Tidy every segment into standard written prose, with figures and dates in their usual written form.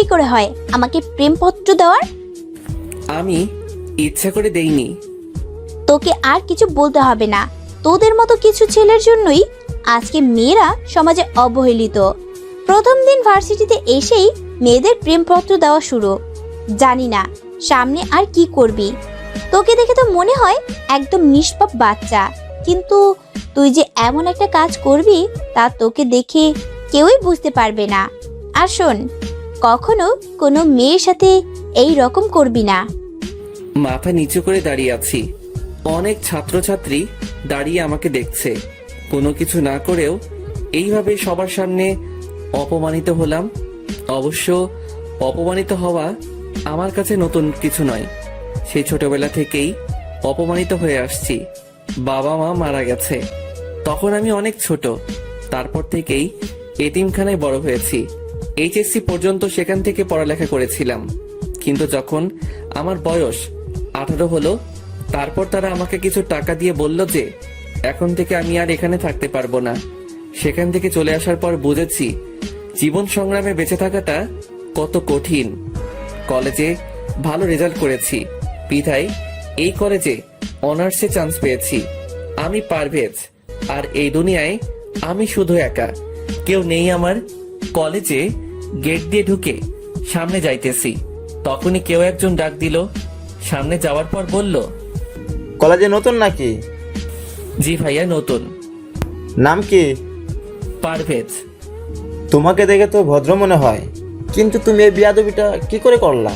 কি করে হয় আমাকে প্রেমপত্র দেওয়ার? আমি ইচ্ছা করে দেইনি। তোকে আর কিছু বলতে হবে না। তোদের মতো কিছু ছেলের জন্যই আজকে মেয়েরা সমাজে অবহেলিত। প্রথম দিন ভার্সিটিতে এসেই মেয়েদের প্রেমপত্র দেওয়া শুরু। জানি না সামনে আর কি করবি। তোকে দেখে তো মনে হয় একদম নিষ্পাপ বাচ্চা, কিন্তু তুই যে এমন একটা কাজ করবি তা তোকে দেখে কেউই বুঝতে পারবে না। আর শোন, কখনো কোনো মেয়ের সাথে এই রকম করবি না। মাথা নিচু করে দাঁড়িয়ে আছি। অনেক ছাত্রছাত্রী দাঁড়িয়ে আমাকে দেখছে। কোনো কিছু না করেও এইভাবে সবার সামনে অপমানিত হলাম। অবশ্য অপমানিত হওয়া আমার কাছে নতুন কিছু নয়। সেই ছোটবেলা থেকেই অপমানিত হয়ে আসছি। বাবা মা মারা গেছে তখন আমি অনেক ছোট। তারপর থেকেই এতিমখানায় বড় হয়েছি। এইচএসসি পর্যন্ত সেখান থেকে পড়ালেখা করেছিলাম। কিন্তু যখন আমার বয়স 18 হলো, তারপর তারা আমাকে কিছু টাকা দিয়ে বলল যে এখন থেকে আমি আর এখানে থাকতে পারবো না। সেখান থেকে চলে আসার পর বুঝেছি জীবন সংগ্রামে বেঁচে থাকাটা কত কঠিন। কলেজে ভালো রেজাল্ট করেছি বিধায় এই কলেজে অনার্সে চান্স পেয়েছি। আমি পারভেজ, আর এই দুনিয়ায় আমি শুধু একা, কেউ নেই আমার। কলেজে গেট দিয়ে ঢুকে সামনে যাইতেছি, তখনই কেউ একজন ডাক দিল। সামনে যাওয়ার পর বলল, কলেজে নতুন নাকি? জি ভাইয়া, নতুন। নাম কি? পারভেজ। তোমাকে দেখে তো ভদ্র মনে হয়, কিন্তু তুমি এই বিয়াদবিটা কি করে করলা?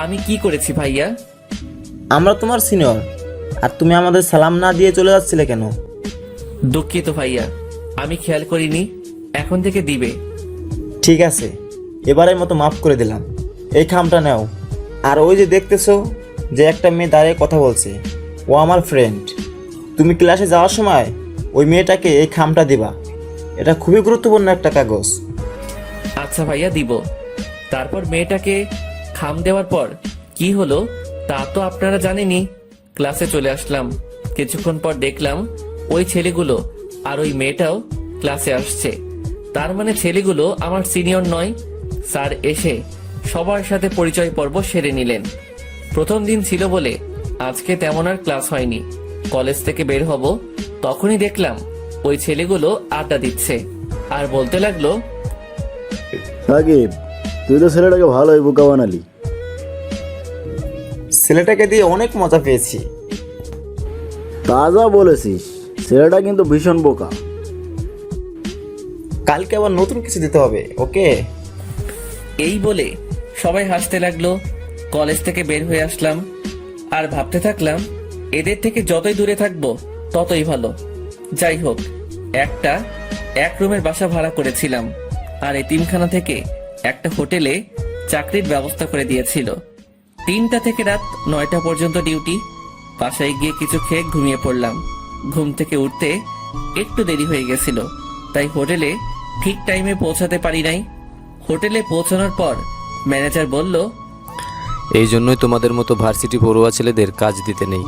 আমি কি করেছি ভাইয়া? আমরা তোমার সিনিয়র, আর তুমি আমাদের সালাম না দিয়ে চলে যাচ্ছিলে কেন? দুঃখিত ভাইয়া, আমি খেয়াল করিনি। এখন থেকে দিবে। ঠিক আছে, এবারের মতো মাফ করে দিলাম। এই খামটা নাও। আর ওই যে দেখতেছো যে একটা মেয়ে দাঁড়িয়ে কথা বলছে, ও আমার ফ্রেন্ড। তুমি ক্লাসে যাওয়ার সময় ওই মেয়েটাকে এই খামটা দিবা। এটা খুবই গুরুত্বপূর্ণ একটা কাগজ। আচ্ছা ভাইয়া, দিব। তারপর মেয়েটাকে খাম দেওয়ার পর কি হলো তা তো আপনারা জানেনই। ক্লাসে চলে আসলাম। কিছুক্ষণ পর দেখলাম ওই ছেলেগুলো আর ওই মেয়েটাও ক্লাসে আসছে। তার মানে ছেলেগুলো আমার সিনিয়র নয়। স্যার এসে সবার সাথে পরিচয় পর্ব সেরে নিলেন। প্রথম দিন ছিল বলে আজকে তেমন আর ক্লাস হয়নি। কলেজ থেকে বের হব তখনই দেখলাম ওই ছেলেগুলো আড্ডা দিচ্ছে আর বলতে লাগলো, সাকিব, তুই তো ছেলেটাকে ভালোই বোকা বানালি। ছেলেটাকে দিয়ে অনেক মজা পেয়েছি। তাজা বলেছিস, ছেলেটা কিন্তু ভীষণ বোকা। কালকে আবার নতুন কিছু দিতে হবে, ওকে? এই বলে সবাই হাসতে লাগলো। কলেজ থেকে বের হয়ে আসলাম আর ভাবতে থাকলাম এদের থেকে যতই দূরে থাকবো ততই ভালো। যাই হোক, এক রুমের বাসা ভাড়া করেছিলাম, আর এতিমখানা থেকে একটা হোটেলে চাকরির ব্যবস্থা করে দিয়েছিল। 3টা থেকে রাত 9টা পর্যন্ত ডিউটি। বাসায় গিয়ে কিছু খেয়ে ঘুমিয়ে পড়লাম। ঘুম থেকে উঠতে একটু দেরি হয়ে গেছিল, তাই হোটেলে ঠিক টাইমে পৌঁছাতে পারি নাই। হোটেলে পৌঁছানোর পর ম্যানেজার বলল, এই জন্যই তোমাদের মতো ভার্সিটি পড়ুয়া ছেলেদের কাজ দিতে নেই।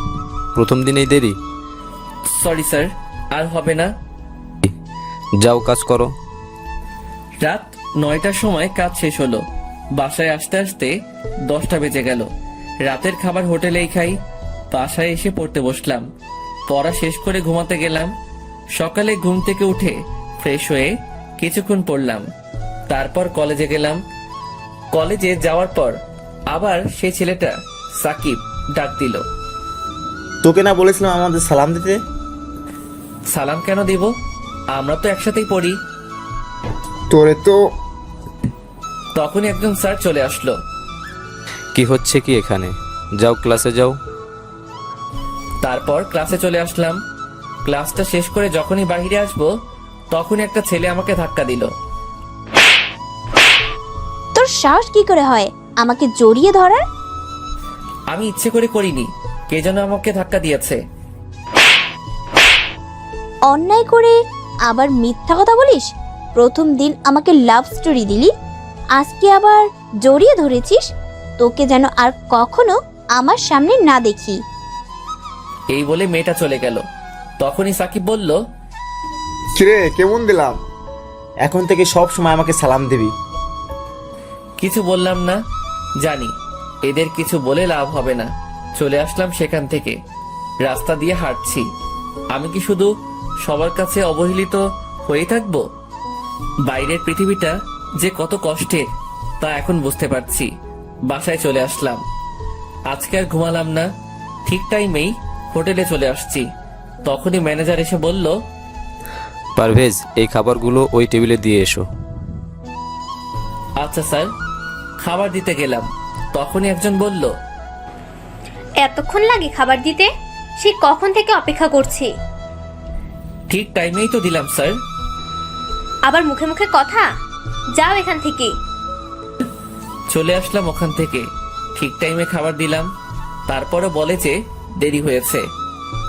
প্রথম দিনেই দেরি। সরি স্যার, আর হবে না। যাও কাজ করো। রাত 9টার সময় কাজ শেষ হলো। বাসায় আসতে আসতে 10টা বেজে গেল। রাতের খাবার হোটেলেই খাই। বাসায় এসে পড়তে বসলাম। পড়া শেষ করে ঘুমাতে গেলাম। সকালে ঘুম থেকে উঠে ফ্রেশ হয়ে কিছুক্ষণ পড়লাম। তারপর কলেজে গেলাম। কলেজে যাওয়ার পর আবার সেই ছেলেটা সাকিব ডাক দিল। তোকে না বলেছিলাম আমাদের সালাম দিতে? সালাম কেন দিব? আমরা তো একসাথেই পড়ি। তোরে তো। তখনই একজন স্যার চলে আসলো। কি হচ্ছে কি এখানে? যাও ক্লাসে যাও। তারপর ক্লাসে চলে আসলাম। ক্লাসটা শেষ করে যখনই বাইরে আসবো তখনই একটা ছেলে আমাকে ধাক্কা দিল। তোর সাহস কি করে হয় আমাকে জড়িয়ে ধরার? আমি ইচ্ছে করে করিনি, কে যেন আমাকে ধাক্কা দিয়েছে। অন্যায় করে আবার মিথ্যা কথা বলিস? প্রথম দিন আমাকে লাভ স্টোরি দিলি, আজকে আবার জড়িয়ে ধরেছিস। তোকে যেন আর কখনো আমার সামনে না দেখি। এই বলে মেয়েটা চলে গেল। তখনই সাকিব বলল, কিরে, কেমন দিলাম? এখন থেকে সব সময় আমাকে সালাম দিবি। কিছু বললাম না, জানি এদের কিছু বলে লাভ হবে না। চলে আসলাম সেখান থেকে। রাস্তা দিয়ে হাঁটছি। আমি কি শুধু সবার কাছে অবহেলিত হয়ে থাকবো? বাইরের পৃথিবীটা যে কত কষ্টের তা এখন বুঝতে পারছি। বাসায় চলে আসলাম। আজকে আর ঘুমালাম না, ঠিক টাইমেই হোটেলে চলে আসছি। তখনই ম্যানেজার এসে বলল, পারভেজ, এই খাবারগুলো ওই টেবিলে দিয়ে এসো। আচ্ছা স্যার। খাবার দিতে গেলাম, তখনই একজন বলল, এতক্ষণ লাগে খাবার দিতে? সে কখন থেকে অপেক্ষা করছি। ঠিক টাইমেই তো দিলাম স্যার। আবার মুখে মুখে কথা, যাও এখান থেকে। চলে আসলাম ওখান থেকে। ঠিক টাইমে খাবার দিলাম। তারপরে বলে যে দেরি হয়েছে।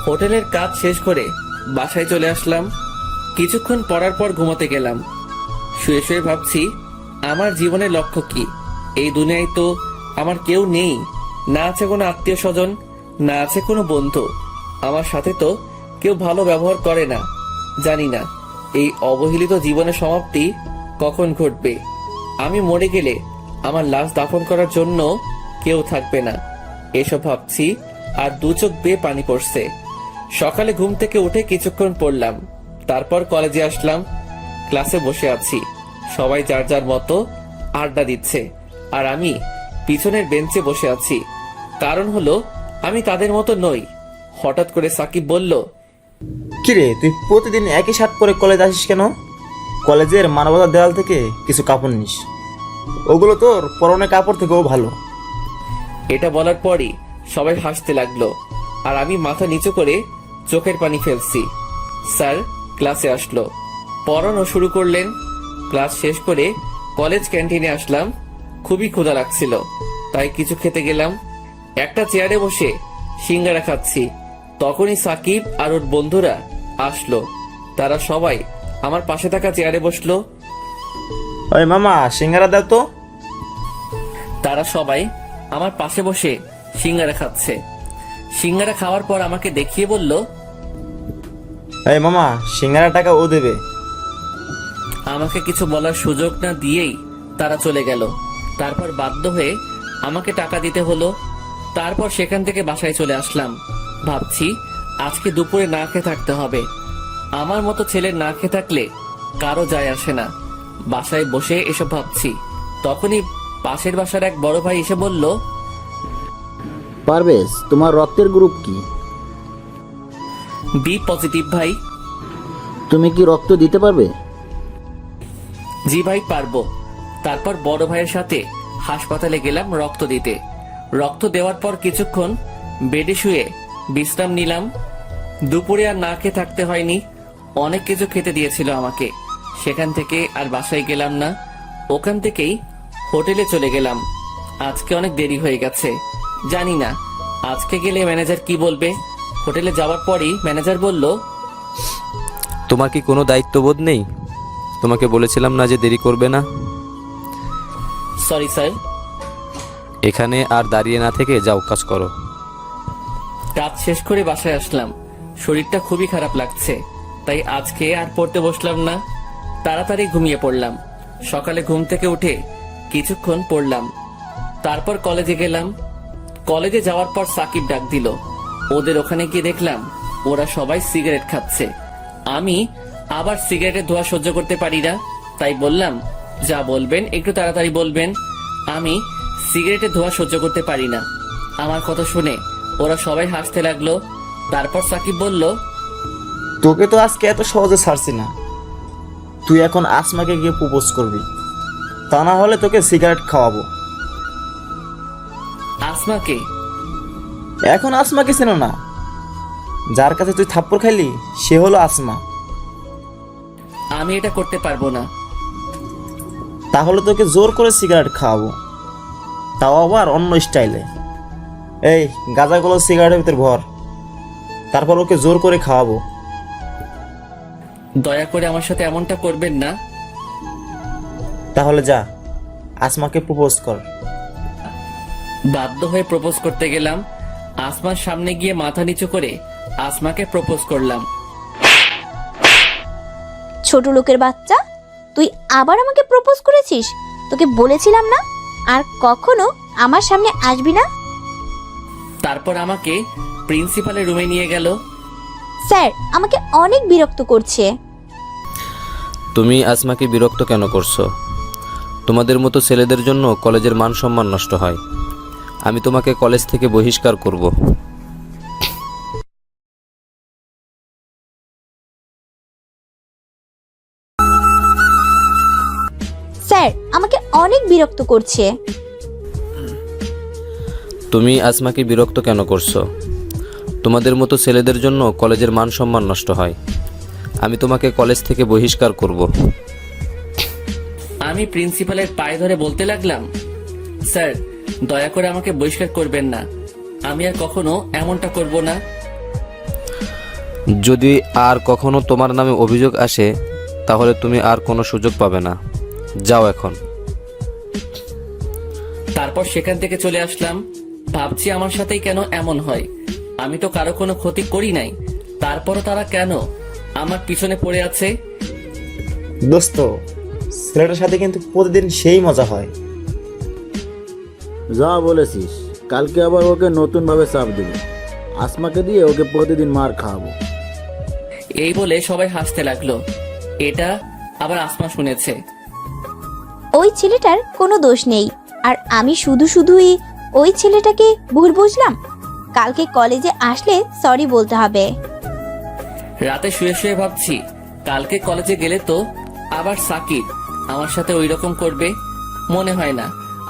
হোটেলের কাজ শেষ করে বাসায় চলে আসলাম। কিছুক্ষণ পড়ার পর ঘুমাতে গেলাম। শুয়ে শুয়ে ভাবছি, আমার জীবনের লক্ষ্য কি? এই দুনিয়ায় তো আমার কেউ নেই, না আছে কোনো আত্মীয় স্বজন, না আছে কোনো বন্ধু। আমার সাথে তো কেউ ভালো ব্যবহার করে না। জানি না এই অবহেলিত জীবনের সমাপ্তি কখন ঘটবে। আমি মরে গেলে আমার লাশ দাফন করার জন্য কেউ থাকবে না। এসব ভাবছি আর দু চোখ বেয়ে পানি পড়ছে। সকালে ঘুম থেকে উঠে কিছুক্ষণ পড়লাম। তারপর কলেজে আসলাম। ক্লাসে বসে আছি। সবাই যার যার মতো আড্ডা দিচ্ছে, আর আমি পিছনের বেঞ্চে বসে আছি। কারণ হলো আমি তাদের মতো নই। হঠাৎ করে সাকিব বলল, কিরে, তুই প্রতিদিন একই শার্ট পরে কলেজ আসিস কেন? কলেজের মানবতার দেওয়াল থেকে কিছু কাপড় নিস, ওগুলো তোর পরনের কাপড় থেকেও ভালো। এটা বলার পরই সবাই হাসতে লাগলো, আর আমি মাথা নিচু করে চোখের পানি ফেলছি। স্যার ক্লাসে আসলো, পড়ানো শুরু করলেন। ক্লাস শেষ করে কলেজ ক্যান্টিনে আসলাম। খুবই ক্ষুধা লাগছিল, তাই কিছু খেতে গেলাম। একটা চেয়ারে বসে সিঙ্গারা খাচ্ছি। তখনই সাকিব আর ওর বন্ধুরা আসলো। তারা সবাই আমার পাশে থাকা চেয়ারে বসলো। ওই মামা, সিঙ্গারা দাও তো। তারা সবাই আমার পাশে বসে সিঙ্গারা খাচ্ছে। সিঙ্গারা খাওয়ার পর আমাকে দেখিয়ে বলল, এই মামা, সিঙ্গারা টাকা ও দেবে। আমাকে কিছু বলার সুযোগ না দিয়েই তারা চলে গেল। তারপর বাধ্য হয়ে আমাকে টাকা দিতে হলো। তারপর সেখান থেকে বাসায় চলে আসলাম। ভাবছি আজকে দুপুরে না খেয়ে থাকতে হবে। আমার মতো ছেলের না খেয়ে থাকলে কারো যায় আসে না। বাসায় বসে এসব ভাবছি, তখনই পাশের বাসার এক বড় ভাই এসে বলল, পারভেজ, তোমার রক্তের গ্রুপ কি? বি পজিটিভ ভাই। তুমি কি রক্ত দিতে পারবে? জি ভাই, পারবো। তারপর বড় ভাইয়ের সাথে হাসপাতালে গেলাম রক্ত দিতে। রক্ত দেওয়ার পর কিছুক্ষণ বেডে শুয়ে বিশ্রাম নিলাম। দুপুরে আর না খেয়ে থাকতে হয়নি। অনেক কিছু খেতে দিয়েছিল আমাকে। সেখান থেকে আর বাসায় গেলাম না, ওখান থেকেই হোটেলে চলে গেলাম। আজকে অনেক দেরি হয়ে গেছে। জানি না আজকে গেলে ম্যানেজার কি বলবে। হোটেলে যাওয়ার পরই ম্যানেজার বলল, তোমার কি কোনো দায়িত্ববোধ নেই? তোমাকে বলেছিলাম না যে দেরি করবে না? Sorry sir. এখানে আর দাঁড়িয়ে না থেকে যাও, কাজ করো। কাজ শেষ করে বাসায় আসলাম। শরীরটা খুবই খারাপ লাগছে, তাই আজকে আর পড়তে বসলাম না। তাড়াতাড়ি ঘুমিয়ে পড়লাম। সকালে ঘুম থেকে উঠে কিছুক্ষণ পড়লাম। তারপর কলেজে গেলাম। কলেজে যাওয়ার পর সাকিব ডাক দিল। ওদের ওখানে গিয়ে দেখলাম ওরা সবাই সিগারেট খাচ্ছে। আমি আবার সিগারেটের ধোঁয়া সহ্য করতে পারি না, তাই বললাম, যা বলবেন একটু তাড়াতাড়ি বলবেন। আমি সিগারেটের ধোঁয়া সহ্য করতে পারি না। আমার কথা শুনে ওরা সবাই হাসতে লাগলো। তারপর সাকিব বলল, তোকে তো আজকে এত সহজে ছাড়ছি না। তুই এখন আসমাকে গিয়ে প্রপোজ করবি, তা না হলে তোকে সিগারেট খাওয়াবো। আসমাকে? এখন আসমাকে চেনো না? যার কাছে তুই থাপ্পড় খাইলি সে হলো আসমা। আমি এটা করতে পারবো না। তাহলে তোকে জোর করে সিগারেট খাওয়াবো, তাও আবার অন্য স্টাইলে। এই গাঁজাগুলো সিগারেটের ভিতর ভর, তারপর ওকে জোর করে খাওয়াবো। দয়া করে আমার সাথে এমনটা করবেন না। তাহলে যা, আসমাকে প্রপোজ কর। বাধ্য হয়ে প্রপোজ করতে গেলাম। আসমার সামনে গিয়ে মাথা নিচু করে আসমাকে প্রপোজ করলাম। ছোট লোকের বাচ্চা, তুই আবার আমাকে প্রপোজ করেছিস? তোকে বলেছিলাম না আর কখনো আমার সামনে আসবি না। তারপর আমাকে প্রিন্সিপালের রুমে নিয়ে গেল। স্যার আমাকে অনেক বিরক্ত করছে। তুমি আসমাকে বিরক্ত কেন করছো? তোমাদের মতো ছেলেদের জন্য কলেজের মান সম্মান নষ্ট হয়। আমি তোমাকে কলেজ থেকে বহিষ্কার করব। স্যার আমাকে অনেক বিরক্ত করছে। তুমি আসমাকে বিরক্ত কেন করছো? তোমাদের মতো ছেলেদের জন্য কলেজের মান সম্মান নষ্ট হয়। আমি তোমাকে কলেজ থেকে বহিষ্কার করব। আমি প্রিন্সিপালের পায়ে ধরে বলতে লাগলাম, স্যার দয়া করে আমাকে বহিষ্কার করবেন না, আমি আর কখনো এমনটা করব না। যদি আর কখনো তোমার নামে অভিযোগ আসে তাহলে তুমি আর কোনো সুযোগ পাবে না। যাও এখন। তারপর সেখান থেকে চলে আসলাম। ভাবছি আমার সাথেই কেন এমন হয়, আমি তো কারো কোনো ক্ষতি করি নাই, তারপরও তারা কেন আমার পিছনে পড়ে আছে। দোস্ত, ছেলেটার সাথে কিন্তু প্রতিদিন সেই মজা হয়। যা বলেছিস, কালকে আবার ওকে নতুনভাবে চাপ দেবো। আসমাকে দিয়ে ওকে প্রতিদিন মার খাওয়াবো। এই বলে সবাই হাসতে লাগলো। এটা আবার আসমা শুনেছে। ওই ছেলেটার কোনো দোষ নেই, আর আমি শুধুই ওই ছেলেটাকে ভুল বুঝলাম। কালকে কলেজে আসলে সরি বলতে হবে। রাতে শুয়ে শুয়ে ভাবছি, কালকে কলেজে গেলে তো আবার সাকিব আমার সাথে ওই রকম করবে। মনে হয় না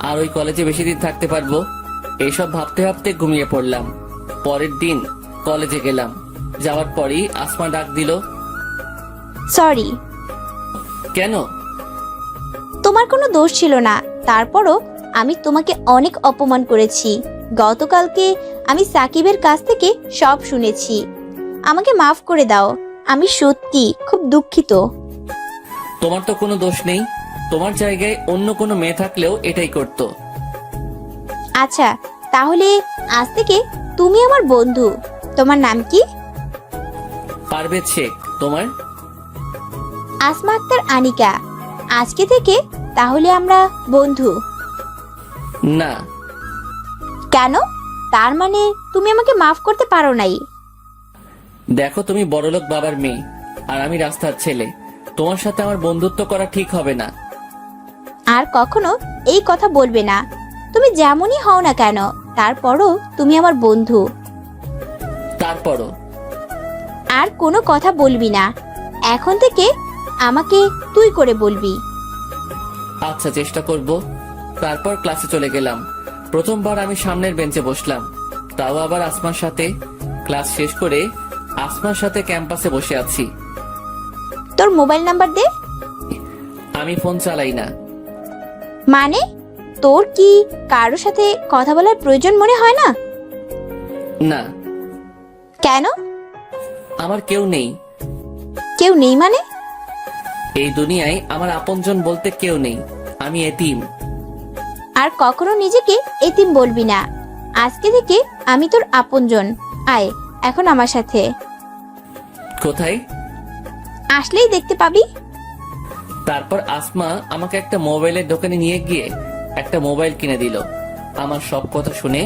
আর ওই কলেজে বেশি দিন থাকতে পারবো। এইসব ভাবতে ভাবতে ঘুমিয়ে পড়লাম। পরের দিন কলেজে গেলাম। যাওয়ার পরই আসমা ডাক দিল। সরি। কেন? তোমার কোনো দোষ ছিল না, তারপরও আমি তোমাকে অনেক অপমান করেছি। গতকালকে আমি সাকিবের কাছ থেকে সব শুনেছি। আমাকে মাফ করে দাও, আমি সত্যি খুব দুঃখিত। তোমার তো কোনো দোষ নেই, তোমার জায়গায় অন্য কোনো মেয়ে থাকলেও এটাই করতো। আচ্ছা তাহলে আজ থেকে তুমি আমার বন্ধু। তোমার নাম কি? পারভেজ শেখ। তোমার? আসমা আক্তার আনিকা। আজকে থেকে তাহলে আমরা বন্ধু। না। কেন? তার মানে তুমি আমাকে মাফ করতে পারো নাই? দেখো, তুমি বড়লোক বাবার মেয়ে আর আমি রাস্তার ছেলে, তোমার সাথে আমার বন্ধুত্ব করা ঠিক হবে না। আর কখনো এই কথা বলবে না। তুমি যেমনই হও না কেন, তারপরও তুমি আমার বন্ধু। তারপরও আর কোনো কথা বলবি না। এখন থেকে আমাকে তুই করে বলবি। আচ্ছা, চেষ্টা করব। তারপর ক্লাসে চলে গেলাম। প্রথমবার আমি সামনের বেঞ্চে বসলাম, তাও আবার আসমার সাথে। ক্লাস শেষ করে আসমার সাথে ক্যাম্পাসে বসে আছি। তোর মোবাইল নাম্বার দে। আমি ফোন চালাই না। মানে তোর কি কারোর সাথে কথা বলার প্রয়োজন মনে হয় না? না। কেন? আমার কেউ নেই। কেউ নেই মানে? এই দুনিয়ায় আমার আপনজন বলতে কেউ নেই, আমি এতিম। আর কখনো নিজেকে এতিম বলবি না। আজকে থেকে আমি তোর আপনজন। আয় এখন আমার সাথে। কোথায়? আসলেই দেখতে পাবি। তারপর আসমা আমাকে একটা মোবাইলের দোকানে নিয়ে গিয়ে একটা মোবাইল কিনে দিল। আমার সব কথা শুনে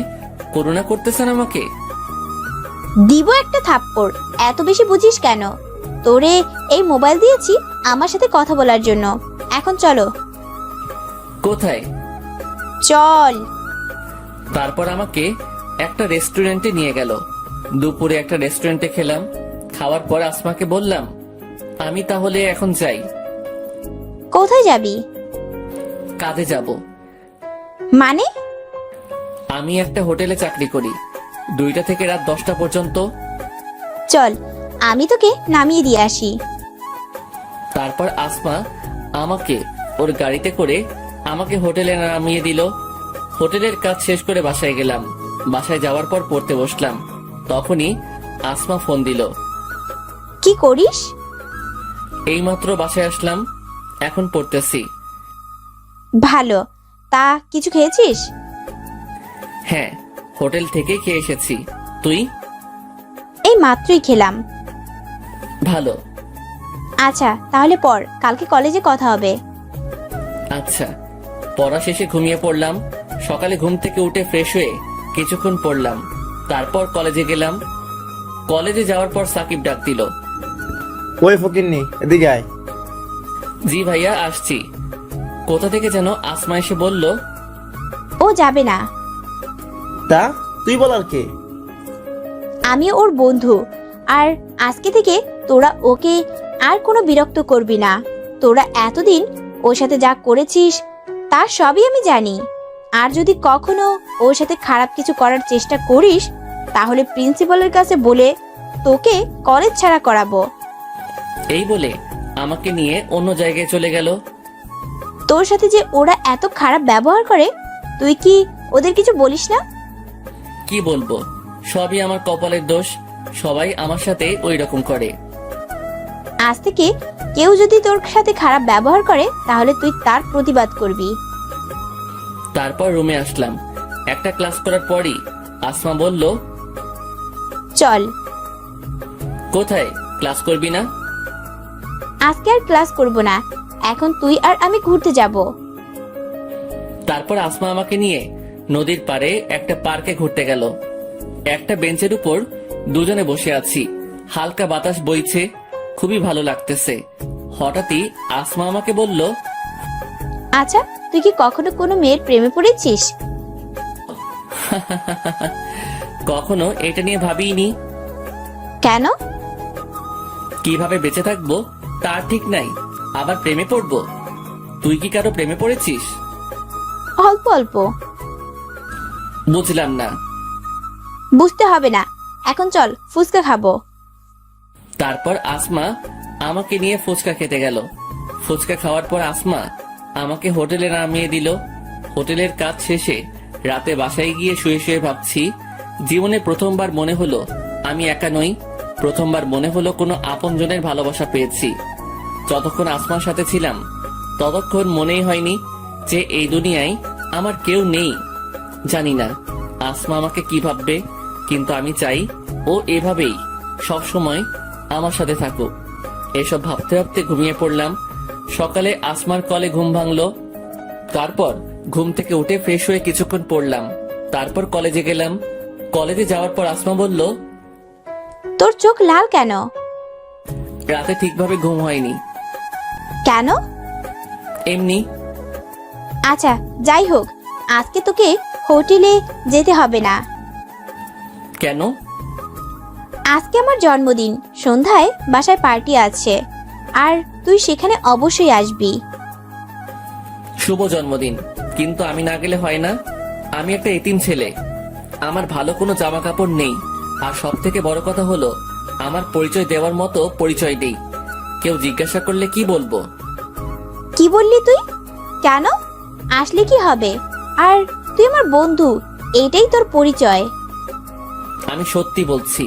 করুণা করতেছেন আমাকে। দিব একটা থাপ্পড়। এত বেশি বুঝিস কেন? তোরে এই মোবাইল দিয়েছি আমার সাথে কথা বলার জন্য। এখন চলো। কোথায়? চল। তারপর আমাকে একটা রেস্টুরেন্টে নিয়ে গেল। দুপুরে একটা রেস্টুরেন্টে খেলাম। খাওয়ার পর আসমাকে বললাম, আমি তাহলে এখন যাই। কোথায় যাবি? কাজে যাব। মানে? আমি একটা হোটেলে চাকরি করি, 2টা থেকে রাত 10টা পর্যন্ত। চল আমি তোকে নামিয়ে দিয়ে আসি। তারপর আসমা আমাকে ওর গাড়িতে করে আমাকে হোটেলে নামিয়ে দিল। হোটেলের কাজ শেষ করে বাসায় গেলাম। বাসায় যাওয়ার পর পড়তে বসলাম। তখনই আসমা ফোন দিল। কি করিস? এইমাত্র বাসায় আসলাম, এখন পড়তেছি। ভালো। তা কিছু খেয়েছিস? হ্যাঁ, হোটেল থেকে খেয়ে এসেছি। তুই? এই মাত্রই খেলাম। ভালো। আচ্ছা তাহলে পর, কালকে কলেজে কথা হবে। আচ্ছা। পড়া শেষে ঘুমিয়ে পড়লাম। সকালে ঘুম থেকে উঠে ফ্রেশ হয়ে কিছুক্ষণ পড়লাম, তারপর কলেজে গেলাম। কলেজে যাওয়ার পর সাকিব ডাক দিল। ওই ফকিন্নি, এদিকে আয়। জি ভাইয়া, আসছি। কোথা থেকে যেন আসমা এসে বলল, ও যাবে না, তা তুই বলার কে? আমি ওর বন্ধু। আর আজকে থেকে তোরা ওকে আর কোনো বিরক্ত করবি না। তোরা এতদিন ওর সাথে যা করেছিস তার সবই আমি জানি। আর যদি কখনো ওর সাথে খারাপ কিছু করার চেষ্টা করিস তাহলে প্রিন্সিপালের কাছে বলে তোকে কলেজ ছাড়া করাবো। এই বলে আমাকে নিয়ে অন্য জায়গায় চলে গেল। তোর সাথে যে ওরা এত খারাপ ব্যবহার করে তুই কি ওদের কিছু বলিস না? কি বলবো, সবই আমার কপালের দোষ। সবাই আমার সাথে ওই রকম করে। আজ থেকে কেউ যদি তোর সাথে খারাপ ব্যবহার করে তাহলে তুই তার প্রতিবাদ করবি। তারপর রুমে আসলাম। একটা ক্লাস করার পরই আসমা বলল, চল, কোথায়? ক্লাস করবি না? আজকে আর ক্লাস করব না, এখন তুই আর আমি ঘুরতে যাব। তারপর আসমা আমাকে নিয়ে নদীর পাড়ে একটা পার্কে ঘুরতে গেল। একটা বেঞ্চের উপর দুজনে বসে আছি, হালকা বাতাস বইছে, খুবই ভালো লাগতেছে। হঠাৎই আসমা আমাকে বলল, আচ্ছা, তুই কি কখনো কোনো মেয়ের প্রেমে পড়েছিস? কখনো এটা নিয়ে ভাবিনি। কেন? কিভাবে বেঁচে থাকবো তার ঠিক নাই, আবার প্রেমে পড়বো? তুই কি কারো প্রেমে পড়েছিস? অল্প অল্প। বুঝলাম না। বুঝতে হবে না, এখন চল ফুচকা খাবো। তারপর আসমা আমাকে নিয়ে ফুচকা খেতে গেল। ফুচকা খাওয়ার পর আসমা আমাকে হোটেলে নামিয়ে দিল। হোটেলের কাজ শেষে রাতে বাসায় গিয়ে শুয়ে শুয়ে ভাবছি, জীবনে প্রথমবার মনে হলো আমি একা নই। প্রথমবার মনে হলো কোনো আপনজনের ভালোবাসা পেয়েছি। যতক্ষণ আসমার সাথে ছিলাম ততক্ষণ মনেই হয়নি যে এই দুনিয়ায় আমার কেউ নেই। জানি না আসমা আমাকে কি ভাববে, কিন্তু আমি চাই ও এভাবেই সব সময় আমার সাথে থাকুক। এসব ভাবতে ভাবতে ঘুমিয়ে পড়লাম। সকালে আসমার কলে ঘুম ভাঙলো। তারপর ঘুম থেকে উঠে ফ্রেশ হয়ে কিছুক্ষণ পড়লাম, তারপর কলেজে গেলাম। কলেজে যাওয়ার পর আসমা বলল, তোর চোখ লাল কেন? রাতে ঠিকভাবে ঘুম হয়নি। কেন? এমনি। আচ্ছা, যাই হোক, আজকে তোকে হোটেলে যেতে হবে না। কেন? আজকে আমার জন্মদিন, সন্ধ্যায় বাসায় পার্টি আছে, আর তুই সেখানে অবশ্যই আসবি। শুভ জন্মদিন, কিন্তু আমি না গেলে হয় না? আমি একটা এতিম ছেলে, আমার ভালো কোনো জামা কাপড় নেই। আর সব থেকে বড় কথা হলো আমার পরিচয় দেওয়ার মতো পরিচয় নেই। কেউ জিজ্ঞাসা করলে কি বলবো? কি বললি তুই? কেন? আসলে কি হবে? আর তুই আমার বন্ধু, এটাই তোর পরিচয়। আমি সত্যি বলছি,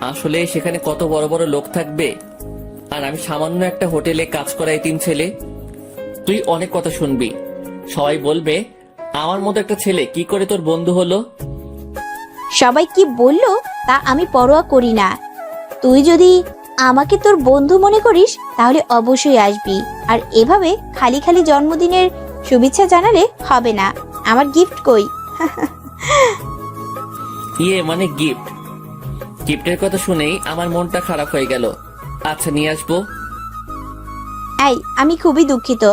আসলে সেখানে কত বড় বড় লোক থাকবে, আর আমি সামান্য একটা হোটেলে কাজ করা এতিম ছেলে। তুই অনেক কথা শুনবি, সবাই বলবে আমার মতো একটা ছেলে কি করে তোর বন্ধু হলো। সবাই কি বললো তা আমি পরোয়া করি না। তুই যদি আমাকে তোর বন্ধু মনে করিস তাহলে অবশ্যই আসবি। আর এভাবে খালি খালি জন্মদিনের শুভেচ্ছা জানালে হবে না। আমার গিফট কই? মানে গিফট? গিফটের কথা শুনেই আমার মনটা খারাপ হয়ে গেল। আচ্ছা, নিয়ে আসবো। এই, আমি খুবই দুঃখিত,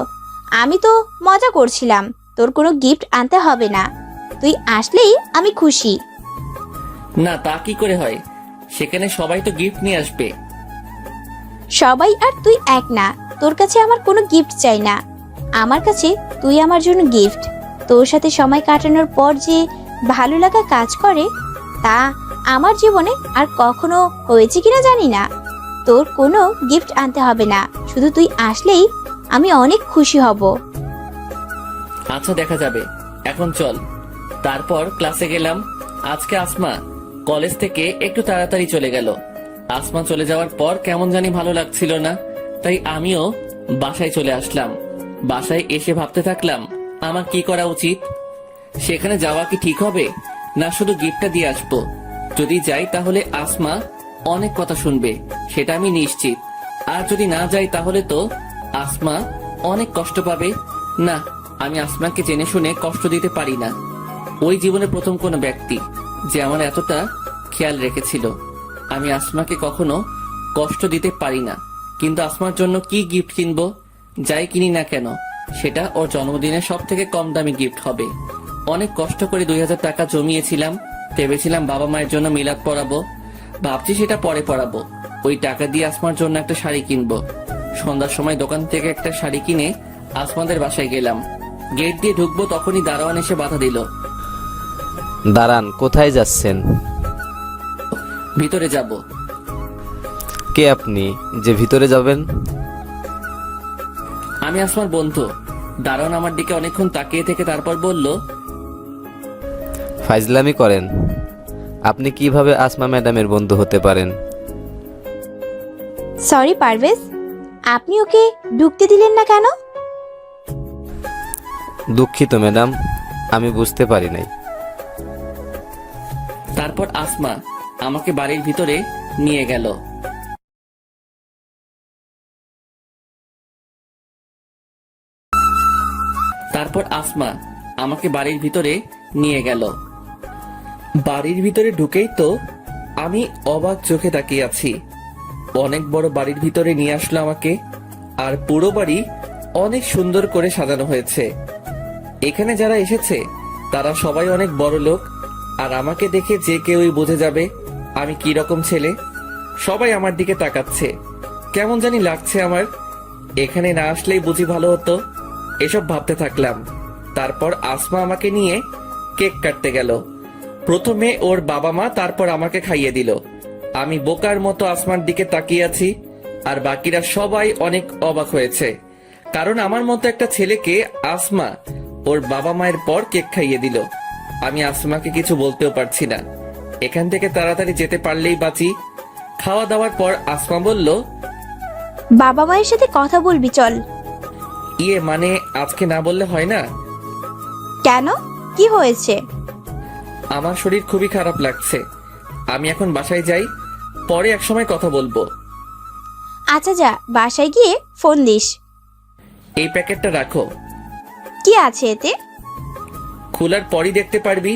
আমি তো মজা করছিলাম। তোর কোনো গিফট আনতে হবে না, তুই আসলেই আমি খুশি। না, তা কি করে হয়? সেখানে সবাই তো গিফট নিয়ে আসবে। সবাই আর তুই এক না, তোর কাছে আমার কোনো গিফট চাই না। আমার কাছে তুই আমার জন্য গিফট। তোর সাথে সময় কাটানোর পর যে ভালো লাগা কাজ করে তা আমার জীবনে আর কখনো হয়েছে কিনা জানি না। তোর কোনো গিফট আনতে হবে না, শুধু তুই আসলেই আমি অনেক খুশি হব। আচ্ছা, দেখা যাবে, এখন চল। তারপর ক্লাসে গেলাম। আজকে আসমা কলেজ থেকে একটু তাড়াতাড়ি চলে গেল। আসমা চলে যাওয়ার পর কেমন জানি ভালো লাগছিল না, তাই আমিও বাসায় চলে আসলাম। বাসায় এসে ভাবতে থাকলাম আমার কি করা উচিত। সেখানে যাওয়া কি ঠিক হবে, না শুধু গিফটটা দিয়ে আসবো? যদি যাই তাহলে আসমা অনেক কথা শুনবে, সেটা আমি নিশ্চিত। আর যদি না যাই তাহলে তো আসমা অনেক কষ্ট পাবে। না, আমি আসমাকে জেনে শুনে কষ্ট দিতে পারি না। ওই জীবনে প্রথম কোনো ব্যক্তি যে আমার এতটা খেয়াল রেখেছিল। আমি আসমাকে কখনো কষ্ট দিতে পারি না, কিন্তু আসমার জন্য কি গিফট কিনবো? যাই কিনি না কেন সেটা ওর জন্মদিনে সব থেকে কম দামি গিফট হবে। অনেক কষ্ট করে 2000 টাকা জমিয়েছিলাম, ভেবেছিলাম বাবা মায়ের জন্য মিলাদ পড়াবো, ভাবছি সেটা পরে পড়াবো। ওই টাকা দিয়ে আসমার জন্য একটা শাড়ি কিনবো। সন্ধ্যার সময় দোকান থেকে একটা শাড়ি কিনে আসমাদের বাসায় গেলাম। গেট দিয়ে ঢুকবো তখনই দারোয়ান এসে বাধা দিল। দাঁড়ান, কোথায় যাচ্ছেন? ভিতরে যাব। কে আপনি যে ভিতরে যাবেন? আমি আসমার বন্ধু। দারোয়ান আমার দিকে অনেকক্ষণ তাকিয়ে থেকে তারপর বলল, ফাইজলামি করেন? আপনি কিভাবে আসমা ম্যাডামের বন্ধু হতে পারেন? সরি পারভেজ, আপনি ওকে ঢুকতে দিলেন না কেন? দুঃখিত ম্যাডাম, আমি বুঝতে পারি নাই। তারপর আসমা আমাকে বাড়ির ভিতরে নিয়ে গেল। বাড়ির ভিতরে ঢুকেই তো আমি অবাক চোখে তাকিয়ে আছি। অনেক বড় বাড়ির ভিতরে নিয়ে আসলো আমাকে, আর পুরো বাড়ি অনেক সুন্দর করে সাজানো হয়েছে। এখানে যারা এসেছে তারা সবাই অনেক বড় লোক, আর আমাকে দেখে যে কেউই বুঝে যাবে আমি কি রকম ছেলে। সবাই আমার দিকে তাকাচ্ছে, কেমন জানি লাগছে আমার। এখানে না আসলেই বুঝি ভালো হতো, এসব ভাবতে থাকলাম। তারপর আসমা আমাকে নিয়ে কেক কাটতে গেল। প্রথমে ওর বাবা মা, তারপর আমাকে খাইয়ে দিল। আমি বোকার মতো আসমার দিকে তাকিয়ে আছি, আর বাকিরা সবাই অনেক অবাক হয়েছে, কারণ আমার মতো একটা ছেলেকে আসমা ওর বাবা মায়ের পর কেক খাইয়ে দিল। আমি আসমাকে কিছু বলতেও পারছি না। এখান থেকে তাড়াতাড়ি যেতে পারলেই বাঁচি। খাওয়া দাওয়ার পর আসমা বলল, বাবা মায়ের সাথে কথা বলবি চল। ইয়ে মানে আজকে না বললে হয় না? কেন, কি হয়েছে? আমার শরীর খুবই খারাপ লাগছে, আমি এখন বাসায় যাই, পরে একসময় কথা বলবো। আচ্ছা যা, বাসায় গিয়ে ফোন দিস। এই প্যাকেটটা রাখো, কি আছে এতে? খোলার পরই দেখতে পারবি।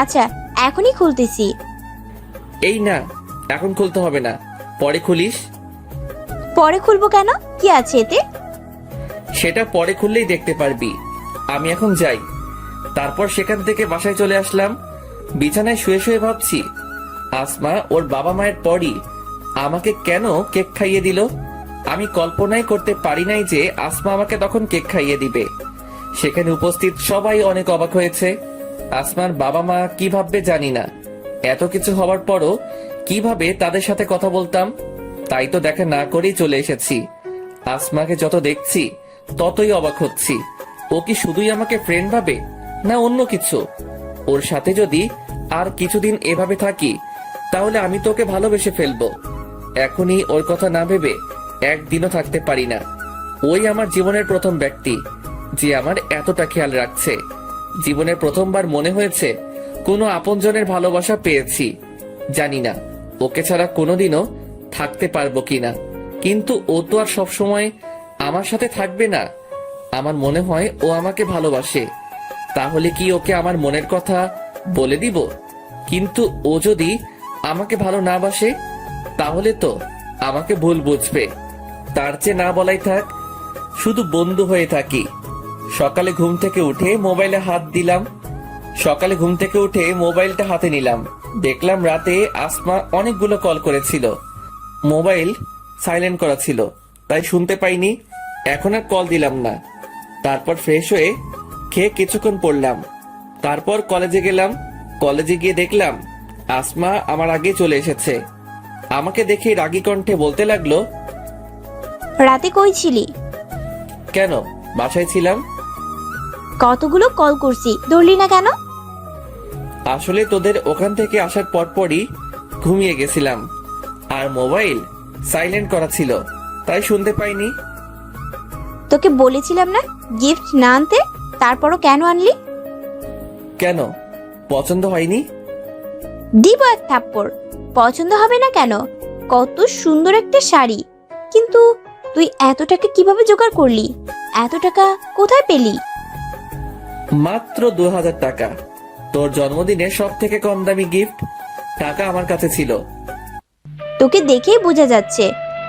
আচ্ছা, এখনই খুলতেছি। এই না, এখন খুলতে হবে না, পরে খুলিস। পরে খুলবো কেন, কি আছে এতে? সেটা পরে খুললেই দেখতে পারবি। আমি এখন যাই। তারপর সেখান থেকে বাসায় চলে আসলাম। বিছানায় শুয়ে শুয়ে ভাবছি, আসমা ওর বাবা মায়ের পরই আমাকে কেন কেক খাইয়ে দিল। আমি কল্পনাই করতে পারি নাই যে আসমা আমাকে তখন কেক খাইয়ে দিবে। সেখানে উপস্থিত সবাই অনেক অবাক হয়েছে। আসমার বাবা মা কি ভাববে জানি না। এত কিছু হওয়ার পরও কিভাবে তাদের সাথে কথা বলতাম, তাই তো দেখা না করেই চলে এসেছি। আসমাকে যত দেখছি ততই অবাক হচ্ছি। ও কি শুধুই আমাকে ফ্রেন্ড ভাবে, না অন্য কিছু? ওর সাথে যদি আর কিছুদিন এভাবে থাকি তাহলে আমি তোকে ভালোবেসে ফেলবো। এখনই ওর কথা না ভেবে একদিনও থাকতে পারি না। ওই আমার জীবনের প্রথম ব্যক্তি যে আমার এতটা খেয়াল রাখছে। জীবনের প্রথমবার মনে হয়েছে কোনো আপনজনের ভালোবাসা পেয়েছি। জানি না ওকে ছাড়া কোনোদিনও থাকতে পারবো কিনা, কিন্তু ও তো আর সবসময় আমার সাথে থাকবে না। আমার মনে হয় ও আমাকে ভালোবাসে। তাহলে কি ওকে আমার মনের কথা বলে দিব? কিন্তু ও যদি আমাকে ভালো না বাসে তাহলে তো আমাকে ভুল বুঝবে। তার চেয়ে না বলাই থাক, শুধু বন্ধু হয়ে থাকি। সকালে ঘুম থেকে উঠে মোবাইলটা হাতে নিলাম। দেখলাম রাতে আসমা অনেকগুলো কল করেছিল। মোবাইল সাইলেন্ট করা ছিল, তাই শুনতে পাইনি। এখন আর কল দিলাম না। তারপর ফ্রেশ হয়ে খেয়ে কিছুক্ষণ পড়লাম। তারপর কলেজে গেলাম। কলেজে গিয়ে দেখলাম আসমা আমার আগে চলে এসেছে। আমাকে দেখে রাগী কণ্ঠে বলতে লাগলো, রাতে কই ছিলি? কেন, বাসায় ছিলাম। কতগুলো কল করছি, ধরলি না কেন? আসলে তোদের ওখান থেকে আসার পরপরই ঘুমিয়ে গেছিলাম, আর মোবাইল সাইলেন্ট করা ছিল, তাই শুনতে পাইনি। তোকে বলেছিলাম না গিফট না আনতে, তারপরও কেন আনলি? কেন, পছন্দ হয়নি? দিব এক থাপ্পড়। পছন্দ হবে না কেন? কত সুন্দর একটা শাড়ি, কিন্তু তুই এত টাকা কিভাবে জোগাড় করলি? এত টাকা কোথায় পেলি? মাত্র 2000 টাকা। তোর জন্মদিনে সব থেকে কম দামি গিফট। টাকা আমার কাছে ছিল। তোকে দেখেই বোঝা যাচ্ছে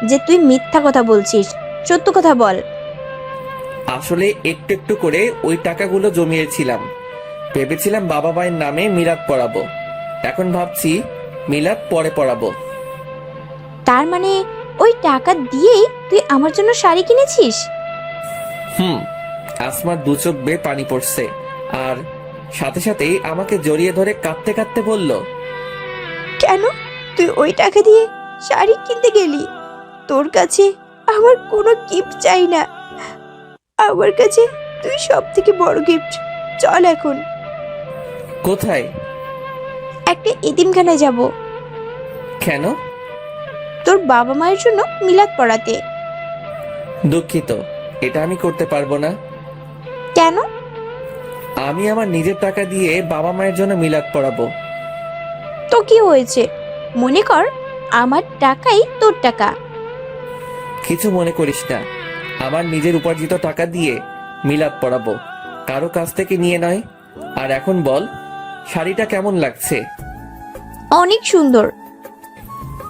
যে তুই মিথ্যা কথা বলছিস। সত্য কথা বল। আসলে একটু একটু করে ওই টাকাগুলো জমিয়েছিলাম। ভেবেছিলাম বাবা মায়ের নামে মিলাদ পড়াবো। এখন ভাবছি মিলাদ পরে পড়াবো। তার মানে ওই টাকা দিয়েই তুই আমার জন্য শাড়ি কিনেছিস? আসমার দু চোখ বেয়ে পানি পড়ছে, আর সাথে সাথেই আমাকে জড়িয়ে ধরে কাঁদতে কাঁদতে বলল, কেন তুই ওই টাকা দিয়ে শাড়ি কিনতে গেলি? তোর কাছে আমার কোনো গিফট চাই না। আমার কাছে তুই সব থেকে বড় গিফট। চল এখন কোথায়? একটা এতিমখানায় যাব, কেন? তোর বাবা মায়ের জন্য মিলাদ পড়াতে। দুঃখিত, এটা আমি করতে পারবো না। কেন? আমি আমার নিজের টাকা দিয়ে বাবা মায়ের জন্য মিলাদ পড়াবো। তো কি হয়েছে? মনে কর আমার টাকাই তোর টাকা। কিছু মনে করিস না, আমার নিজের উপার্জিত টাকা দিয়ে মিলাদ পড়াবো, কারো কাছ থেকে নিয়ে নয়। আর এখন বল, শাড়িটা কেমন লাগছে? অনেক সুন্দর।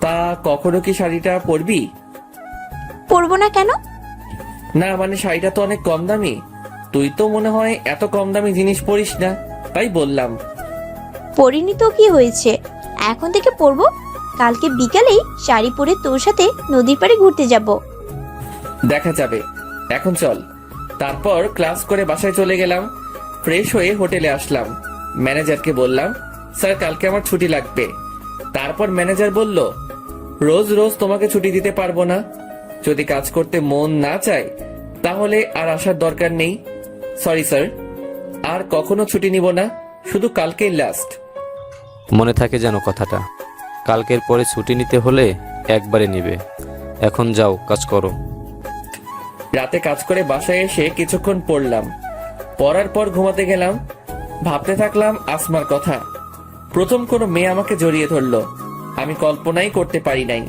তা কখনো কি শাড়িটা পরবি? পরবো না কেন? না মানে শাড়িটা তো অনেক কম দামি। তুই তো মনে হয় এত কম দামি জিনিস পরিস না, তাই বললাম। পরিনি তো কি হয়েছে, এখন থেকে পরবো। কালকে বিকালেই শাড়ি পরে তোর সাথে নদীর পাড়ে ঘুরতে যাব। দেখা যাবে, এখন চল। তারপর ক্লাস করে বাসায় চলে গেলাম। ফ্রেশ হয়ে হোটেলে আসলাম। ম্যানেজারকে বললাম, স্যার কালকে আমার ছুটি লাগবে। তারপর ম্যানেজার বলল, রোজ রোজ তোমাকে ছুটি দিতে পারবো না। যদি কাজ করতে মন না চায় তাহলে আর আসার দরকার নেই। সরি স্যার, আর কখনো ছুটি নিব না, শুধু কালকেই লাস্ট। মনে থাকে যেন কথাটা। কালকের পরে ছুটি নিতে হলে একবারে নিবে। এখন যাও, কাজ করো। রাতে কাজ করে বাসায় এসে কিছুক্ষণ পড়লাম। পড়ার পর ঘুমাতে গেলাম। ভাবতে থাকলাম আসমার কথা। প্রথম কোনো মেয়ে আমাকে জড়িয়ে ধরলো। আমি কল্পনাই করতে পারি নাই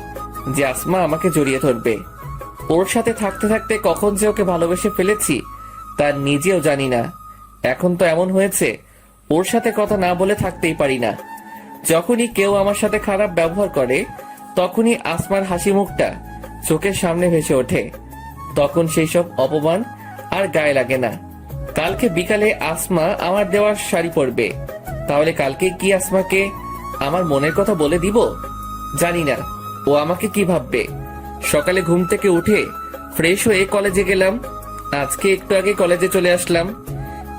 যে আসমা আমাকে জড়িয়ে ধরবে। ওর সাথে থাকতে থাকতে কখন যে ওকে ভালোবেসে ফেলেছি তা নিজেও জানি না। এখন তো এমন হয়েছে, ওর সাথে কথা না বলে থাকতেই পারি না। যখনই কেউ আমার সাথে খারাপ ব্যবহার করে তখনই আসমার হাসি মুখটা চোখের সামনে ভেসে ওঠে। তখন সেই সব অপমান আর গায়ে লাগে না। কালকে বিকালে আসমা আমার দেওয়ার শাড়ি পরবে। তাহলে কালকে কি আসমাকে আমার মনের কথা বলে দিব? জানি না ও আমাকে কি ভাববে। সকালে ঘুম থেকে উঠে ফ্রেশ হয়ে কলেজে গেলাম। আজকে একটু আগে কলেজে চলে আসলাম।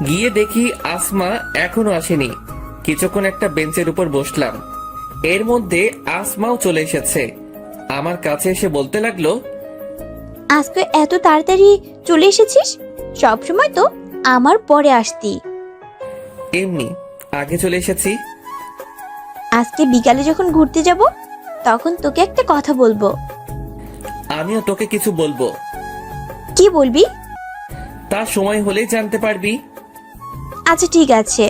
গিয়ে দেখি আসমা এখনো আসেনি। কিছুক্ষণ একটা বেঞ্চের উপর বসলাম। এর মধ্যে আসমাও চলে এসেছে। আমার কাছে এসে বলতে লাগলো, আজকে এত তাড়াতাড়ি চলে এসেছিস? সবসময় তো আমার পরে আসতি। এমনি আগে চলে এসেছি। আজকে বিকালে যখন ঘুরতে যাব তখন তোকে একটা কথা বলবো। আমিও তোকে কিছু বলবো। কি বলবি? তার সময় হলেই জানতে পারবি। আচ্ছা ঠিক আছে,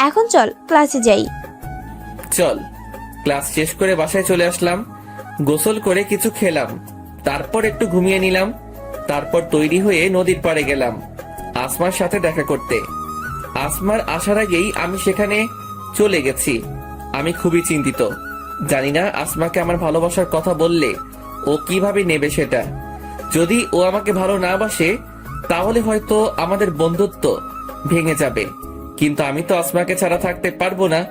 এখন চল ক্লাসে যাই। চল। ক্লাস শেষ করে বাসায় চলে আসলাম। গোসল করে কিছু খেলাম। তারপর একটু ঘুমিয়ে নিলাম। তারপর তৈরি হয়ে নদীর পাড়ে গেলাম আসমার সাথে দেখা করতে। আসমার আসার আগেই আমি সেখানে চলে গেছি। আমি খুবই চিন্তিত। জানি না আসমাকে আমার ভালোবাসার কথা বললে ও কিভাবে নেবে সেটা। যদি ও আমাকে ভালো না বাসে তাহলে হয়তো আমাদের বন্ধুত্ব ভেঙে যাবে। কিন্তু আমি তো আসমাকে ছাড়া থাকতে পারবো না।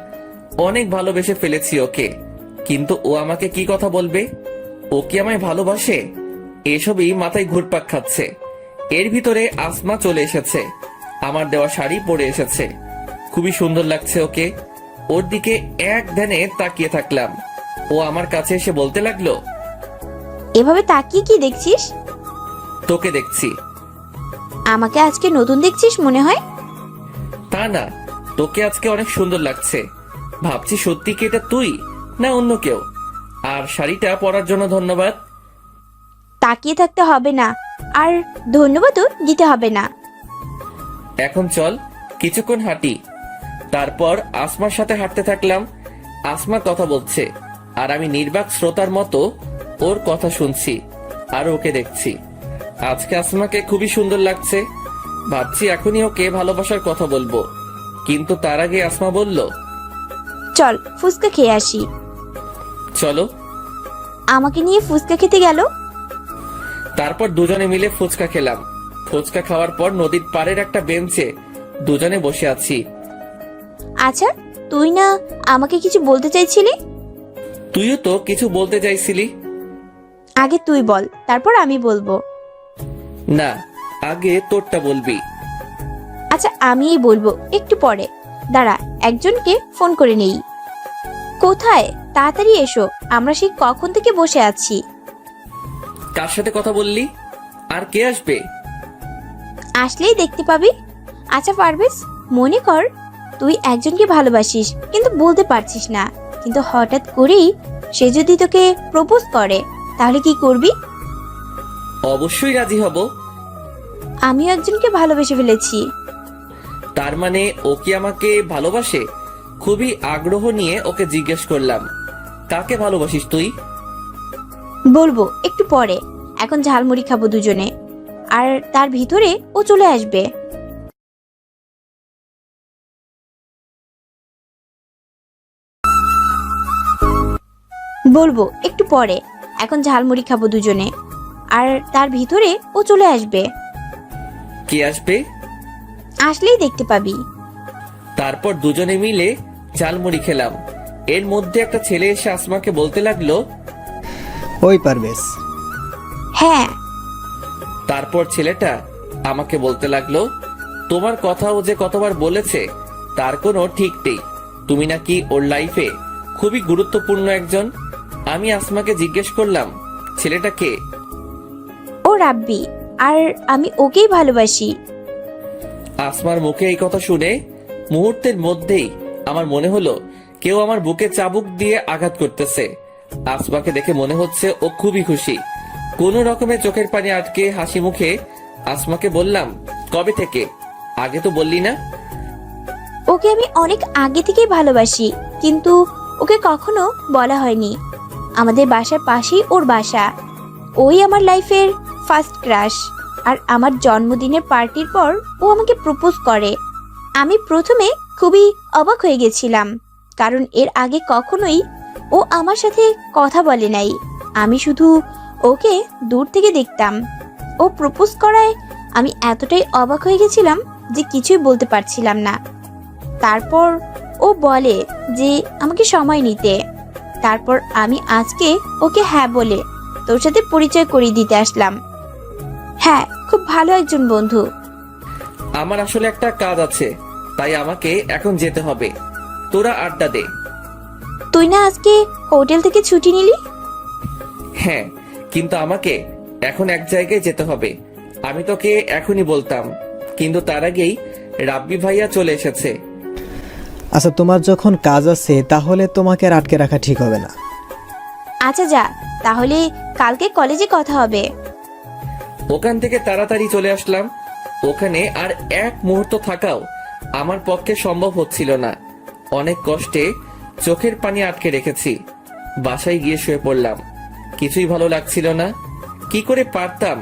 অনেক ভালোবেসে ফেলেছি ওকে। কিন্তু ও আমাকে কি কথা বলবে? ও কি আমায় ভালোবাসে? এসবই মাথায় ঘুরপাক খাচ্ছে। এর ভিতরে আসমা চলে এসেছে। আমার দেওয়া শাড়ি পরে এসেছে। খুবই সুন্দর লাগছে ওকে। ওর দিকে এক ধ্যানে তাকিয়ে থাকলাম। ও আমার কাছে এসে বলতে লাগলো, এভাবে তাকিয়ে কি দেখছিস? তোকে দেখছি। আমাকে আজকে নতুন দেখছিস মনে হয়? তা না, তোকে আজকে অনেক সুন্দর লাগছে। ভাবছি সত্যি কি এটা তুই না অন্য কেউ। আর শাড়িটা পরার জন্য ধন্যবাদ। তাকিয়ে থাকতে হবে না, আর ধন্যবাদও দিতে হবে না। এখন চল কিছুক্ষণ হাঁটি। তারপর আসমার সাথে হাঁটতে থাকলাম। আসমা কথা বলছে আর আমি নির্বাক শ্রোতার মতো ওর কথা শুনছি আর ওকে দেখছি। আজকে আসমাকে খুবই সুন্দর লাগছে। ভাবছি এখনই ওকে ভালোবাসার কথা বলবো, কিন্তু তার আগে আসমা বলল, চল ফুচকা খেয়ে আসি। চলো। আমাকে নিয়ে ফুচকা খেতে গেল। তারপর দুজনে মিলে ফুচকা খেলাম। ফুচকা খাওয়ার পর নদীর পাড়ের একটা বেঞ্চে দুজনে বসে আছি। আচ্ছা, তুই না আমাকে কিছু বলতে চাইছিলি? তুইও তো কিছু বলতে চাইছিলি। আগে তুই বল, তারপর আমি বলবো। না, আগে তোরটা বলবি। আচ্ছা, আমিই বলবো একটু পরে। দাঁড়া, একজনকে ফোন করে নেই। কোথায়? তাড়াতাড়ি এসো, আমরা সেই কখন থেকে বসে আছি। কার সাথে কথা বললি? আর কে আসবে? আসলেই দেখতে পাবি। আচ্ছা পারভেজ, মনে কর তুই একজনকে ভালোবাসিস কিন্তু বলতে পারছিস না, কিন্তু হঠাৎ করেই সে যদি তোকে প্রপোজ করে, তাহলে কি করবি? অবশ্যই রাজি হব। আমিও একজনকে ভালোবেসে ফেলেছি। তার মানে ও কি আমাকে ভালোবাসে? খুবই আগ্রহ নিয়ে ওকে জিজ্ঞেস করলাম, কাকে ভালোবাসিস তুই? বলবো একটু পরে, এখন ঝালমুড়ি খাবো দুজনে, আর তার ভিতরে ও চলে আসবে। বলবো একটু পরে, এখন ঝালমুড়ি খাবো দুজনে, আর তার ভিতরে ও চলে আসবে। কে আসবে? আসলেই দেখতে পাবি। তারপর দুজনে মিলে ঝালমুড়ি খেলাম। এর মধ্যে একটা ছেলে এসে আসমাকে বলতে লাগলো, ওই পারভেজ, হ্যাঁ। তারপর ছেলেটা আমাকে বলতে লাগলো, তোমার কথা ও যে কতবার বলেছে তার কোনো ঠিক নেই। তুমি নাকি ওর লাইফে খুবই গুরুত্বপূর্ণ একজন। আমি আসমাকে জিজ্ঞেস করলাম, ছেলেটা কে? ও রাব্বি, আর আমি ওকেই ভালোবাসি। আসমার মুখে এই কথা শুনে মুহূর্তের মধ্যেই আমার মনে হলো কেউ আমার বুকে চাবুক দিয়ে আঘাত করতেছে। আসমাকে দেখে মনে হচ্ছে ও খুবই খুশি। কোনো রকমে চোখের পানি আটকে হাসি মুখে আসমাকে বললাম, কবে থেকে? আগে তো বললি না। ওকে আমি অনেক আগে থেকেই ভালোবাসি, কিন্তু ওকে কখনো বলা হয়নি। আমাদের বাসার পাশেই ওর বাসা। ওই আমার লাইফের ফার্স্ট ক্রাশ। আর আমার জন্মদিনের পার্টির পর ও আমাকে প্রপোজ করে। আমি প্রথমে খুবই অবাক হয়ে গেছিলাম, কারণ এর আগে কখনোই ও আমার সাথে কথা বলে নাই। আমি শুধু ওকে দূর থেকে দেখতাম। ও প্রপোজ করায় আমি এতটাই অবাক হয়ে গেছিলাম যে কিছুই বলতে পারছিলাম না। তারপর ও বলে যে আমাকে সময় নিতে। তারপর আমি আজকে ওকে হ্যাঁ বলে তোর সাথে পরিচয় করিয়ে দিতে আসলাম। হ্যাঁ, খুব ভালো একজন বন্ধু। আমার আসলে একটা কাজ আছে, তাই আমাকে এখন যেতে হবে। তোরা আড্ডা দে। তুই না আজকে হোটেল থেকে ছুটি নিলি? হ্যাঁ, কিন্তু আমাকে এখন এক জায়গায় যেতে হবে। আমি তোকে এখনই বলতাম, কিন্তু তার আগেই রাব্বি ভাইয়া চলে এসেছে। আচ্ছা তোমার যখন কাজ আছে তাহলে তোমাকে আর আটকে রাখা ঠিক হবে না। আচ্ছা যা, তাহলে কালকে কলেজে কথা হবে। ওখান থেকে তাড়াতাড়ি চলে আসলাম। ওখানে আর এক মুহূর্ত থাকাও আমার পক্ষে সম্ভব হচ্ছিল না। অনেক কষ্টে চোখের পানি আটকে রেখেছি। বাসায় গিয়ে শুয়ে পড়লাম। কিছুই ভালো লাগছিল না। কি করে পারতাম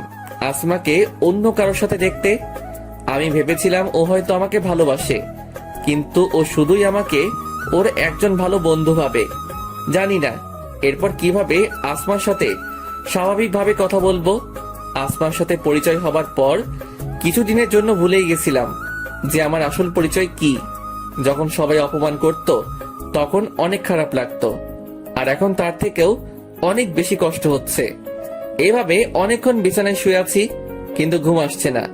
আসমাকে অন্য কারোর সাথে দেখতে? আমি ভেবেছিলাম ও হয়তো আমাকে ভালোবাসে, কিন্তু ও শুধুই আমাকে ওর একজন ভালো বন্ধু ভাবে। জানি না এরপর কিভাবে আসমার সাথে স্বাভাবিকভাবে কথা বলবো। আসমার সাথে পরিচয় হবার পর কিছুদিনের জন্য ভুলেই গেছিলাম যে আমার আসল পরিচয় কি। যখন সবাই অপমান করত তখন অনেক খারাপ লাগতো, আর এখন তার থেকেও অনেক বেশি কষ্ট হচ্ছে। এভাবে অনেকক্ষণ বিছানায় শুয়ে আছি, কিন্তু ঘুম আসছে না।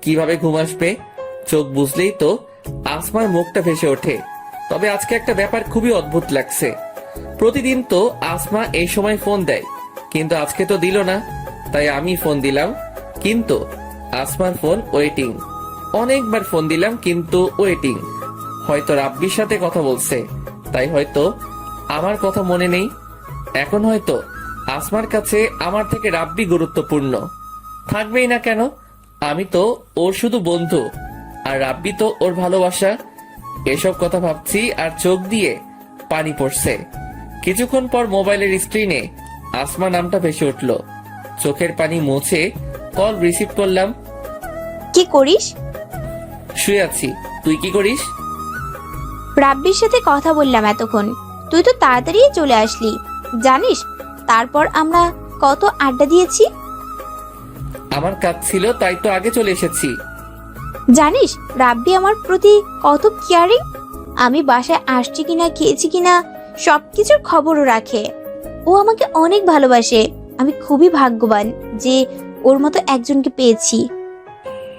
কিভাবে ঘুম আসবে? চোখ বুঝলেই তো আসমার মুখটা ভেসে ওঠে। তবে আজকে একটা ব্যাপার খুবই অদ্ভুত লাগছে। প্রতিদিন তো আসমা এই সময় ফোন দেয়, কিন্তু আজকে তো দিল না। তাই আমি ফোন দিলাম, কিন্তু আসমার ফোন ওয়েটিং। অনেকবার ফোন দিলাম, কিন্তু ওয়েটিং। হয়তো রাব্বির সাথে কথা বলছে, তাই হয়তো আমার কথা মনে নেই। এখন হয়তো আসমার কাছে আমার থেকে রাব্বি গুরুত্বপূর্ণ। থাকবেই না কেন? আমি তো ওর শুধু বন্ধু, আর রাব্বি তো ওর ভালোবাসা। এসব কথা ভাবছি আর চোখ দিয়ে পানি পড়ছে। কিছুক্ষণ পর মোবাইলের স্ক্রিনে আসমা নামটা ভেসে উঠল। চোখের পানি মুছে কল রিসিভ করলাম। কি করিস? শুয়ে আছি। তুই কি করিস? রাব্বির সাথে কথা বললাম এতক্ষণ, তুই তো তাড়াতাড়ি চলে আসলি। জানিস তারপর আমরা কত আড্ডা দিয়েছি? আমার কাজ ছিল তাই তো আগে চলে এসেছি। জানিস রাব্বি আমার প্রতি কত কেয়ারিং। আমি বাসায় আসছি কিনা, খেয়েছি কিনা সবকিছুর খবরও রাখে। ও আমাকে অনেক ভালোবাসে। আমি খুবই ভাগ্যবান যে ওর মতো একজনকে পেয়েছি।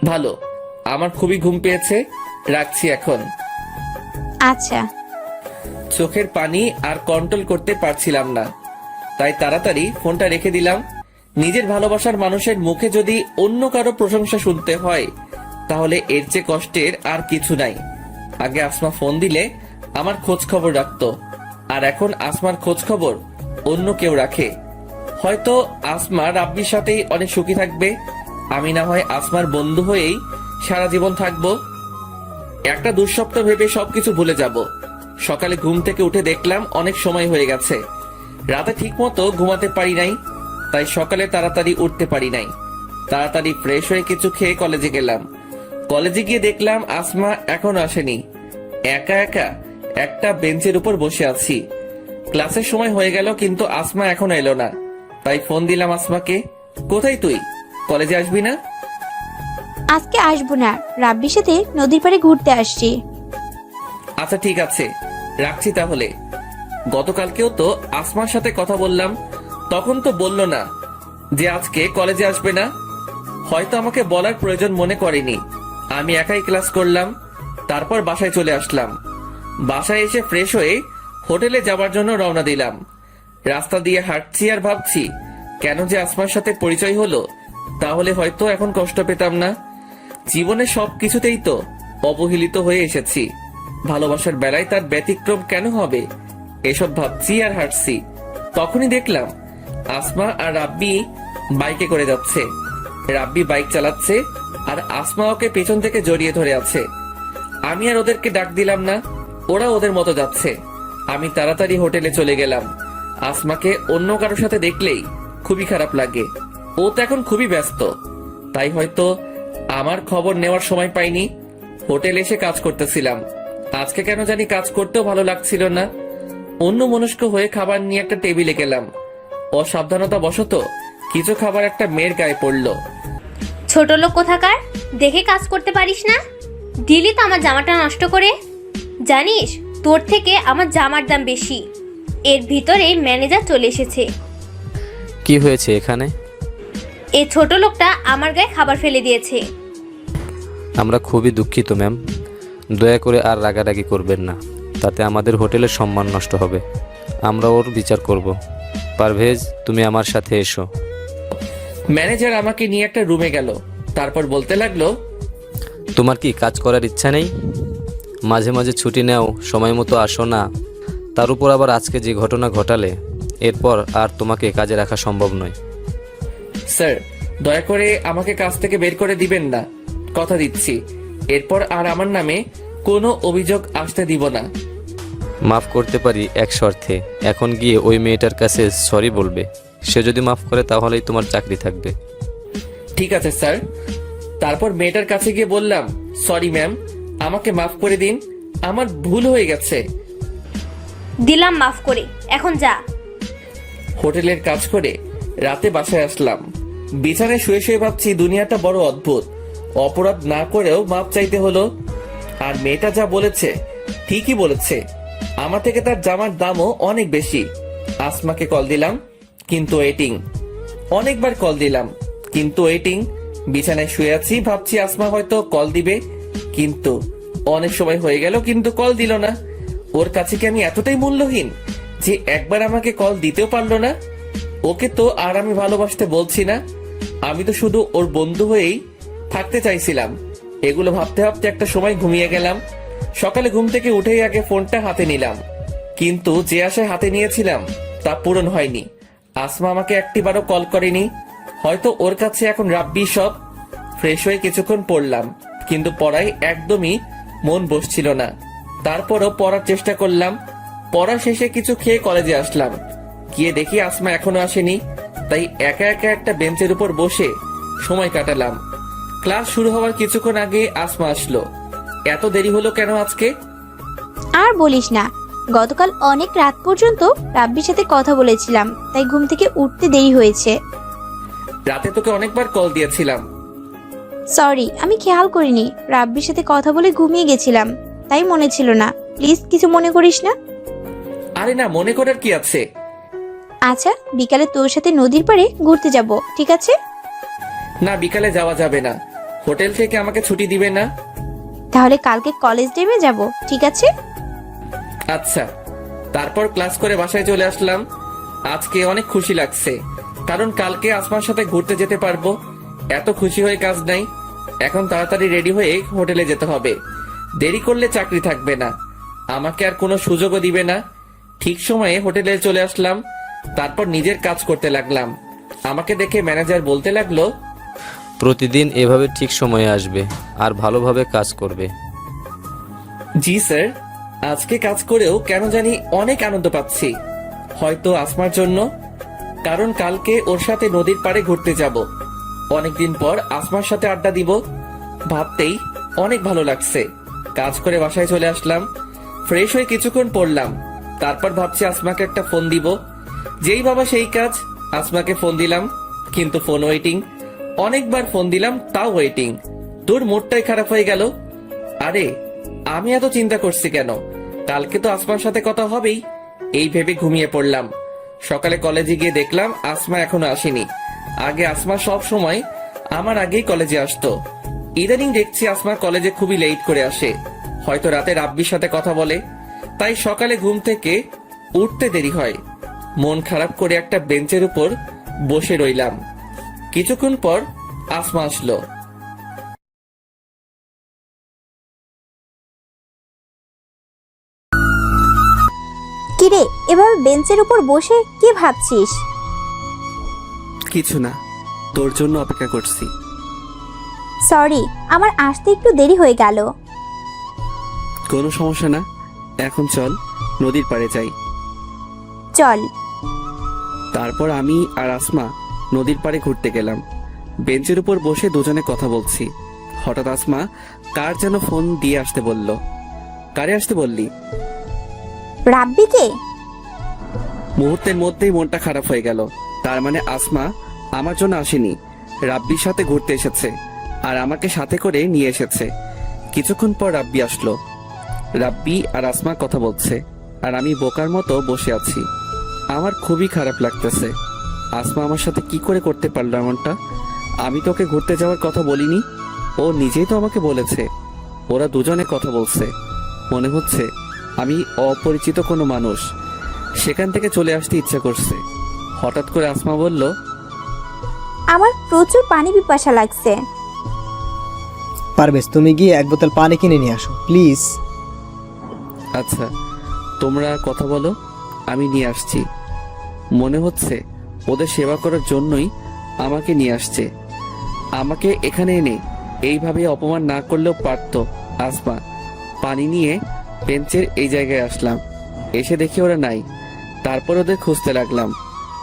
ভালো, আমার খুবই ঘুম পেয়েছে, রাখছি এখন। আচ্ছা। চোখের পানি আর কন্ট্রোল করতে পারছিলাম না, তাই তাড়াতাড়ি ফোনটা রেখে দিলাম। নিজের ভালোবাসার মানুষের মুখে যদি অন্য কারো প্রশংসা শুনতে হয় তাহলে এর চেয়ে কষ্টের আর কিছু নাই। আগে আসমা ফোন দিলে আমার খোঁজ খবর রাখতো, আর এখন আসমার খোঁজ খবর অন্য কেউ রাখে। হয়তো আসমা রাব্বির সাথেই অনেক সুখী থাকবে, আমি না হয় আসমার বন্ধু হয়েই সারা জীবন থাকবো। একটা দুঃস্বপ্ন ভেবে সবকিছু ভুলে যাব। সকালে ঘুম থেকে উঠে দেখলাম অনেক সময় হয়ে গেছে। রাতে ঠিক মতো ঘুমাতে পারি নাই, তাই সকালে তাড়াতাড়ি উঠতে পারি নাই। তাড়াতাড়ি ফ্রেশ হয়ে কিছু খেয়ে কলেজে গেলাম। কলেজে গিয়ে দেখলাম আসমা এখনো আসেনি। একা একা একটা বেঞ্চের উপর বসে আছি। ক্লাসের সময় হয়ে গেল কিন্তু আসমা এখনো এলো না, তাই ফোন দিলাম আসমাকে। কোথায় তুই? কলেজে আসবি না? আজকে আসবো না, রাব্বির সাথে নদীর পাড়ে ঘুরতে আসছি। আচ্ছা ঠিক আছে, রাখছি তাহলে। গতকালকেও তো আসমার সাথে কথা বললাম, তখন তো বললো না যে আজকে কলেজে আসবে না। হয়তো আমাকে বলার প্রয়োজন মনে করেনি। আমি একাই ক্লাস করলাম, তারপর বাসায় চলে আসলাম। বাসায় এসে ফ্রেশ হয়ে হোটেলে যাবার জন্য রওনা দিলাম। রাস্তা দিয়ে হাঁটছি আর ভাবছি কেন যে আসমার সাথে পরিচয় হলো, তাহলে হয়তো এখন কষ্ট পেতাম না। জীবনে সব কিছুতেই তো অবহেলিত হয়ে এসেছি, ভালোবাসার বেলায় তার ব্যতিক্রম কেন হবে? এসব ভাবছি আর হাঁটছি, তখনই দেখলাম আসমা আর রাব্বি বাইকে করে যাচ্ছে। রাব্বি বাইক চালাচ্ছে আর আসমা ওকে পেছন থেকে জড়িয়ে ধরে আছে। আমি আর ওদেরকে ডাক দিলাম না, ওরা ওদের মতো যাচ্ছে। আমি তাড়াতাড়ি হোটেলে চলে গেলাম। আসমাকে অন্য কারোর সাথে দেখলেই খুবই খারাপ লাগে। ও তো এখন খুবই ব্যস্ত, তাই হয়তো আমার খবর নেওয়ার সময় পাইনি। হোটেলে এসে কাজ করতেছিলাম। আজকে কেন জানি কাজ করতেও ভালো লাগছিল না। অন্য মনস্ক হয়ে খাবার নিয়ে একটা টেবিলে গেলাম। অসাবধানতা বশত কিছু খাবার একটা মেয়ের গায়ে পড়লো। ছোট লোক কোথাকার, দেখে কাজ করতে পারিস না? দিলি তো আমার জামাটা নষ্ট করে। জানিস তোর থেকে আমার জামার দাম বেশি। এর ভিতরে ম্যানেজার চলে এসেছে। কি হয়েছে এখানে? এই ছোট লোকটা আমার গায়ে খাবার ফেলে দিয়েছে। আমরা খুবই দুঃখিত ম্যাম, দয়া করে আর রাগারাগি করবেন না, তাতে আমাদের হোটেলের সম্মান নষ্ট হবে। আমরা ওর বিচার করব। পারভেজ, তুমি আমার সাথে এসো। ম্যানেজার আমাকে নিয়ে একটা রুমে গেল, তারপর বলতে লাগলো, তোমার কি কাজ করার ইচ্ছা নেই? মাঝে মাঝে ছুটি নাও, সময় মতো আসো না। তার উপর আবার আজকে যে ঘটনা ঘটালে, এরপর আর তোমাকে কাজে রাখা সম্ভব নয়। স্যার দয়া করে আমাকে কাজ থেকে বের করে দিবেন না, কথা দিচ্ছি এরপর আর আমার নামে কোনো অভিযোগ আসতে দিব না। মাফ করতে পারি এক শর্তে, এখন গিয়ে ওই মেয়েটার কাছে সরি বলবে। সে যদি মাফ করে তাহলেই তোমার চাকরি থাকবে। ঠিক আছে স্যার। তারপর মেয়েটার কাছে গিয়ে বললাম, সরি ম্যাম, আমাকে মাফ করে দিন, আমার ভুল হয়ে গেছে। দিলাম মাফ করে, এখন যা। হোটেলের কাজ করে রাতে বাসায় আসলাম। বিছানায় শুয়ে শুয়ে ভাবছি দুনিয়াটা বড় অদ্ভুত। অপরাধ না করেও মাপ চাইতে হলো। আর মেয়েটা যা বলেছে ঠিকই বলেছে, আমার থেকে তার জামার দামও অনেক বেশি। আসমাকে কল দিলাম কিন্তু ওয়েটিং। অনেকবার কল দিলাম কিন্তু ওয়েটিং। বিছানায় শুয়ে আছি, ভাবছি আসমা হয়তো কল দিবে, কিন্তু অনেক সময় হয়ে গেল কিন্তু কল দিল না। ওর কাছে কি আমি এতটাই মূল্যহীন যে একবার আমাকে কল দিতেও পারলো না? ওকে তো আর আমি ভালোবাসতে বলছি না, আমি তো শুধু ওর বন্ধু হয়েই থাকতে চাইছিলাম। এগুলো ভাবতে ভাবতে একটা সময় ঘুমিয়ে গেলাম। সকালে ঘুম থেকে উঠেই আগে ফোনটা হাতে নিলাম, কিন্তু যে আশায় হাতে নিয়েছিলাম তা পূরণ হয়নি। আসমা আমাকে একটিবারও কল করেনি, হয়তো ওর কাছে এখন রাব্বি সব। ফ্রেশ হয়ে কিছুক্ষণ পড়লাম, কিন্তু পড়ায় একদমই মন বসছিল না। তারপরও পড়ার চেষ্টা করলাম। পড়া শেষে কিছু খেয়ে কলেজে আসলাম। গিয়ে দেখি আসমা এখনো আসেনি, তাই একা একা একটা বেঞ্চের উপর বসে সময় কাটালাম। ক্লাস শুরু হওয়ার কিছুক্ষণ আগে আসমা আসলো। এত দেরি হলো কেন আজকে? আর বলিস না, গতকাল অনেক রাত পর্যন্ত রাব্বির সাথে কথা বলেছিলাম, তাই ঘুম থেকে উঠতে দেরি হয়েছে। রাতে তোকে অনেকবার কল দিয়েছিলাম। সরি, আমি খেয়াল করিনি। রাব্বির সাথে কথা বলে ঘুমিয়ে গেছিলাম, তাই মনে ছিল না। প্লিজ কিছু মনে করিস না। আরে না, মনে করার কি আছে? আচ্ছা, বিকালে তোর সাথে নদীর পাড়ে ঘুরতে যাব, ঠিক আছে? না, বিকালে যাওয়া যাবে না। হোটেল থেকে আমাকে ছুটি দিবে না। তাহলে কালকে কলেজ ডেমে যাব, ঠিক আছে? আচ্ছা। তারপর ক্লাস করে বাসায় চলে আসলাম। আজকে অনেক খুশি লাগছে, কারণ কালকে আসমার সাথে ঘুরতে যেতে পারবো। এত খুশি হয়ে কাজ নাই। এখন তাড়াতাড়ি রেডি হয়ে হোটেলে যেতে হবে। দেরি করলে চাকরি থাকবে না, আমাকে আর কোনো সুযোগও দিবে না। ঠিক সময়ে হোটেলে চলে আসলাম। তারপর নিজের কাজ করতে লাগলাম। আমাকে দেখে ম্যানেজার বলতে লাগলো, প্রতিদিন এভাবে ঠিক সময়ে আসবে আর ভালোভাবে কাজ করবে। জি স্যার। আজকে কাজ করেও কেন জানি অনেক আনন্দ পাচ্ছি। হয়তো আসমার জন্য, কারণ কালকে ওর সাথে নদীর পাড়ে ঘুরতে যাব। অনেকদিন পর আসমার সাথে আড্ডা দিব, ভাবতেই অনেক ভালো লাগছে। কাজ করে বাসায় চলে আসলাম। ফ্রেশ হয়ে কিছুক্ষণ পড়লাম। তারপর ভাবছি আসমাকে একটা ফোন দিব। যেই বাবা সেই কাজ, আসমাকে ফোন দিলাম, কিন্তু ফোন ওয়েটিং। অনেকবার ফোন দিলাম, তাও ওয়েটিং। তোর মুডটাই খারাপ হয়ে গেল। আরে, আমি এত চিন্তা করছি কেন? কালকে তো আসমার সাথে কথা হবেই, এই ভেবে ঘুমিয়ে পড়লাম। সকালে কলেজে গিয়ে দেখলাম আসমা এখনো আসেনি। আগে আসমা সব সময় আমার আগেই কলেজে আসতো। ইদানিং দেখছি আসমা কলেজে খুবই লেট করে আসে। হয়তো রাতে রাব্বির সাথে কথা বলে, তাই সকালে ঘুম থেকে উঠতে দেরি হয়। মন খারাপ করে একটা বেঞ্চের উপর বসে রইলাম। কিছুক্ষণ পর আসমা আসলো। কিরে, এভাবে বেঞ্চের উপর বসে কি ভাবছিস? কিছু না, তোর জন্য অপেক্ষা করছি। সরি, আমার আসতে একটু দেরি হয়ে গেল। কোনো সমস্যা না, এখন চল নদীর পাড়ে যাই। চল। তারপর আমি আর আসমা নদীর পাড়ে ঘুরতে গেলাম। বেঞ্চের উপর বসে দুজনে কথা বলছি। হঠাৎ আসমা কার যেন ফোন দিয়ে আসতে বলল। কারে আসতে বললি? রাব্বিকে। মুহূর্তের মধ্যেই মনটা খারাপ হয়ে গেল। তার মানে আসমা আমার জন্য আসেনি, রাব্বির সাথে ঘুরতে এসেছে, আর আমাকে সাথে করে নিয়ে এসেছে। কিছুক্ষণ পর রাব্বি আসলো। রাব্বি আর আসমা কথা বলছে, আর আমি বোকার মতো বসে আছি। আমার খুবই খারাপ লাগতেছে। আসমা আমার সাথে কি করে করতে পারলো এমনটা? আমি তোকে ঘুরতে যাওয়ার কথা বলিনি, ও নিজেই তো আমাকে বলেছে। ওরা দুজনে কথা বলছে, মনে হচ্ছে আমি অপরিচিত কোনো মানুষ। সেখান থেকে চলে আসতে ইচ্ছা করছে। হঠাৎ করে আসমা বলল, আমার প্রচুর পানি পিপাসা লাগছে। পারভেজ, তুমি গিয়ে এক বোতল পানি কিনে নিয়ে আসো প্লিজ। আচ্ছা, তোমরা কথা বলো, আমি নিয়ে আসছি। মনে হচ্ছে ওদের সেবা করার জন্যই আমাকে নিয়ে আসছে। আমাকে এখানে এনে এইভাবে অপমান না করলেও পারতো আসমা। পানি নিয়ে বেঞ্চের এই জায়গায় আসলাম। এসে দেখি ওরা নাই। তারপর ওদের খুঁজতে লাগলাম।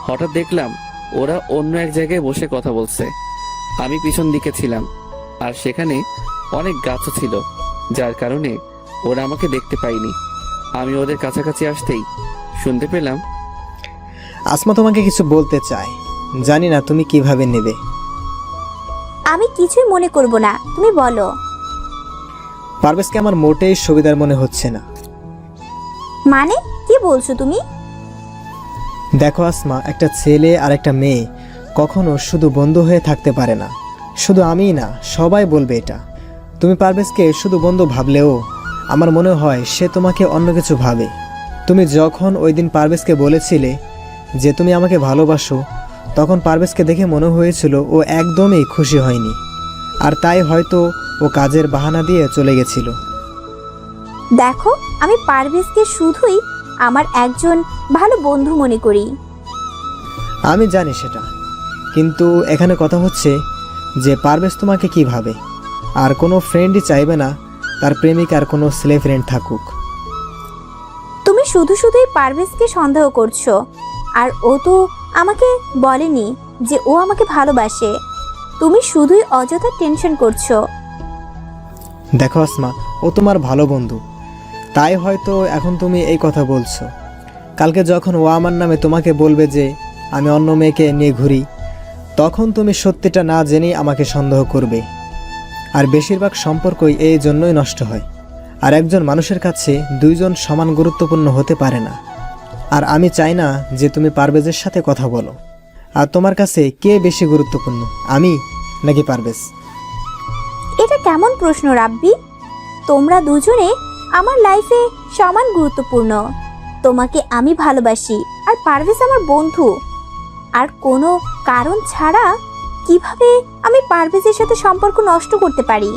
হঠাৎ দেখলাম ওরা অন্য এক জায়গায় বসে কথা বলছে। আমি পিছন দিকে ছিলাম, আর সেখানে অনেক গাছও ছিল, যার কারণে ওরা আমাকে দেখতে পায়নি। আমি ওদের কাছাকাছি আসতেই শুনতে পেলাম, আসমা তোমাকে কিছু বলতে চায়, জানি না তুমি কিভাবে নেবে। আমি কিছুই মনে করব না, তুমি বলো। পারভেজকে আমার মোটেই সুবিধার মনে হচ্ছে না। মানে কি বলছো তুমি? দেখো আসমা, একটা ছেলে আর একটা মেয়ে কখনো শুধু বন্ধু হয়ে থাকতে পারে না। শুধু আমিই না, সবাই বলবে এটা। তুমি পারভেজকে শুধু বন্ধু ভাবলেও আমার মনে হয় সে তোমাকে অন্য কিছু ভাবে। তুমি যখন ওই দিন পারভেজকে বলেছিলে যে তুমি আমাকে ভালোবাসো, তখন পারভেজকে দেখে মনে হয়েছিল ও একদমই খুশি হয়নি, আর তাই হয়তো ও কাজের বাহানা দিয়ে চলে গেছিল। দেখো, আমি পারভেজকে শুধুই আমার একজন ভালো বন্ধু মনে করি। আমি জানি সেটা, কিন্তু এখানে কথা হচ্ছে যে পারভেজ তোমাকে কি ভাবে। আর কোনো ফ্রেন্ডই চাইবে না তার প্রেমিক আর কোনো ছেলে ফ্রেন্ড থাকুক। তুমি শুধু শুধুই পারভেজকে সন্দেহ করছো, আর ও তো আমাকে বলেনি যে ও আমাকে ভালোবাসে। তুমি শুধুই অযথা টেনশন করছো। দেখো আসমা, ও তোমার ভালো বন্ধু, তাই হয়তো এখন তুমি এই কথা বলছো। কালকে যখন ও আমার নামে তোমাকে বলবে যে আমি অন্য মেয়েকে নিয়ে ঘুরি, তখন তুমি সত্যিটা না জেনেই আমাকে সন্দেহ করবে। আর বেশিরভাগ সম্পর্কই এই জন্যই নষ্ট হয়। আর একজন মানুষের কাছে দুইজন সমান গুরুত্বপূর্ণ হতে পারে না। আর আমি চাই না যে তুমি পারভেজের সাথে কথা বলো। আর তোমার কাছে কে বেশি গুরুত্বপূর্ণ, আমি নাকি পারভেজ? এটা কেমন প্রশ্ন রাব্বি? তোমরা দুজনে আমার লাইফে সমান গুরুত্বপূর্ণ। তোমাকে আমি ভালোবাসি আর পারভেজ আমার বন্ধু। আর কোনো কারণ ছাড়া কিভাবে আমি পারভেজের সাথে সম্পর্ক নষ্ট করতে পারি?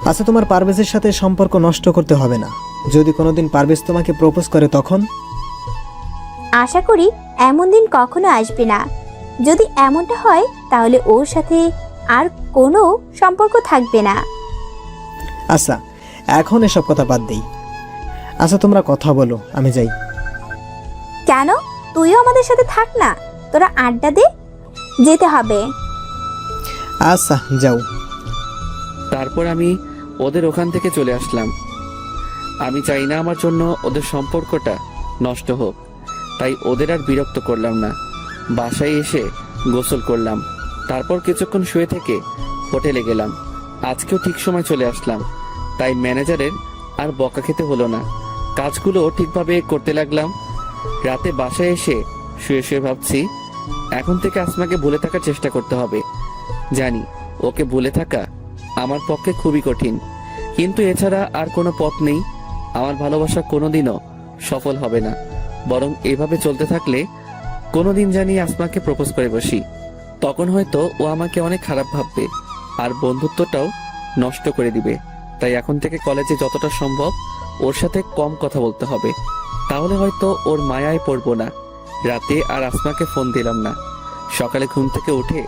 আচ্ছা, তোমার পারভেজের সাথে সম্পর্ক নষ্ট করতে হবে না। যদি কোনোদিন পারভেজ তোমাকে প্রপোজ করে তখন? আশা করি এমন দিন কখনো আসবে না। যদি এমনটা হয় তাহলে ওর সাথে আর কোনো সম্পর্ক থাকবে না। আচ্ছা, এখন এসব কথা বাদ দেই। আচ্ছা, তোমরা কথা বলো, আমি যাই। কেন? তুইও আমাদের সাথে থাক না, তোরা আড্ডা দে। যেতে হবে। আচ্ছা, যাও। তারপর আমি ওদের ওখান থেকে চলে আসলাম। আমি চাই না আমার জন্য ওদের সম্পর্কটা নষ্ট হোক, তাই ওদের আর বিরক্ত করলাম না। বাসায় এসে গোসল করলাম, তারপর কিছুক্ষণ শুয়ে থেকে হোটেলে গেলাম। আজকেও ঠিক সময় চলে আসলাম, তাই ম্যানেজারের আর বকা খেতে হলো না। কাজগুলো ঠিকভাবে করতে লাগলাম। রাতে বাসায় এসে শুয়ে শুয়ে ভাবছি, এখন থেকে আসমাকে ভুলে থাকার চেষ্টা করতে হবে। জানি ওকে ভুলে থাকা আমার পক্ষে খুবই কঠিন, কিন্তু এছাড়া আর কোনো পথ নেই। আমার ভালোবাসা কোনোদিনও সফল হবে না, বরং এভাবে চলতে থাকলে কোনোদিন জানি আসমাকে প্রপোজ করে বসি। তখন হয়তো ও আমাকে অনেক খারাপ ভাববে আর বন্ধুত্বটাও নষ্ট করে দিবে। তাই এখন থেকে কলেজে যতটা সম্ভব ওর সাথে কম কথা বলতে হবে, তাহলে হয়তো ওর মায়ায় পড়বো না। রাতে আর আসমাকে ফোন দিলাম না। সকালে ঘুম থেকে উঠে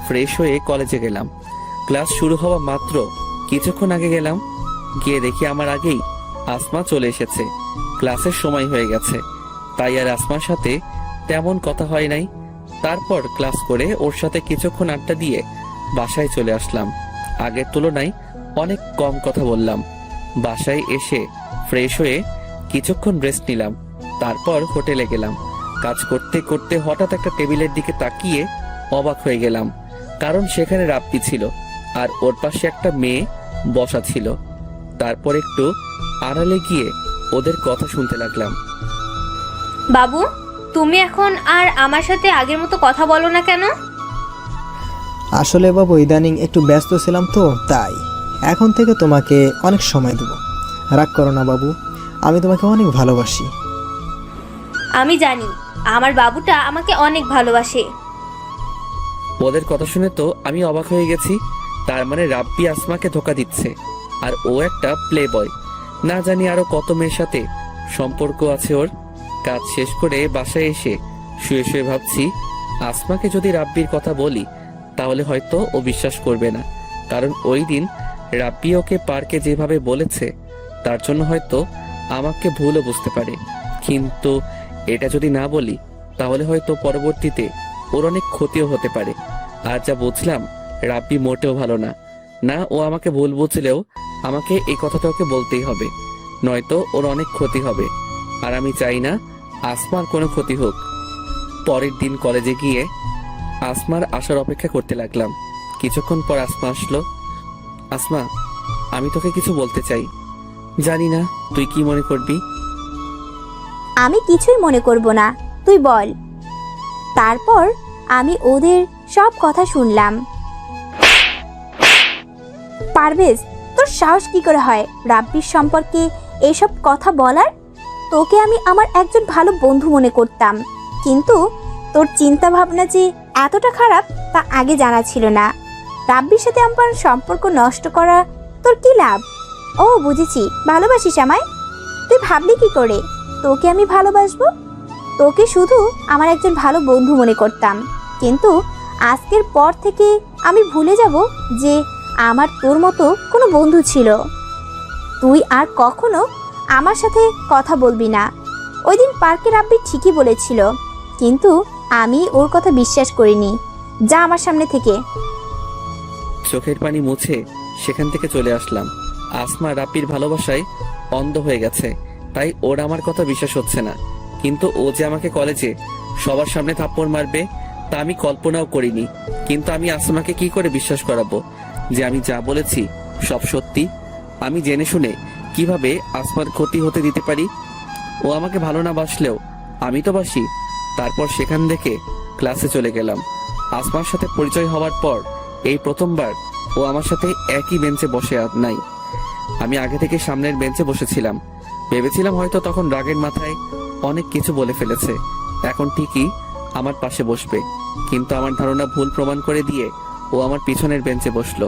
ফ্রেশ হয়ে কলেজে গেলাম। ক্লাস শুরু হওয়া মাত্র কিছুক্ষণ আগে গেলাম, গিয়ে দেখি আমার আগেই আসমা চলে এসেছে। ক্লাসের সময় হয়ে গেছে, তাই আর আসমার সাথে তেমন কথা হয় নাই। তারপর ক্লাস করে ওর সাথে কিছুক্ষণ আড্ডা দিয়ে বাসায় চলে আসলাম। আগের তুলনায় অনেক কম কথা বললাম। বাসায় এসে ফ্রেশ হয়ে কিছুক্ষণ রেস্ট নিলাম, তারপর হোটেলে গেলাম। কাজ করতে করতে হঠাৎ একটা টেবিলের দিকে তাকিয়ে অবাক হয়ে গেলাম, কারণ সেখানে রাপ্পি ছিল আর ওর পাশে একটা মেয়ে বসা ছিল। তারপর একটু আড়ালে গিয়ে ওদের কথা শুনতে লাগলাম। বাবু, তুমি এখন আর আমার সাথে আগের মতো কথা বলো না কেন? আসলে বাবু, ইদানিং একটু ব্যস্ত ছিলাম তো, তাই এখন থেকে তোমাকে অনেক সময় দেব। রাগ করো না বাবু, আমি তোমাকে অনেক ভালোবাসি। আমি জানি আমার বাবুটা আমাকে অনেক ভালোবাসে। ওদের কথা শুনে তো আমি অবাক হয়ে গেছি। তার মানে রাব্বি আসমাকে ধোকা দিচ্ছে আর ও একটা প্লে বয়। না জানি আরো কত মেয়ের সাথে সম্পর্ক আছে ওর। কাজ শেষ করে বাসায় এসে শুয়ে শুয়ে ভাবছি, আসমাকে যদি রাব্বির কথা বলি তাহলে হয়তো ও বিশ্বাস করবে না, কারণ ওই দিন রাব্বি ওকে পার্কে যেভাবে বলেছে তার জন্য হয়তো আমাকে ভুলও বুঝতে পারে। কিন্তু এটা যদি না বলি তাহলে হয়তো পরবর্তীতে ওর অনেক ক্ষতিও হতে পারে। আর যা বুঝলাম, রাব্বি মোটেও ভালো না। না ও আমাকে ভুল বুঝলেও আমাকে এই কথাটা ওকে বলতেই হবে, নয়তো ওর অনেক ক্ষতি হবে। আর আমি চাই না আসমার কোনো ক্ষতি হোক। পরের দিন কলেজে গিয়ে আসমার আসার অপেক্ষা করতে লাগলাম। কিছুক্ষণ পর আসমা আসলো। আসমা, আমি তোকে কিছু বলতে চাই, জানি না তুই কি মনে করবি। আমি কিছুই মনে করব না, তুই বল। তারপর আমি ওদের সব কথা শুনলাম। পারভেজ, তোর সাহস কি করে হয় রাব্বির সম্পর্কে এসব কথা বলার? তোকে আমি আমার একজন ভালো বন্ধু মনে করতাম, কিন্তু তোর চিন্তা ভাবনা যে এতটা খারাপ তা আগে জানা ছিল না। রাব্বির সাথে আমার সম্পর্ক নষ্ট করা তোর কি লাভ? ও বুঝেছি, ভালোবাসিস আমায়। তুই ভাবলি কি করে তোকে আমি ভালোবাসবো? তোকে শুধু আমার একজন ভালো বন্ধু মনে করতাম, কিন্তু আজকের পর থেকে আমি ভুলে যাব যে আমার তোর মতো কোনো বন্ধু ছিল। তুই আর কখনো আমার সাথে কথা বলবি না। ওই দিন পার্কে রাব্বি ঠিকই বলেছিল, কিন্তু আমি ওর কথা বিশ্বাস করিনি। যা আমার সামনে থেকে। চোখের পানি মুছে সেখান থেকে চলে আসলাম। আসমা রাব্বির ভালোবাসায় অন্ধ হয়ে গেছে, তাই ওর আমার কথা বিশ্বাস হচ্ছে না। কিন্তু ও যে আমাকে কলেজে সবার সামনে থাপ্পড় মারবে তা আমি কল্পনাও করিনি। কিন্তু আমি আসমাকে কি করে বিশ্বাস করাবো যে আমি যা বলেছি সব সত্যি? আমি জেনে শুনে কিভাবে আসমার ক্ষতি হতে দিতে পারি? ও আমাকে ভালো না বাসলেও আমি তো বাসি। তারপর সেখান থেকে ক্লাসে চলে গেলাম। আসমার সাথে পরিচয় হওয়ার পর এই প্রথমবার ও আমার সাথে একই বেঞ্চে বসে নাই। আমি আগে থেকে সামনের বেঞ্চে বসেছিলাম। ভেবেছিলাম হয়তো তখন রাগের মাথায় অনেক কিছু বলে ফেলেছে, এখন ঠিকই আমার পাশে বসবে। কিন্তু আমার ধারণা ভুল প্রমাণ করে দিয়ে ও আমার পিছনের বেঞ্চে বসলো।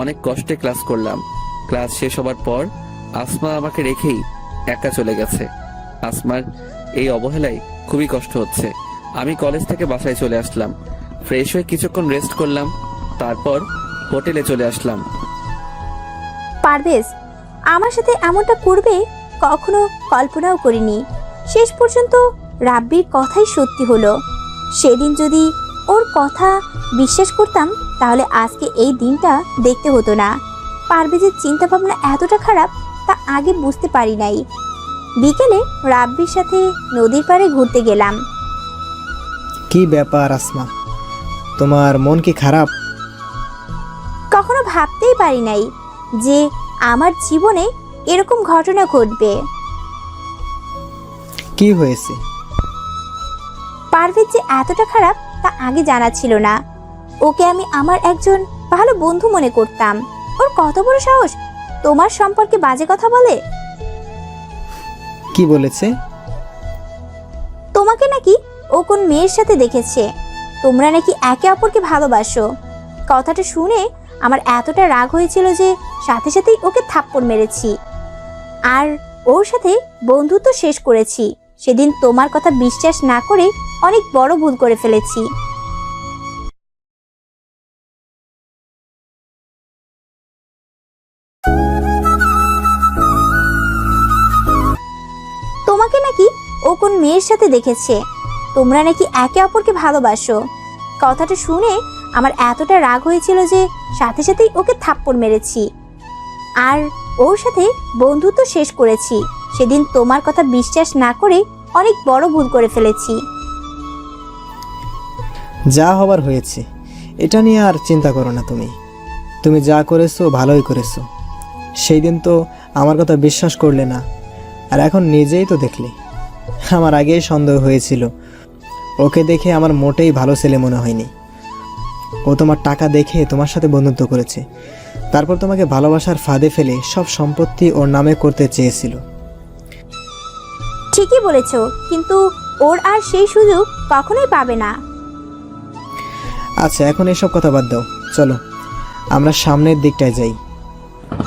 অনেক কষ্টে ক্লাস করলাম। ক্লাস শেষ হবার পর আসমা আমাকে রেখেই একা চলে গেছে। আসমার এই অবহেলায় খুবই কষ্ট হচ্ছে। আমি কলেজ থেকে বাসায় চলে আসলাম। ফ্রেশ হয়ে কিছুক্ষণ রেস্ট করলাম, তারপর হোটেলে চলে আসলাম। পারভেজ আমার সাথে এমনটা করবে কখনো কল্পনাও করিনি। শেষ পর্যন্ত রাব্বির কথাই সত্যি হলো। সেদিন যদি ওর কথা বিশ্বাস করতাম তাহলে আজকে এই দিনটা দেখতে হতো না। পারভেজের চিন্তা ভাবনা এতটা খারাপ তা আগে বুঝতে পারি নাই। বিকেলে রাব্বির সাথে নদীর পাড়ে ঘুরতে গেলাম। কি ব্যাপার আসমা, তোমার মন কি খারাপ? কখনো ভাবতেই পারি নাই যে আমার জীবনে এরকম ঘটনা ঘটবে। কি হয়েছে? পারভেজ যে এতটা খারাপ তা আগে জানা ছিল না। ওকে আমি আমার একজন ভালো বন্ধু মনে করতাম। ওর কত বড় সাহস তোমার সম্পর্কে বাজে কথা বলে। কি বলেছে? তোমাকে নাকি ও কোন মেয়ের সাথে দেখেছে, তোমরা নাকি একে অপরকে ভালোবাসো। কথাটা শুনে আমার এতটা রাগ হয়েছিল যে সাথে সাথেই ওকে থাপ্পড় মেরেছি আর ওর সাথে বন্ধুত্ব শেষ করেছি। সেদিন তোমার কথা বিশ্বাস না করে অনেক বড় ভুল করে ফেলেছি। তোমাকে নাকি ও কোন মেয়ের সাথে দেখেছে, তোমরা নাকি একে অপরকে ভালোবাসো। কথাটা শুনে আমার এতটা রাগ হয়েছিল যে সাথে সাথেই ওকে থাপ্পড় মেরেছি আর ওর সাথে বন্ধুত্ব শেষ করেছি। সেদিন তোমার কথা বিশ্বাস না করে অনেক বড় ভুল করে ফেলেছি। যা হবার হয়েছে, এটা নিয়ে আর চিন্তা করো না। তুমি যা করেছো ভালোই করেছো। সেই দিন তো আমার কথা বিশ্বাস করলে না, আর এখন নিজেই তো দেখলে। আমার আগেই সন্দেহ হয়েছিল। ওকে দেখে আমার মোটেই ভালো ছেলে মনে হয়নি। ও তোমার টাকা দেখে তোমার সাথে বন্ধুত্ব করেছে, তারপর তোমাকে ভালোবাসার ফাঁদে ফেলে সব সম্পত্তি ওর নামে করতে চেয়েছিল। ঠিকই বলেছ, কিন্তু ওর আর সেই সুযোগ কখনোই পাবে না। আচ্ছা, এখন এসব কথা বাদ দাও, চলো আমরা সামনের দিকটায় যাই।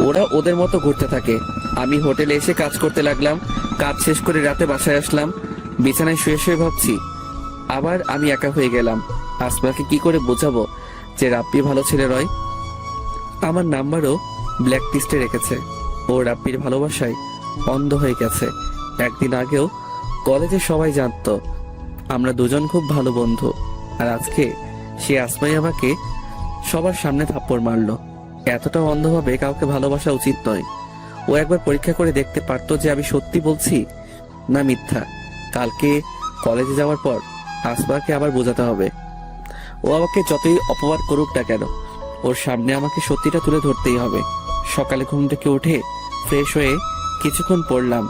ওরা ওদের মতো ঘুরতে থাকে। আমি হোটেলে এসে কাজ করতে লাগলাম। কাজ শেষ করে রাতে বাসায় আসলাম। বিছানায় শুয়ে শুয়ে ভাবছি আবার আমি একা হয়ে গেলাম। আসমাকে কি করে বোঝাবো যে রাব্বি ভালো ছেলে নয়? আমার নাম্বারও ব্ল্যাক লিস্টে রেখেছে। ও রাব্বির ভালোবাসায় অন্ধ হয়ে গেছে। একদিন আগেও কলেজে সবাই জানতো আমরা দুজন খুব ভালো বন্ধু, আর আজকে সে আসমাই আমাকে সবার সামনে থাপ্পড় মারলো। এতটা অন্ধভাবে কাউকে ভালোবাসা উচিত নয়। ও একবার পরীক্ষা করে দেখতে পারতো যে আমি সত্যি বলছি না মিথ্যা। কালকে কলেজে যাওয়ার পর আসমাকে আবার বোঝাতে হবে। ও আমাকে যতই অপবাদ করুক না কেন, ওর সামনে আমাকে সত্যিটা তুলে ধরতেই হবে। সকালে ঘুম থেকে উঠে ফ্রেশ হয়ে কিছুক্ষণ পড়লাম,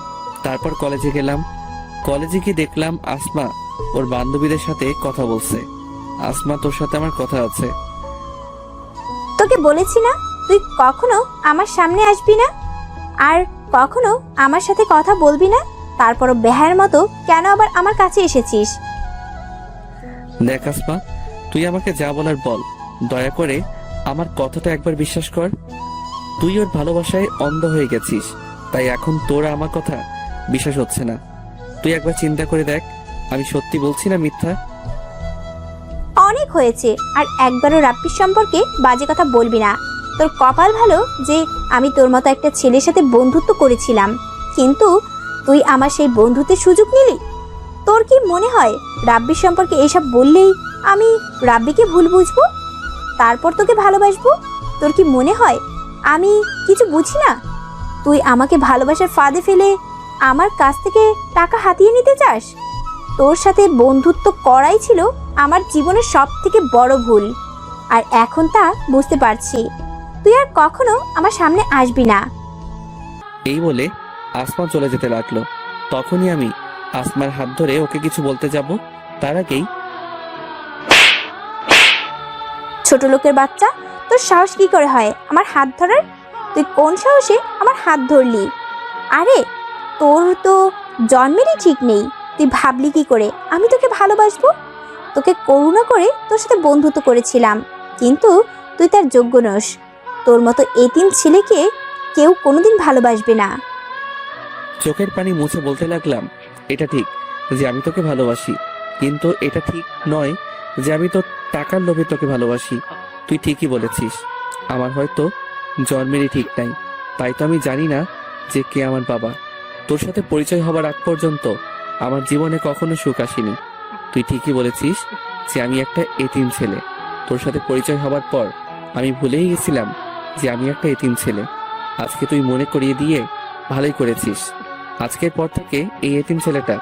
তারপর কলেজে গেলাম। কলেজে গিয়ে দেখলাম আসমা ওর বান্ধবীদের সাথে কথা বলছে। আসমা, তোর সাথে আমার কথা আছে। তোকে বলেছি না তুই কখনো আমার সামনে আসবি না আর কখনো আমার সাথে কথা বলবি না, তারপরও বেহায়ের মতো কেন আবার আমার কাছে এসেছিস? দেখ আসমা, তুই আমাকে যা বলার বল, দয়া করে আমার কথাটা একবার বিশ্বাস কর। তুই ওর ভালোবাসায় অন্ধ হয়ে গেছিস, তাই এখন তোর আমার কথা বিশ্বাস হচ্ছে না। তুই একবার চিন্তা করে দেখ, আমি সত্যি বলছি না মিথ্যা। অনেক হয়েছে, আর একবারও রাব্বির সম্পর্কে বাজে কথা বলবি না। তোর কপাল ভালো যে আমি তোর মতো একটা ছেলের সাথে বন্ধুত্ব করেছিলাম, কিন্তু তুই আমার সেই বন্ধুত্বের সুযোগ নিলি। তোর কি মনে হয় রাব্বির সম্পর্কে এসব বললেই আমি রাব্বিকে ভুল বুঝবো, তারপর তোকে ভালোবাসবো? তোর কি মনে হয় আমি কিছু বুঝি না? তুই আমাকে ভালোবাসার ফাঁদে ফেলে আমার কাছ থেকে টাকা হাতিয়ে নিতে চাস? তোর সাথে বন্ধুত্ব করাই ছিল আমার জীবনের সব থেকে বড় ভুল, আর এখন তা বুঝতে পারছি। তুই আর কখনো আমার সামনে আসবি না। এই বলে আসমা চলে যেতে লাগলো। তখনই আমি আসমার হাত ধরে ওকে কিছু বলতে যাব, তার আগেই ছোট লোকের বাচ্চা, তোর সাহস কি করে হয় আমার হাত ধরার? তুই কোন সাহসে আমার হাত ধরলি? আরে তোর তো জন্মেরই ঠিক নেই। তুই ভাবলি কি করে আমি তোকে ভালোবাসবো? তোকে করুণা করে তোর সাথে বন্ধুত্ব করেছিলাম, কিন্তু তুই তার যোগ্য নস। তোর মতো এতিম ছেলেকে কেউ কোনোদিন ভালোবাসবে না। চোখের পানি মুছে বলতে লাগলাম, এটা ঠিক যে আমি তোকে ভালোবাসি, কিন্তু এটা ঠিক নয় যে আমি তোর টাকার লোভে তোকে ভালোবাসি। তুই ঠিকই বলেছিস, আমার হয়তো জন্মেরই ঠিক নাই, তাই তো আমি জানি না যে কে আমার বাবা। তোর সাথে পরিচয় হবার আগ পর্যন্ত আমার জীবনে কখনো সুখ আসেনি। তুই ঠিকই বলেছিস যে আমি একটা এতিম ছেলে। তোর সাথে পরিচয় হবার পর আমি ভুলেই গেছিলাম যে আমি একটা এতিম ছেলে। আজকে তুই মনে করিয়ে দিয়ে ভালোই করেছিস। আজকের পর থেকে এই এতিম ছেলেটা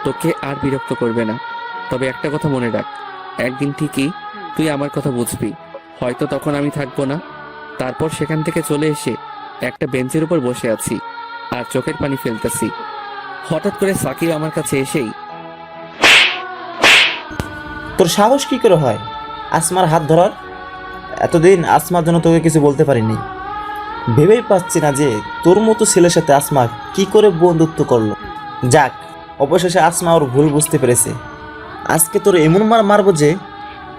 তোকে আর বিরক্ত করবে না। তবে একটা কথা মনে রাখ, একদিন ঠিকই তুই আমার কথা বুঝবি। হয়তো তখন আমি থাকবো না, তারপর সেখান থেকে চলে এসে একটা বেঞ্চের উপর বসে আছি আর চোখের পানি ফেলতেছি। হঠাৎ করে সাকিব আমার কাছে এসেই, তোর সাহস কি করে হয় আসমার হাত ধরার? এতদিন আসমার জন্য তোকে কিছু বলতে পারিনি। ভেবেই পাচ্ছি না যে তোর মতো ছেলের সাথে আসমা কি করে বন্ধুত্ব করলো। যাক, অবশেষে আসমা ওর ভুল বুঝতে পেরেছে। আজকে তোর এমন মার মারবো যে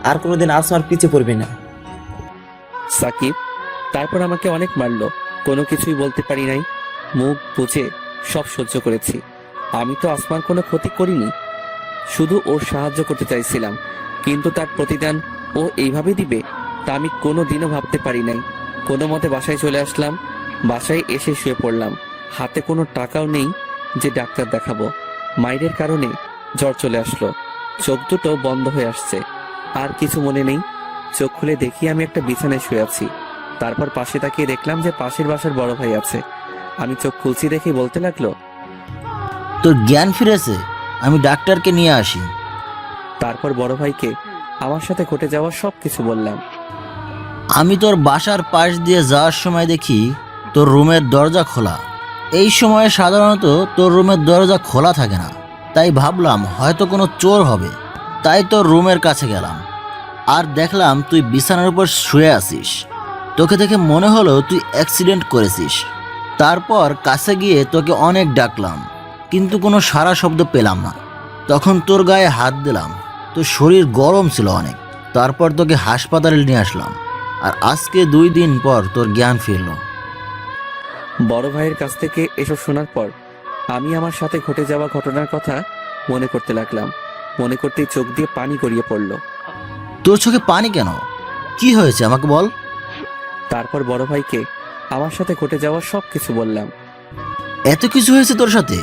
আর কোনোদিন আসমার পিছে পড়বি না। সাকিব তারপর আমাকে অনেক মারলো, কোনো কিছুই বলতে পারি নাই। মুখ বুঝে সব সহ্য করেছি। আমি তো আসমার কোনো ক্ষতি করিনি, শুধু ওর সাহায্য করতে চাইছিলাম, কিন্তু তার প্রতিদান ও এইভাবে দিবে তা আমি কোনো দিনও ভাবতে পারি নাই। কোনো মতে বাসায় চলে আসলাম। বাসায় এসে শুয়ে পড়লাম। হাতে কোনো টাকাও নেই যে ডাক্তার দেখাবো। মায়ের কারণে জ্বর চলে আসলো, চোখ দুটো বন্ধ হয়ে আসছে, আর কিছু মনে নেই। চোখ খুলে দেখি আমি একটা বিছানায় শুয়ে আছি। তারপর পাশে তাকিয়ে দেখলাম যে পাশের বাসার বড় ভাই আছে। আমি চোখ খুলছি দেখে বলতে লাগলো, তোর জ্ঞান ফিরেছে, আমি ডাক্তারকে নিয়ে আসি। তারপর বড় ভাইকে আমার সাথে ঘটে যাওয়া সব কিছু বললাম। আমি তোর বাসার পাশ দিয়ে যাওয়ার সময় দেখি তোর রুমের দরজা খোলা। এই সময়ে সাধারণত তোর রুমের দরজা খোলা থাকে না, তাই ভাবলাম হয়তো কোনো চোর হবে, তাই তোর রুমের কাছে গেলাম আর দেখলাম তুই বিছানার উপর শুয়ে আছিস। তোকে দেখে মনে হলো তুই অ্যাক্সিডেন্ট করেছিস। তারপর কাছে গিয়ে তোকে অনেক ডাকলাম, কিন্তু কোনো সাড়া শব্দ পেলাম না। তখন তোর গায়ে হাত দিলাম, তোর শরীর গরম ছিল অনেক। তারপর তোকে হাসপাতালে নিয়ে আসলাম, আর আজকে 2 দিন পর তোর জ্ঞান ফিরল। বড় ভাইয়ের কাছ থেকে এসব শোনার পর আমি আমার সাথে ঘটে যাওয়া ঘটনার কথা মনে করতে লাগলাম। মনে করতেই চোখ দিয়ে পানি গড়িয়ে পড়ল। তোর চোখে পানি কেন? কি হয়েছে আমাকে বল। তারপর বড় ভাইকে আমার সাথে ঘটে যাওয়া সব কিছু বললাম। এত কিছু হয়েছে তোর সাথে?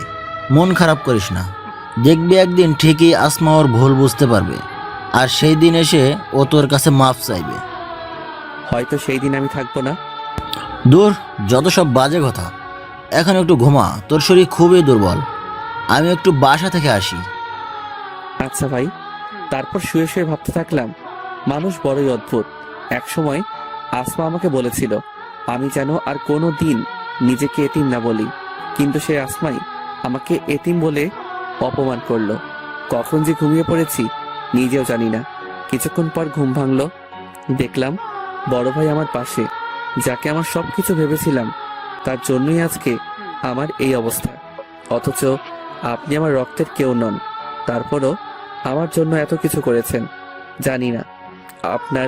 মন খারাপ করিস না, দেখবি একদিন ঠিকই আসমা ওর ভুল বুঝতে পারবে, আর সেই দিন এসে ও তোর কাছে মাফ চাইবে। হয়তো সেই দিন আমি থাকবো না। দূর, যত সব বাজে কথা। এখন একটু ঘুমা, তোর শরীর খুবই দুর্বল। আমি একটু বাসা থেকে আসি। আচ্ছা ভাই। তারপর শুয়ে শুয়ে ভাবতে থাকলাম, মানুষ বড়ই অদ্ভুত। এক সময় আসমা আমাকে বলেছিল আমি যেন আর কোনো দিন নিজেকে এতিম না বলি, কিন্তু সেই আসমাই আমাকে এতিম বলে অপমান করলো। কখন যে ঘুমিয়ে পড়েছি নিজেও জানি না। কিছুক্ষণ পর ঘুম ভাঙলো, দেখলাম বড় ভাই আমার পাশে। যাকে আমার সব কিছু ভেবেছিলাম তার জন্যই আজকে আমার এই অবস্থা। অথচ আপনি আমার রক্তের কেউ নন, তারপরও আমার জন্য এত কিছু করেছেন। জানি না আপনার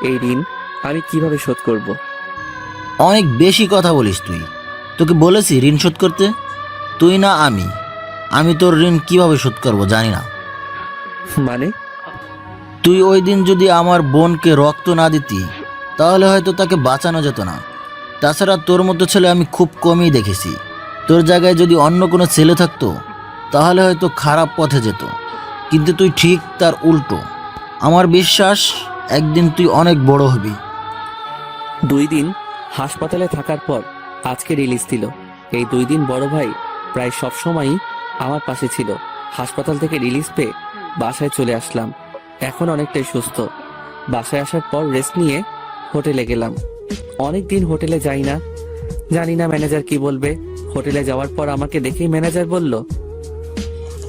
এই ঋণ আমি কিভাবে শোধ করব। অনেক বেশি কথা বলিস তুই। তোকে বলেছি ঋণ শোধ করতে, তুই না আমি তোর ঋণ কিভাবে শোধ করব জানি না। মানে? তুই ওই দিন যদি আমার বোনকে রক্ত না দিতি তাহলে হয়তো তাকে বাঁচানো যেত না। তাছাড়া তোর মতো ছেলে আমি খুব কমই দেখেছি। তোর জায়গায় যদি অন্য কোনো ছেলে থাকতো তাহলে হয়তো খারাপ পথে যেত, কিন্তু তুই ঠিক তার উল্টো। আমার বিশ্বাস একদিন তুই অনেক বড় হবি। 2 দিন হাসপাতালে থাকার পর আজকে রিলিজ দিল। এই 2 দিন বড় ভাই প্রায় সব সময়ই আমার পাশে ছিল। হাসপাতাল থেকে রিলিজ পেয়ে বাসায় চলে আসলাম। এখন অনেকটাই সুস্থ। বাসায় আসার পর রেস্ট নিয়ে হোটেলে গেলাম। অনেক দিন হোটেলে যাই না, জানি না ম্যানেজার কি বলবে। হোটেলে যাওয়ার পর আমাকে দেখেই ম্যানেজার বলল,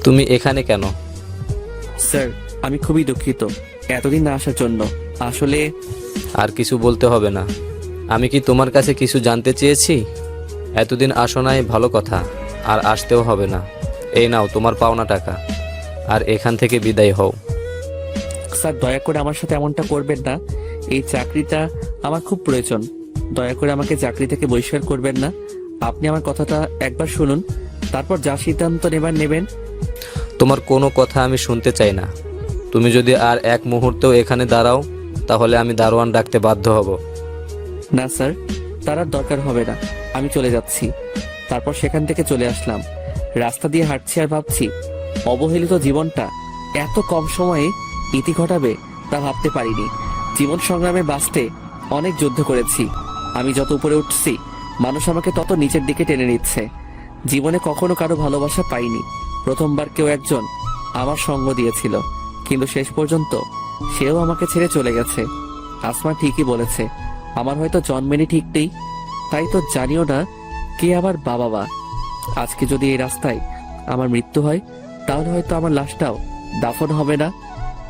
তুমি এখানে কেন? স্যার আমি খুবই দুঃখিত এতদিন না আসার জন্য। আসলে আর কিছু বলতে হবে না। আমি কি তোমার কাছে কিছু জানতে চেয়েছি? এতদিন আসো নাই ভালো কথা, আর আসতেও হবে না। এই নাও তোমার পাওনা টাকা, আর এখান থেকে বিদায় হও। স্যার দয়া করে আমার সাথে এমনটা করবেন না। এই চাকরিটা আমার খুব প্রয়োজন। দয়া করে আমাকে চাকরি থেকে বহিষ্কার করবেন না। আপনি আমার কথাটা একবার শুনুন, তারপর যা সিদ্ধান্ত নেবেন। তোমার কোনো কথা আমি শুনতে চাই না। তুমি যদি আর এক মুহূর্তেও এখানে দাঁড়াও, তাহলে আমি দারোয়ান ডাকতে বাধ্য হব। না স্যার, তার আর দরকার হবে না, আমি চলে যাচ্ছি। তারপর সেখান থেকে চলে আসলাম। রাস্তা দিয়ে হাঁটছি আর ভাবছি, অবহেলিত জীবনটা এত কম সময়ে ইতি ঘটাবে তা ভাবতে পারিনি। জীবন সংগ্রামে বাঁচতে অনেক যুদ্ধ করেছি। আমি যত উপরে উঠছি, মানুষ আমাকে তত নিচের দিকে টেনে নিচ্ছে। জীবনে কখনো কারো ভালোবাসা পাইনি। প্রথমবার কেউ একজন আমার সঙ্গ দিয়েছিল, কিন্তু শেষ পর্যন্ত সেও আমাকে ছেড়ে চলে গেছে। আসমা ঠিকই বলেছে, আমার হয়তো জন্মেরই ঠিক নেই, তাই তো জানিও না কে আবার বাবা। আজকে যদি এই রাস্তায় আমার মৃত্যু হয়, তাহলে হয়তো আমার লাশটাও দাফন হবে না।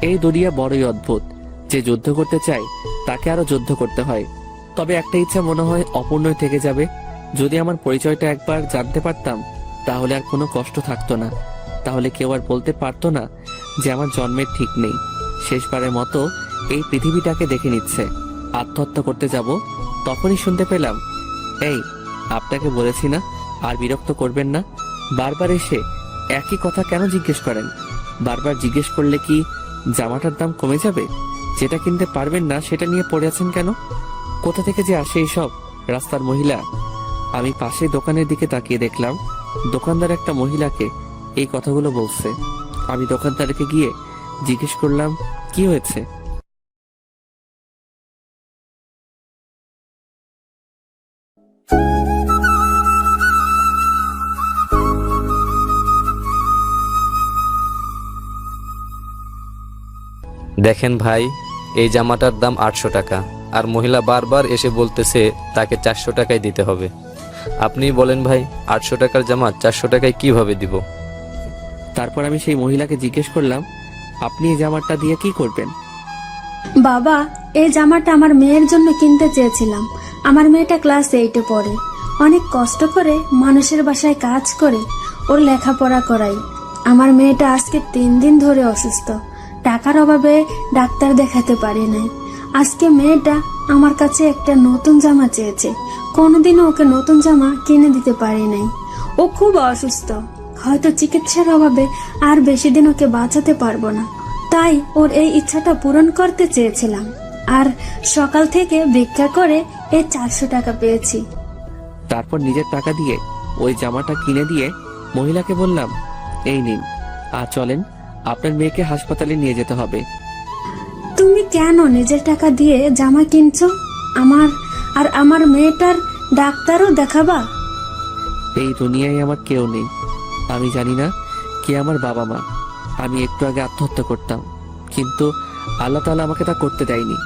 এই দুনিয়া বড়ই অদ্ভুত। যে যুদ্ধ করতে চায় তাকে আরো যুদ্ধ করতে হয়। তবে একটা ইচ্ছা মনে হয় অপূর্ণই থেকে যাবে। যদি আমার পরিচয়টা একবার জানতে পারতাম, তাহলে আর কোনো কষ্ট থাকতো না। তাহলে কেউ আর বলতে পারতো না যে আমার জন্মের ঠিক নেই। শেষবারের মতো এই পৃথিবীটাকে দেখে নিচ্ছে। আত্মহত্যা করতে যাব, তখনই শুনতে পেলাম, এই আপনাকে বলেছি না আর বিরক্ত করবেন না। বারবার এসে একই কথা কেন জিজ্ঞেস করেন? বারবার জিজ্ঞেস করলে কি জামাটার দাম কমে যাবে? যেটা কিনতে পারবেন না সেটা নিয়ে পড়ে আছেন কেন? কোথা থেকে যে আসে এইসব রাস্তার মহিলা? আমি পাশে দোকানের দিকে তাকিয়ে দেখলাম দোকানদার একটা মহিলাকে এই কথাগুলো বলছে। আমি দোকানদারকে গিয়ে জিজ্ঞেস করলাম, কি হয়েছে? দেখেন ভাই, এই জামাটার দাম 800 টাকা, আর মহিলা বারবার এসে বলতেছে তাকে 400 টাকায় দিতে হবে। আপনিই বলেন ভাই, 800 টাকার জামা 400 টাকায় কিভাবে দিব? তারপর আমি সেই মহিলাকে জিজ্ঞেস করলাম, আপনি এই জামাটা দিয়ে কি করবেন? বাবা, এই জামাটা আমার মেয়ের জন্য কিনতে চেয়েছিলাম। আমার মেয়েটা ক্লাস 8-এ পড়ে। অনেক কষ্ট করে মানুষের বাসায় কাজ করে ওর লেখাপড়া করাই। আমার মেয়েটা আজকে 3 দিন ধরে অসুস্থ। টাকার অভাবে ডাক্তার দেখাতে পারি নাই। আজকে মেয়েটা আমার কাছে একটা নতুন জামা চেয়েছে। কোনোদিনও ওকে নতুন জামা কিনে দিতে পারি নাই। ও খুব অসুস্থ, হয়তো চিকিৎসার অভাবে আর বেশি দিন ওকে বাঁচাতে পারবো না। তাই ওর এই ইচ্ছাটা পূরণ করতে চেয়েছিলাম, আর সকাল থেকে ভিক্ষা করে এই 400 টাকা পেয়েছি। তারপর নিজের টাকা দিয়ে ওই জামাটা কিনে দিয়ে মহিলাকে বললাম, এই নিন, আর চলেন, আপনার মেয়েকে হাসপাতালে নিয়ে যেতে হবে। তুমি কেন নিজের টাকা দিয়ে জামা কিনছো? আমার মেয়েটার ডাক্তারও দেখাবা? এই দুনিয়ায় আমার কেউ নেই। আমি জানি না কে আমার বাবা মা। আমি একটু আগে আত্মহত্যা করতাম, কিন্তু আল্লাহ তাআলা আমাকে তা করতে দেয়নি।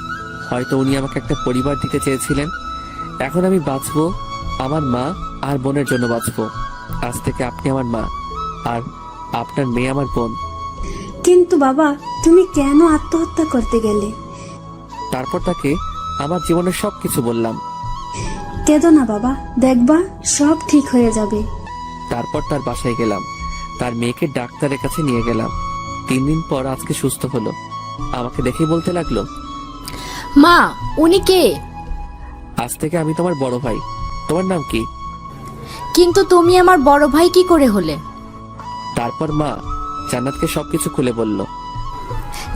হয়তো উনি আমাকে একটা পরিবার দিতে চেয়েছিলেন। এখন আমি বাঁচবো আমার মা আর বোনের জন্য বাঁচবো। আজ থেকে আপনি আমার মা, আর আপনার মেয়ে আমার বোন। কিন্তু বাবা, তুমি কেন আত্মহত্যা করতে গেলে? তারপর তাকে আমার জীবনের সবকিছু বললাম। কেঁদো না বাবা, দেখবা সব ঠিক হয়ে যাবে। তারপর তার বাসায় গেলাম, তার মেয়েকে ডাক্তারের কাছে নিয়ে গেলাম। 3 দিন পর আজকে সুস্থ হলো। আমাকে দেখে বলতে লাগলো, মা, উনি কে? আজ থেকে আমি তোমার বড় ভাই। তোমার নাম কি? কিন্তু তুমি আমার বড় ভাই কি করে হলে? তারপর মা জান্নাতকে সবকিছু খুলে বলল।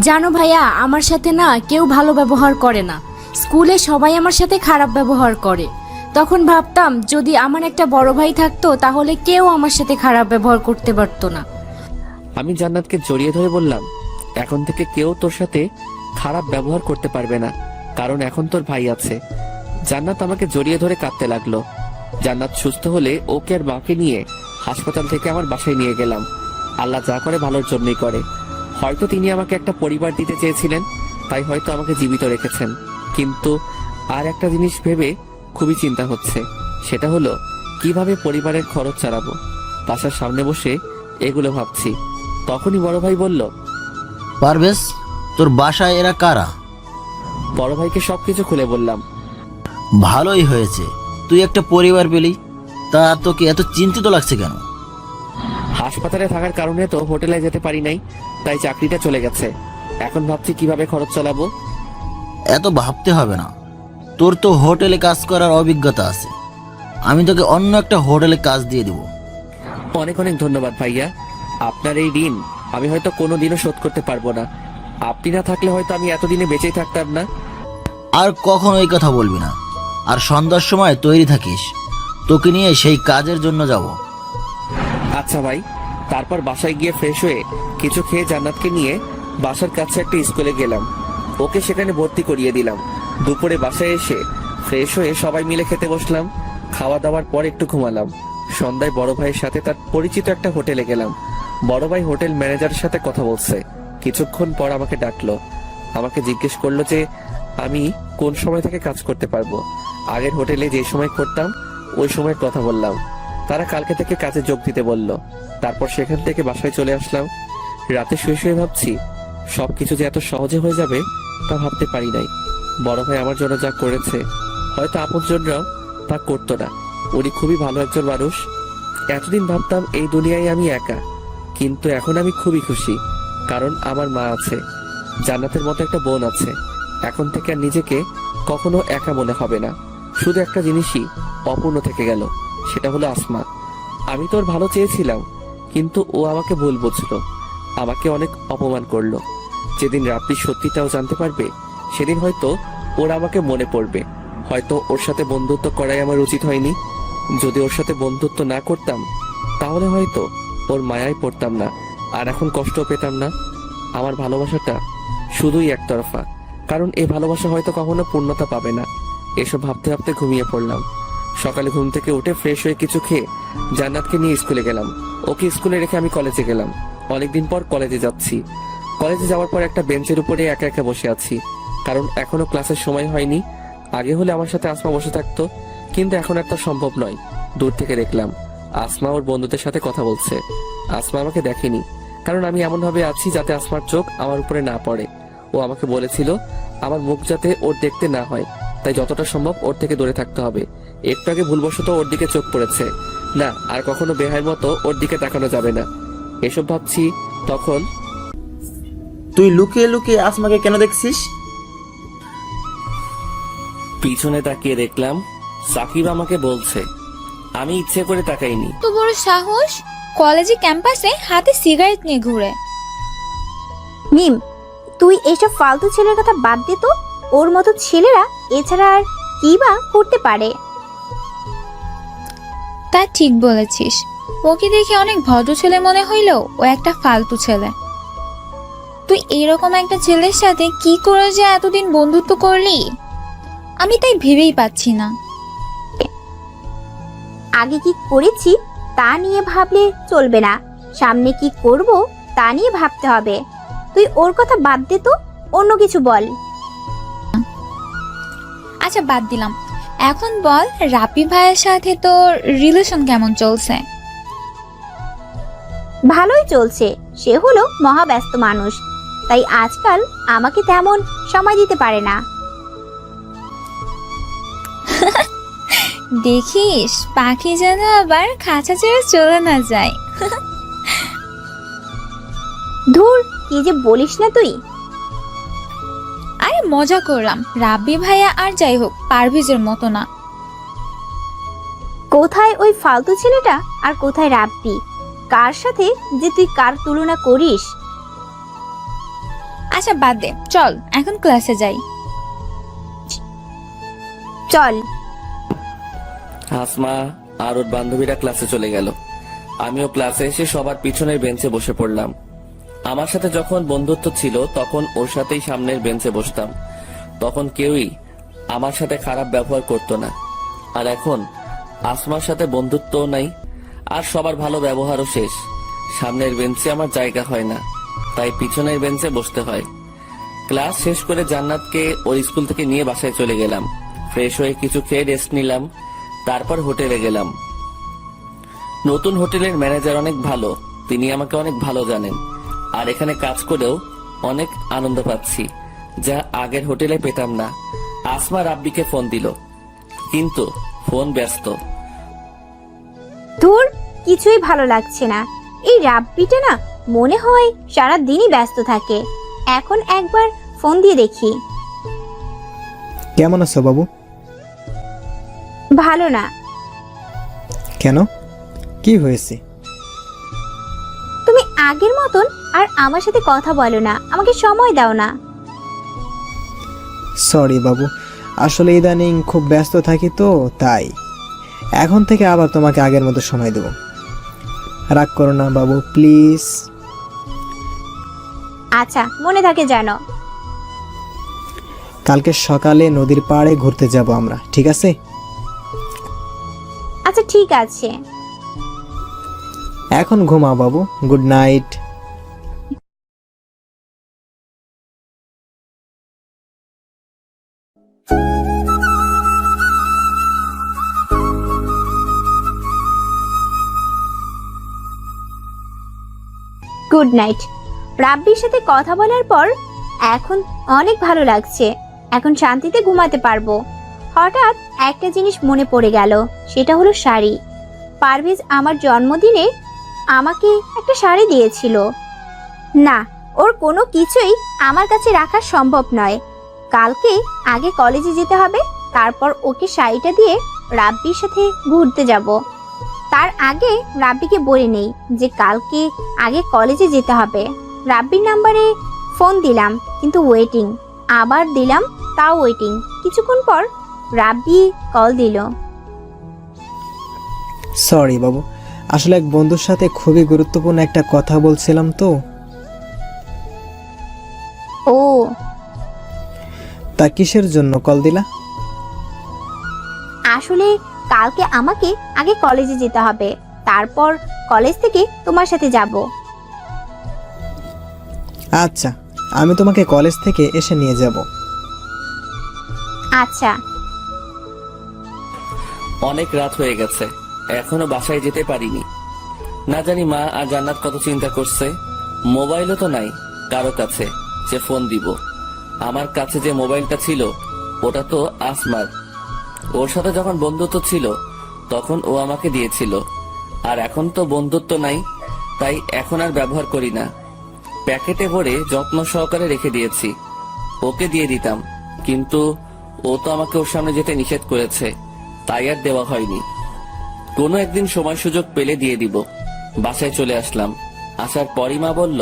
জানো ভাইয়া, আমার সাথে না কেউ ভালো ব্যবহার করে না। স্কুলে সবাই আমার সাথে খারাপ ব্যবহার করে। তখন ভাবতাম যদি আমার একটা বড় ভাই থাকতো, তাহলে কেউ আমার সাথে খারাপ ব্যবহার করতে পারতো না। আমি জান্নাতকে জড়িয়ে ধরে বললাম, এখন থেকে কেউ তোর সাথে খারাপ ব্যবহার করতে পারবে না, কারণ এখন তোর ভাই আছে। জান্নাত আমাকে জড়িয়ে ধরে কাঁদতে লাগলো। জান্নাত সুস্থ হলে ওকে আর মাকে নিয়ে হাসপাতাল থেকে আমার বাসায় নিয়ে গেলাম। আল্লাহ যা করে ভালোর জন্যই করে। হয়তো তিনি আমাকে একটা পরিবার দিতে চেয়েছিলেন, তাই হয়তো আমাকে জীবিত রেখেছেন। কিন্তু আর একটা জিনিস ভেবে খুবই চিন্তা হচ্ছে, সেটা হলো কিভাবে পরিবারের খরচ চালাবো। বাসার সামনে বসে এগুলো ভাবছি, তখনই বড় ভাই বলল, পারভেজ, তোর বাসায় এরা কারা? বড় ভাইকে সবকিছু খুলে বললাম। ভালোই হয়েছে, তুই একটা পরিবার পেলি। তা তোকে এত চিন্তিত লাগছে কেন? হাসপাতালে থাকার কারণে তো হোটেলে যেতে পারি নাই, তাই চাকরিটা চলে গেছে। এখন ভাবছি কিভাবে খরচ চালাবো। এত ভাবতে হবে না, তোর তো হোটেলে কাজ করার অভিজ্ঞতা আছে। আমি তোকে অন্য একটা হোটেলে কাজ দিয়ে দেবো। অনেক অনেক ধন্যবাদ ভাইয়া। আপনার এই ঋণ আমি হয়তো কোনোদিনও শোধ করতে পারবো না। আপনি না থাকলে হয়তো আমি এতদিনে বেঁচেই থাকতাম না। আর কখনো এই কথা বলবি না। আর সন্ধ্যার সময় তৈরি থাকিস, তোকে নিয়ে সেই কাজের জন্য যাব। আচ্ছা ভাই। তারপর বাসায় গিয়ে ফ্রেশ হয়ে কিছু খেয়ে জান্নাতকে নিয়ে বাসার কাছে একটা স্কুলে গেলাম। ওকে সেখানে ভর্তি করিয়ে দিলাম। দুপুরে বাসায় এসে ফ্রেশ হয়ে সবাই মিলে খেতে বসলাম। খাওয়া দাওয়ার পর একটু ঘুমালাম। সন্ধ্যায় বড় ভাইয়ের সাথে তার পরিচিত একটা হোটেলে গেলাম। বড় ভাই হোটেল ম্যানেজারের সাথে কথা বলছে। কিছুক্ষণ পর আমাকে ডাকলো। আমাকে জিজ্ঞেস করলো যে আমি কোন সময় থেকে কাজ করতে পারবো। আগের হোটেলে যে সময় করতাম ওই সময়ের কথা বললাম। তারা কালকে থেকে কাজে যোগ দিতে বলল। তারপর সেখান থেকে বাসায় চলে আসলাম। রাতে শুয়ে শুয়ে ভাবছি সবকিছু যে এত সহজে হয়ে যাবে তা ভাবতে পারি নাই। বড় ভাই আমার জন্য যা করেছে হয়তো আপনজনরাও তা করতো না। উনি খুবই ভালো একজন মানুষ। এতদিন ভাবতাম এই দুনিয়ায় আমি একা, কিন্তু এখন আমি খুবই খুশি, কারণ আমার মা আছে, জান্নাতের মতো একটা বোন আছে। এখন থেকে আর নিজেকে কখনো একা মনে হবে না। শুধু একটা জিনিসই অপূর্ণ থেকে গেল, সেটা হলো আসমা। আমি তো ওর ভালো চেয়েছিলাম, কিন্তু ও আমাকে ভুল বুঝলো, আমাকে অনেক অপমান করলো। যেদিন রাব্বি সত্যিটাও জানতে পারবে সেদিন হয়তো ওর আমাকে মনে পড়বে। হয়তো ওর সাথে বন্ধুত্ব করাই আমার উচিত হয়নি। যদি ওর সাথে বন্ধুত্ব না করতাম তাহলে হয়তো ওর মায়ায় পড়তাম না, আর এখন কষ্ট পেতাম না। আমার ভালোবাসাটা শুধুই একতরফা, কারণ এই ভালোবাসা হয়তো কখনো পূর্ণতা পাবে না। এসব ভাবতে ভাবতে ঘুমিয়ে পড়লাম। সকালে ঘুম থেকে উঠে ফ্রেশ হয়ে কিছু খেয়ে জান্নাতকে নিয়ে স্কুলে গেলাম। ওকে স্কুলে রেখে আমি কলেজে গেলাম। অনেকদিন পর কলেজে যাচ্ছি। কলেজে যাওয়ার পর একটা বেঞ্চের উপরে একা একা বসে আছি, কারণ এখনো ক্লাসের সময় হয়নি। আগে হলে আমার সাথে আসমা বসে থাকতো, কিন্তু এখন আর তা সম্ভব নয়। দূর থেকে দেখলাম আসমা ওর বন্ধুদের সাথে কথা বলছে। আসমা আমাকে দেখেনি, কারণ আমি এমন ভাবে আছি যাতে আসমার চোখ আমার উপরে না পড়ে। ও আমাকে বলেছিল আমার মুখ যাতে ওর দেখতে না হয়, তাই যতটা সম্ভব ওর থেকে দূরে থাকতে হবে। একটু আগে ভুলবশত ওর দিকে চোখ পড়েছে, না আর কখনো বেহায়ের মতো ওর দিকে তাকানো যাবে না। এসব ভাবছি তখন তুই লুকিয়ে লুকিয়ে আসমাকে কেন দেখছিস? পিছনে তাকিয়ে দেখলাম সাকিব আমাকে বলছে। আমি ইচ্ছে করে তাকাইনি। তো বড় সাহস, কলেজে ক্যাম্পাসে হাতে সিগারেট নিয়ে ঘুরে। মিম, তুই এইসব ফালতু ছেলের কথা বাদ দে তো। ওর মতো ছেলেরা এছাড়া আর কি বা করতে পারে? তা ঠিক বলেছিস, ওকে দেখে অনেক ভদ্র ছেলে মনে হইলেও ও একটা ফালতু ছেলে। তুই এরকম একটা ছেলের সাথে কি করে যে এতদিন বন্ধুত্ব করলি, আমি তাই ভেবেই পাচ্ছি না। আগে কি করেছি তা নিয়ে ভাবলে চলবে না, সামনে কি করব তা নিয়ে ভাবতে হবে। তুই ওর কথা বাদ দে তো, অন্য কিছু বল। আচ্ছা বাদ দিলাম, এখন বল রাপি ভাইয়ের সাথে তোর রিলেশন কেমন চলছে? ভালোই চলছে। সে হলো মহাব্যস্ত মানুষ, তাই আজকাল আমাকে তেমন সময় দিতে পারে না। দেখিস পাখি যেন আবার খাঁচা ছেড়ে চলে না যায়। ধুর, কি যে বলিস না তুই। আরে মজা করলাম, রাব্বি ভাইয়া আর যাই হোক পারভেজের মতো না। কোথায় ওই ফালতু ছেলেটা আর কোথায় রাব্বি? কার সাথে যে তুই কার তুলনা করিস? আচ্ছা বাদ দে, চল এখন ক্লাসে যাই। চল। আসমা আর ওর বান্ধবীরা ক্লাসে চলে গেল। আমিও ক্লাসে এসে সবার পিছনের বেঞ্চে বসে পড়লাম। আমার সাথে যখন বন্ধুত্ব ছিল তখন ওর সাথেই সামনের বেঞ্চে বসতাম। তখন কেউই আমার সাথে খারাপ ব্যবহার করতো না। আর এখন আসমার সাথে বন্ধুত্বও নাই, আর সবার ভালো ব্যবহারও শেষ। সামনের বেঞ্চে আমার জায়গা হয় না, তাই পিছনের বেঞ্চে বসতে হয়। ক্লাস শেষ করে জান্নাতকে ওর স্কুল থেকে নিয়ে বাসায় চলে গেলাম। ফ্রেশ হয়ে কিছু খেয়ে রেস্ট নিলাম, তারপর হোটেলে গেলাম। নতুন হোটেলের ম্যানেজার অনেক ভালো, তিনি আমাকে অনেক ভালো জানেন, আর এখানে কাজ করেও অনেক আনন্দ পাচ্ছি, যা আগের হোটেলে পেতাম না। আসমা রাব্বিকে ফোন দিল, কিন্তু ফোন ব্যস্ত। তোর কিছুই ভালো লাগছে না। এই রাব্বিটা না মনে হয় সারা দিনই ব্যস্ত থাকে। এখন একবার ফোন দিয়ে দেখি। কেমন আছো বাবু? ভালো না। কেন, কি হয়েছে? তুমি আগের মতন আর আমার সাথে কথা বলো না, আমাকে সময় দাও না। সরি বাবু, আসলে ইদানিং খুব ব্যস্ত থাকি তো তাই। এখন থেকে আবার তোমাকে আগের মতো সময় দেব। রাগ করো না বাবু, প্লিজ। আচ্ছা, মনে থাকে জানো। কালকে সকালে নদীর পাড়ে ঘুরতে যাব আমরা, ঠিক আছে? আচ্ছা ঠিক আছে। এখন ঘুমাও বাবু, গুড নাইট। Good night. রাব্বির সাথে কথা বলার পর এখন অনেক ভালো লাগছে। এখন শান্তিতে ঘুমাতে পারবো। হঠাৎ একটা জিনিস মনে পড়ে গেল, সেটা হলো শাড়ি। পারভেজ আমার জন্মদিনে আমাকে একটা শাড়ি দিয়েছিল। না, ওর কোনো কিছুই আমার কাছে রাখা সম্ভব নয়। কালকে আগে কলেজে যেতে হবে, তারপর ওকে শাড়িটা দিয়ে রাব্বির সাথে ঘুরতে যাব। তার আগে রাব্বিকে বলে নেই যে কালকে আগে কলেজে যেতে হবে। রাব্বির নাম্বারে ফোন দিলাম, কিন্তু ওয়েটিং। আবার দিলাম, তাও ওয়েটিং। কিছুক্ষণ পর রাব্বি কল দিল। সরি বাবু, আসলে এক বন্ধুর সাথে খুবই গুরুত্বপূর্ণ একটা কথা বলছিলাম তো। ও, তা কিসের জন্য কল দিলা? আসলে কালকে আমাকে আগে কলেজে যেতে হবে, তারপর কলেজ থেকে তোমার সাথে যাব। আচ্ছা, আমি তোমাকে কলেজ থেকে এসে নিয়ে যাব। আচ্ছা। অনেক রাত হয়ে গেছে, এখনো বাসায় যেতে পারিনি। না জানি মা আর জান্নাত কত চিন্তা করছে। মোবাইলও তো নাই কারো কাছে যে ফোন দিব। আমার কাছে যে মোবাইলটা ছিল ওটা তো আসমার। ওর সাথে যখন বন্ধুত্ব ছিল তখন ও আমাকে দিয়েছিল, আর এখন তো বন্ধুত্ব নাই, তাই এখন আর ব্যবহার করি না। প্যাকেটে ভরে যত্ন সহকারে রেখে দিয়েছি। ওকে দিয়ে দিতাম, কিন্তু ও তো আমাকে ওর সামনে যেতে নিষেধ করেছে, তাই আর দেওয়া হয়নি। কোনো একদিন সময় সুযোগ পেলে দিয়ে দিব। বাসায় চলে আসলাম। আসার পরই মা বলল,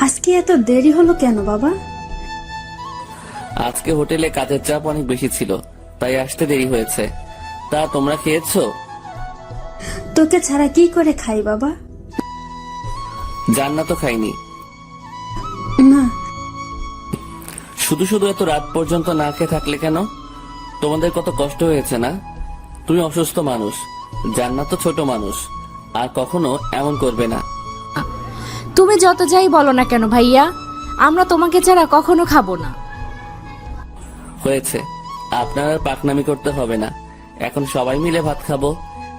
আজকে এত দেরি হলো কেন বাবা? আজকে হোটেলে কাজের চাপ অনেক বেশি ছিল, তাই আসতে দেরি হয়েছে। তা তোমরা খেয়েছো? তোকে ছাড়া কি করে খাই বাবা? জান্নাতও খাইনি। না, শুধু শুধু এত রাত পর্যন্ত না খেয়ে থাকলে কেন? তোমাদের কত কষ্ট হয়েছে না? তুমি অসুস্থ মানুষ, জান্নাত তো ছোট মানুষ, আর কখনো এমন করবে না। তুমি যত যাই বলো না কেন ভাইয়া, আমরা তোমাকে ছাড়া কখনো খাবো না। হয়েছে, আপনার আর পাকনামি করতে হবে না। এখন সবাই মিলে ভাত খাবো।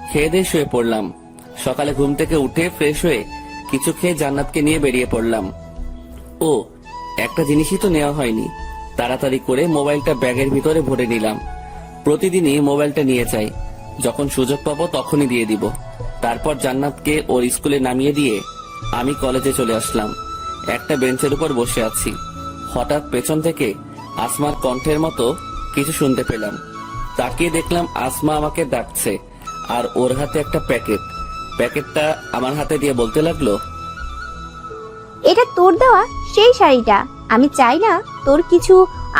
খেয়ে দিয়ে শুয়ে পড়লাম। সকালে ঘুম থেকে উঠে ফ্রেশ হয়ে কিছু খেয়ে জান্নাতকে নিয়ে বেরিয়ে পড়লাম। ও, একটা জিনিসই তো নেওয়া হয়নি। তাড়াতাড়ি করে মোবাইলটা ব্যাগের ভিতরে ভরে নিলাম। প্রতিদিনই মোবাইলটা নিয়ে যাই, যখন সুযোগ পাবো তখনই দিয়ে দিব। তারপর জান্নাতকে ওর স্কুলে নামিয়ে দিয়ে আমি কলেজে চলে আসলাম। একটা বেঞ্চের উপর বসে আছি, হঠাৎ পেছন থেকে আসমার কণ্ঠের মতো কিছু শুনতে পেলাম। তাকিয়ে দেখলাম আসমা আমাকে ডাকছে, আর ওর হাতে একটা প্যাকেটটা আমার হাতে দিয়ে বলতে লাগলো, এটা তোর দেওয়া সেই শাড়িটা। আমি চাই না তোর কিছু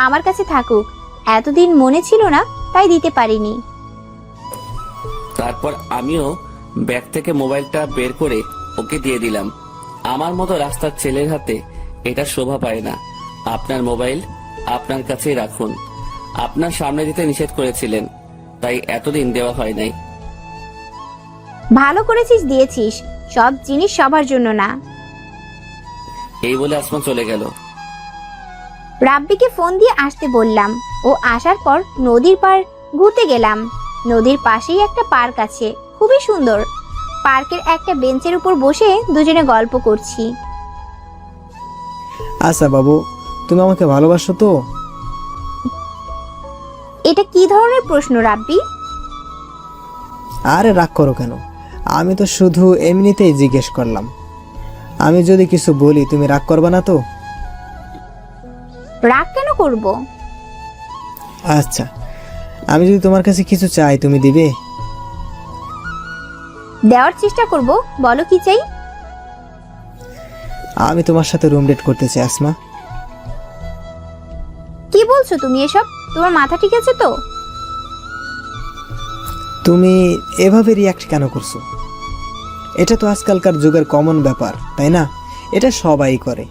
আমার কাছে থাকুক। এতদিন মনে ছিল না, তাই দিতে পারিনি। তারপর আমিও ব্যাগ থেকে মোবাইলটা বের করে ওকে দিয়ে দিলাম। আমার মতো রাস্তার ছেলের হাতে এটা শোভা পায় না। আপনার মোবাইল আপনার কাছেই রাখুন। আপনার সামনে দিতে নিষেধ করেছিলেন, তাই এতদিন দেওয়া হয় নাই। ভালো করেছিস, দিয়েছিস। সব জিনিস সবার জন্য না। এই বলে আসমা চলে গেল। রাব্বিকে ফোন দিয়ে আসতে বললাম। ও আসার পর নদীর পার ঘুরতে গেলাম। নদীর পাশেই একটা পার্ক আছে, খুবই সুন্দর। পার্কের একটা বেঞ্চের উপর বসে দুজনে গল্প করছি। আচ্ছা বাবু, তুমি আমাকে ভালোবাসো তো? এটা কি ধরনের প্রশ্ন রাব্বি? আরে রাগ করো কেন? আমি তো শুধু এমনিতেই জিজ্ঞেস করলাম। আমি যদি কিছু বলি তুমি রাগ করবে না তো? রাগ কেন করব? আচ্ছা, আমি যদি তোমার কাছে কিছু চাই তুমি দিবে? দেওয়ার চেষ্টা করব। বলো কি চাই? আমি তোমার সাথে রুম ডেট করতে চাই আসমা। কি বলছো তুমি এসব? তোমার মাথা ঠিক আছে তো? তুমি এভাবে রিয়াক্ট কেন করছো? এটা তো আজকালকার যুগের কমন ব্যাপার, তাই না? এটা সবাই করে।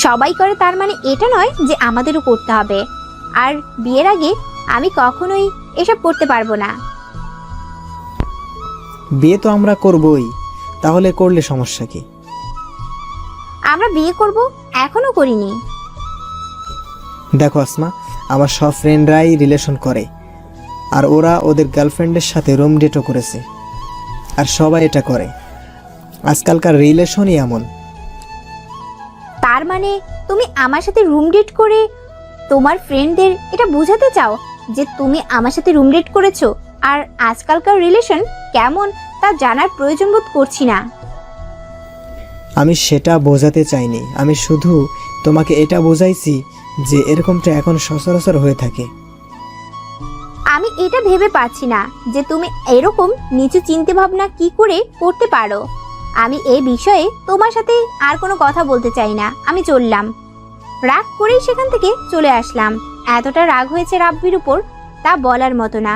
সবাই করে তার মানে এটা নয় যে আমাদেরও করতে হবে। আর বিয়ের আগে আমি কখনোই এসব করতে পারবো না। বিয়ে তো আমরা করবই, তাহলে করলে সমস্যা কি? আমরা বিয়ে করব, এখনো করিনি। দেখো আসমা, আমার সব ফ্রেন্ডরাই রিলেশন করে, আর ওরা ওদের গার্লফ্রেন্ডের সাথে রুম ডেটও করেছে। আর সবাই এটা করে, আজকালকার রিলেশনই এমন। তার মানে তুমি আমার সাথে রুম ডেট করে তোমার ফ্রেন্ডদের এটা বোঝাতে চাও যে তুমি আমার সাথে রুম ডেট করেছো, আর আজকালকার রিলেশন কেমন তা জানার প্রয়োজন বোধ করছি না। আমি সেটা বোঝাতে চাইনি, আমি শুধু তোমাকে এটা বোঝাইছি যে এরকমটা এখন সচরাচর হয়ে থাকে। আমি এটা ভেবে পাচ্ছি না যে তুমি এরকম নিচু চিন্তা ভাবনা কি করে করতে পারো। আমি এই বিষয়ে তোমার সাথে আর কোনো কথা বলতে চাই না। আমি চললাম। রাগ করেই সেখান থেকে চলে আসলাম। এতটা রাগ হয়েছে রাব্বির উপর তা বলার মতো না।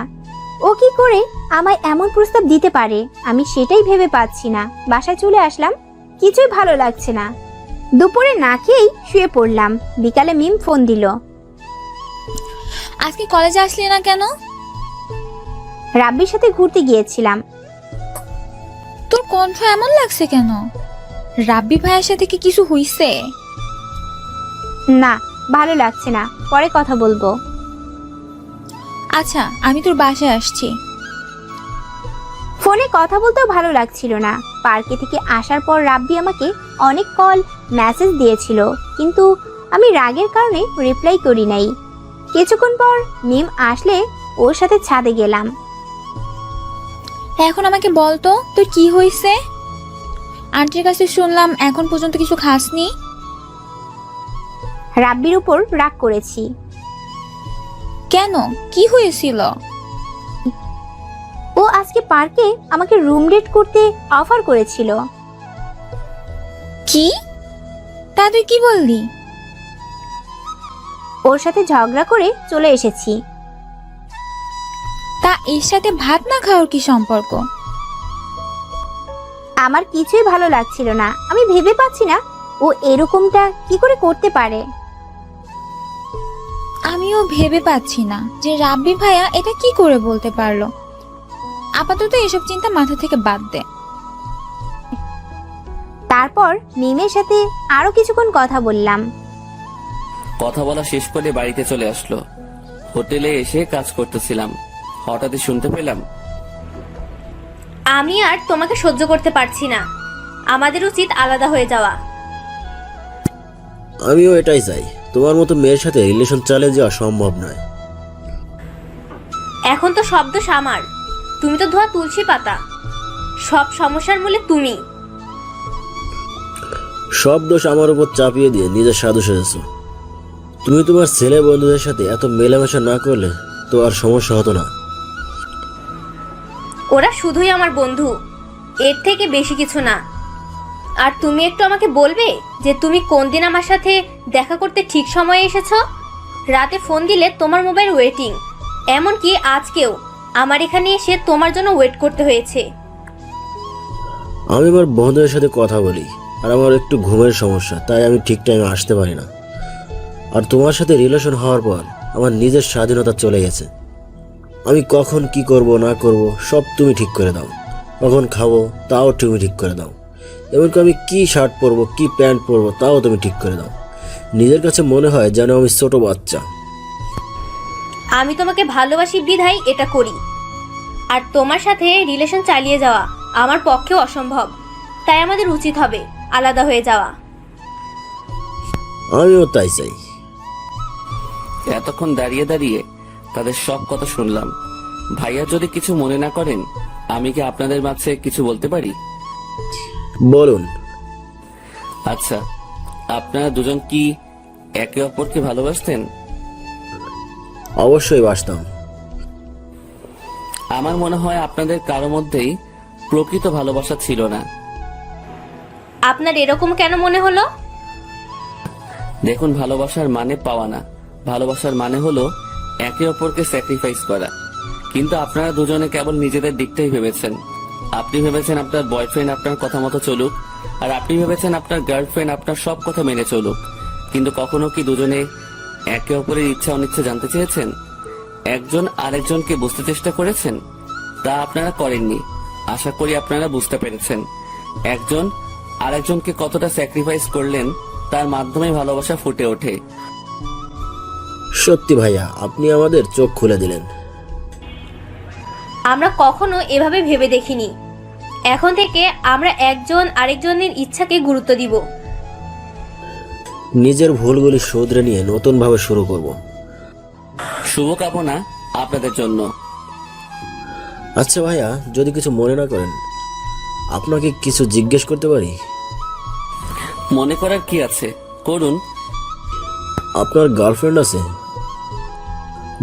ও কি করে আমায় এমন প্রস্তাব দিতে পারে আমি সেটাই ভেবে পাচ্ছি না। বাসায় চলে আসলাম, কিছুই ভালো লাগছে না। দুপুরে না খেয়েই শুয়ে পড়লাম। বিকালে মিম ফোন দিল। আজকে কলেজে আসলি না কেন? রাব্বির সাথে ঘুরতে গিয়েছিলাম। তোর কণ্ঠ এমন লাগছে কেন? রাব্বি ভাইয়ের সাথে কি কিছু হইছে? না, ভালো লাগছে না, পরে কথা বলবো। আচ্ছা, আমি তোর বাসায় আসছি। ফোনে কথা বলতেও ভালো লাগছিল না। পার্কে থেকে আসার পর রাব্বি আমাকে অনেক কল মেসেজ দিয়েছিল, কিন্তু আমি রাগের কারণে রিপ্লাই করি নাই। কিছুক্ষণ পর মিম আসলে ওর সাথে ছাদে গেলাম। এখন আমাকে বল তো তোর কি হয়েছে? আন্টির কাছে শুনলাম এখন পর্যন্ত কিছু খাসনি। রাব্বির উপর রাগ করেছি। কেন, কি হয়েছিল? ও আজকে পার্কে আমাকে রুম ডেট করতে অফার করেছিল। কি? তা তুই কি বললি? ওর সাথে ঝগড়া করে চলে এসেছি। তা এর সাথে ভাত না খাওয়ার কি সম্পর্ক? আমার কিছুই ভালো লাগছিল না। আমি ভেবে পাচ্ছি না ও এরকমটা কি করে করতে পারে। আমিও ভেবে পাচ্ছি না যে রাব্বি ভাইয়া এটা কি করে বলতে পারলো। আপাতত এসব চিন্তা মাথা থেকে বাদ দে। তারপর মিমের সাথে আরো কিছুক্ষণ কথা বললাম। কথা বলা শেষ করে বাড়িতে চলে আসলো। হোটেলে এসে কাজ করতেছিলাম, হঠাৎই শুনতে পেলাম, আমি আর তোমাকে সহ্য করতে পারছি না। আমাদের উচিত আলাদা হয়ে যাওয়া। আমিও এটাই চাই। তোমার মতো মেয়ের সাথে রিলেশন চালিয়ে যাওয়া সম্ভব নয়। এখন তো সব দোষ আমার। তুমি তো ধোয়া তুলসী পাতা। সব সমস্যার মূলে তুমি। সব দোষ আমার উপর চাপিয়ে দিয়ে নিজের সাধু সেজেছো। তুমি তোমার ছেলে বন্ধুদের সাথে এত মেলামেশা না করলে তো আর সমস্যা হতো না। ওরা শুধুই আমার বন্ধু, এর থেকে বেশি কিছু না। আর তুমি একটু আমাকে বলবে যে তুমি কোন দিন আমার সাথে দেখা করতে ঠিক সময়ে এসেছো? রাতে ফোন দিলে তোমার মোবাইল ওয়েটিং, এমনকি আজকেও আমার এখানে এসে তোমার জন্য ওয়েট করতে হয়েছে। আমি আমার বন্ধুদের সাথে কথা বলি, আর আমার একটু ঘুমের সমস্যা, তাই আমি ঠিক টাইমে আসতে পারি না। আর তোমার সাথে রিলেশন হওয়ার পর আমার নিজের স্বাধীনতা চলে গেছে। আমি কখন কি করব না করব সব তুমি ঠিক করে দাও, কখন খাবো তাও তুমি ঠিক করে দাও, এমনকি আমি কি শার্ট পরবো কি প্যান্ট পরবো তাও তুমি ঠিক করে দাও। নিজের কাছে মনে হয় যেন আমি ছোট বাচ্চা। আমি তোমাকে ভালোবাসি বিধায় এটা করি, আর তোমার সাথে রিলেশন চালিয়ে যাওয়া আমার পক্ষেও অসম্ভব। তাই আমাদের উচিত হবে আলাদা হয়ে যাওয়া। আমিও তাই চাই। এতক্ষণ দাঁড়িয়ে দাঁড়িয়ে তাদের সব কথা শুনলাম। ভাইয়া যদি কিছু মনে না করেন, আমি কি আপনাদের মাঝে কিছু বলতে পারি? বলুন। আচ্ছা, আপনারা দুজন কি একে অপরকে ভালোবাসতেন? অবশ্যই বাসতাম। আমার মনে হয় আপনাদের কারো মধ্যেই প্রকৃত ভালোবাসা ছিল না। আপনার এরকম কেন মনে হলো? দেখুন, ভালোবাসার মানে পাওয়া না, ভালোবাসার মানে হলো একে অপরকে স্যাক্রিফাইস করা। কিন্তু আপনারা দুজনে কেবল নিজেদের দিকটাই ভেবেছেন। আপনি ভেবেছেন আপনার বয়ফ্রেন্ড আপনার কথা মতো চলুক, আর আপনি ভেবেছেন আপনার গার্লফ্রেন্ড আপনার সব কথা মেনে চলুক। কিন্তু কখনো কি দুজনে একে অপরের ইচ্ছা অনিচ্ছা জানতে চেয়েছেন? একজন আরেকজনকে বুঝতে চেষ্টা করেছেন? তা আপনারা করেননি। আশা করি আপনারা বুঝতে পেরেছেন একজন আরেকজনকে কতটা স্যাক্রিফাইস করলেন, তার মাধ্যমে ভালোবাসা ফুটে ওঠে। সত্যি ভাইয়া, আপনি আমাদের চোখ খুলে দিলেন। আমরা কখনো এভাবে ভেবে দেখিনি। এখন থেকে আমরা একজন আরেকজনের ইচ্ছাকে গুরুত্ব দিব। নিজের ভুলগুলি শুধরে নিয়ে নতুনভাবে শুরু করব। শুভকামনা আপনাদের জন্য। আচ্ছা ভাইয়া, যদি কিছু মনে না করেন, আপনাকে কিছু জিজ্ঞেস করতে পারি? মনে করার কি আছে, করুন। আপনার গার্লফ্রেন্ড আছে?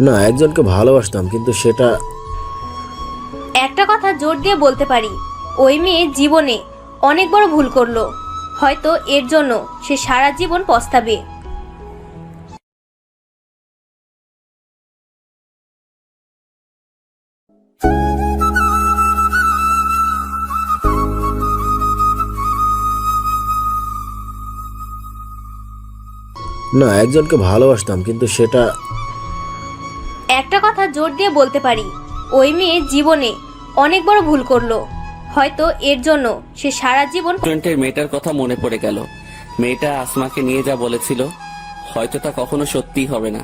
না, একজনকে ভালোবাসতাম, কিন্তু সেটা একটা কথা জোর দিয়ে বলতে পারি, ওই মেয়ে জীবনে অনেক বড় ভুল করলো। হয়তো এর জন্য সে সারা জীবন পস্তাবে। না, একজনকে ভালোবাসতাম, কিন্তু সেটা একটা কথা জোর দিয়ে বলতে পারি, ওই মেয়ে জীবনে অনেক বড় ভুল করলো। হয়তো এর জন্য সে সারা জীবন রেস্টুরেন্টের মেয়েটার কথা মনে পড়ে গেল। মেয়েটা আসমাকে নিয়ে যা বলেছিল, হয়তো তা কখনো সত্যিই হবে না।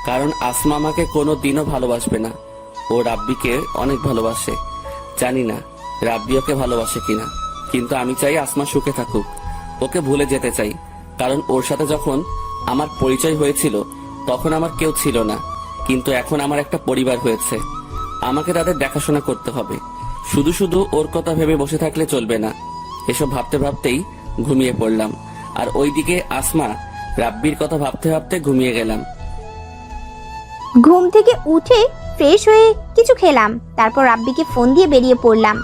কারণ আসমা আমাকে কোনো দিনও ভালোবাসবে না। ও রাব্বিকে অনেক ভালোবাসে। জানি না রাব্বি ওকে ভালোবাসে কিনা, কিন্তু আমি চাই আসমা সুখে থাকুক। ওকে ভুলে যেতে চাই, কারণ ওর সাথে যখন আমার পরিচয় হয়েছিল তখন আমার কেউ ছিল না, কিন্তু এখন আমার একটা পরিবার হয়েছে। আমাকে তাদের দেখাশোনা করতে হবে। শুধু শুধু ওর কথা ভেবে বসে থাকলে চলবে না। এসব ভাবতে ভাবতেই ঘুমিয়ে পড়লাম, আর ওইদিকে আসমা রাব্বির কথা ভাবতে ভাবতে ঘুমিয়ে গেলাম। ঘুম থেকে উঠে ফ্রেশ হয়ে কিছু খেলাম, তারপর রাব্বিকে ফোন দিয়ে বেরিয়ে পড়লাম।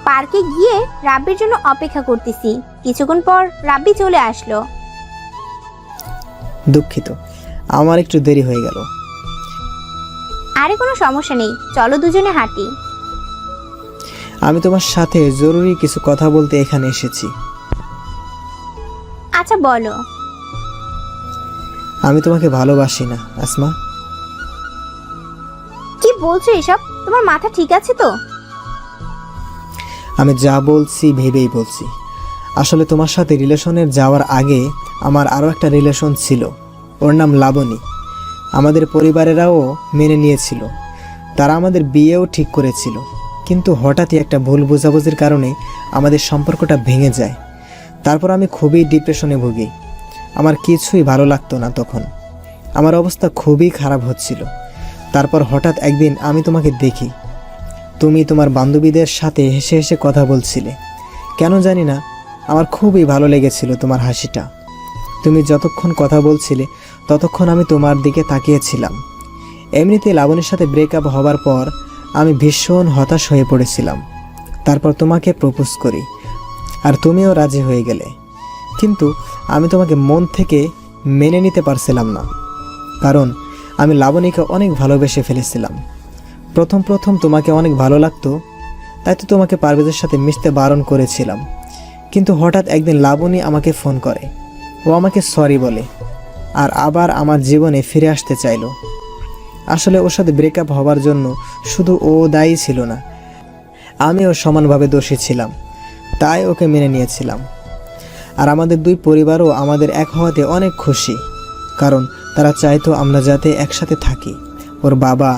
পার্কে গিয়ে রাব্বির জন্য অপেক্ষা করতেছি। কিছুক্ষণ পর রাব্বি চলে আসলো। দুঃখিত, আমার একটু দেরি হয়ে গেল। আরে কোনো সমস্যা নেই, চলো দুজনে হাঁটি। আমি তোমার সাথে জরুরি কিছু কথা বলতে এখানে এসেছি। আচ্ছা বলো। আমি তোমাকে ভালোবাসি না আসমা। কি বলছো এসব? তোমার মাথা ঠিক আছে তো? আমি যা বলছি ভেবেই বলছি। আসলে তোমার সাথে রিলেশনের যাওয়ার আগে আমার আরও একটা রিলেশন ছিল, ওর নাম লাবণী। আমাদের পরিবারেরাও মেনে নিয়েছিল, তারা আমাদের বিয়েও ঠিক করেছিল। কিন্তু হঠাৎই একটা ভুল বোঝাবুঝির কারণে আমাদের সম্পর্কটা ভেঙে যায়। তারপর আমি খুবই ডিপ্রেশনে ভুগি। আমার কিছুই ভালো লাগতো না তখন, আমার অবস্থা খুবই খারাপ হচ্ছিল। তারপর হঠাৎ একদিন আমি তোমাকে দেখি, তুমি তোমার বান্ধবীদের সাথে হেসে হেসে কথা বলছিলে। কেন জানি না, আমার খুবই ভালো লেগেছিল তোমার হাসিটা। তুমি যতক্ষণ কথা বলছিলে ততক্ষণ আমি তোমার দিকে তাকিয়েছিলাম। এমনিতে লাবণীর সাথে ব্রেকআপ হবার পর আমি ভীষণ হতাশ হয়ে পড়েছিলাম। তারপর তোমাকে প্রপোজ করি, আর তুমিও রাজি হয়ে গেলে। কিন্তু আমি তোমাকে মন থেকে মেনে নিতে পারছিলাম না, কারণ আমি লাবণীকে অনেক ভালোবেসে ফেলেছিলাম। প্রথম তোমাকে অনেক ভালো লাগতো, তাই তো তোমাকে পারভেজের সাথে মিশতে বারণ করেছিলাম। কিন্তু হঠাৎ একদিন লাবণী আমাকে ফোন করে, ও আমাকে সরি বলে। আর আবার আমার জীবনে ফিরে আসতে চাইলো। আসলে ওর সাথে ব্রেকআপ হবার জন্য শুধু ও দায়ী ছিল না, আমিও সমানভাবে দোষী ছিলাম, তাই ওকে মেনে নিয়েছিলাম। আর আমাদের দুই পরিবারও আমাদের এক হওয়াতে অনেক খুশি, কারণ তারা চাইতো আমরা যাতে একসাথে থাকি। ওর বাবা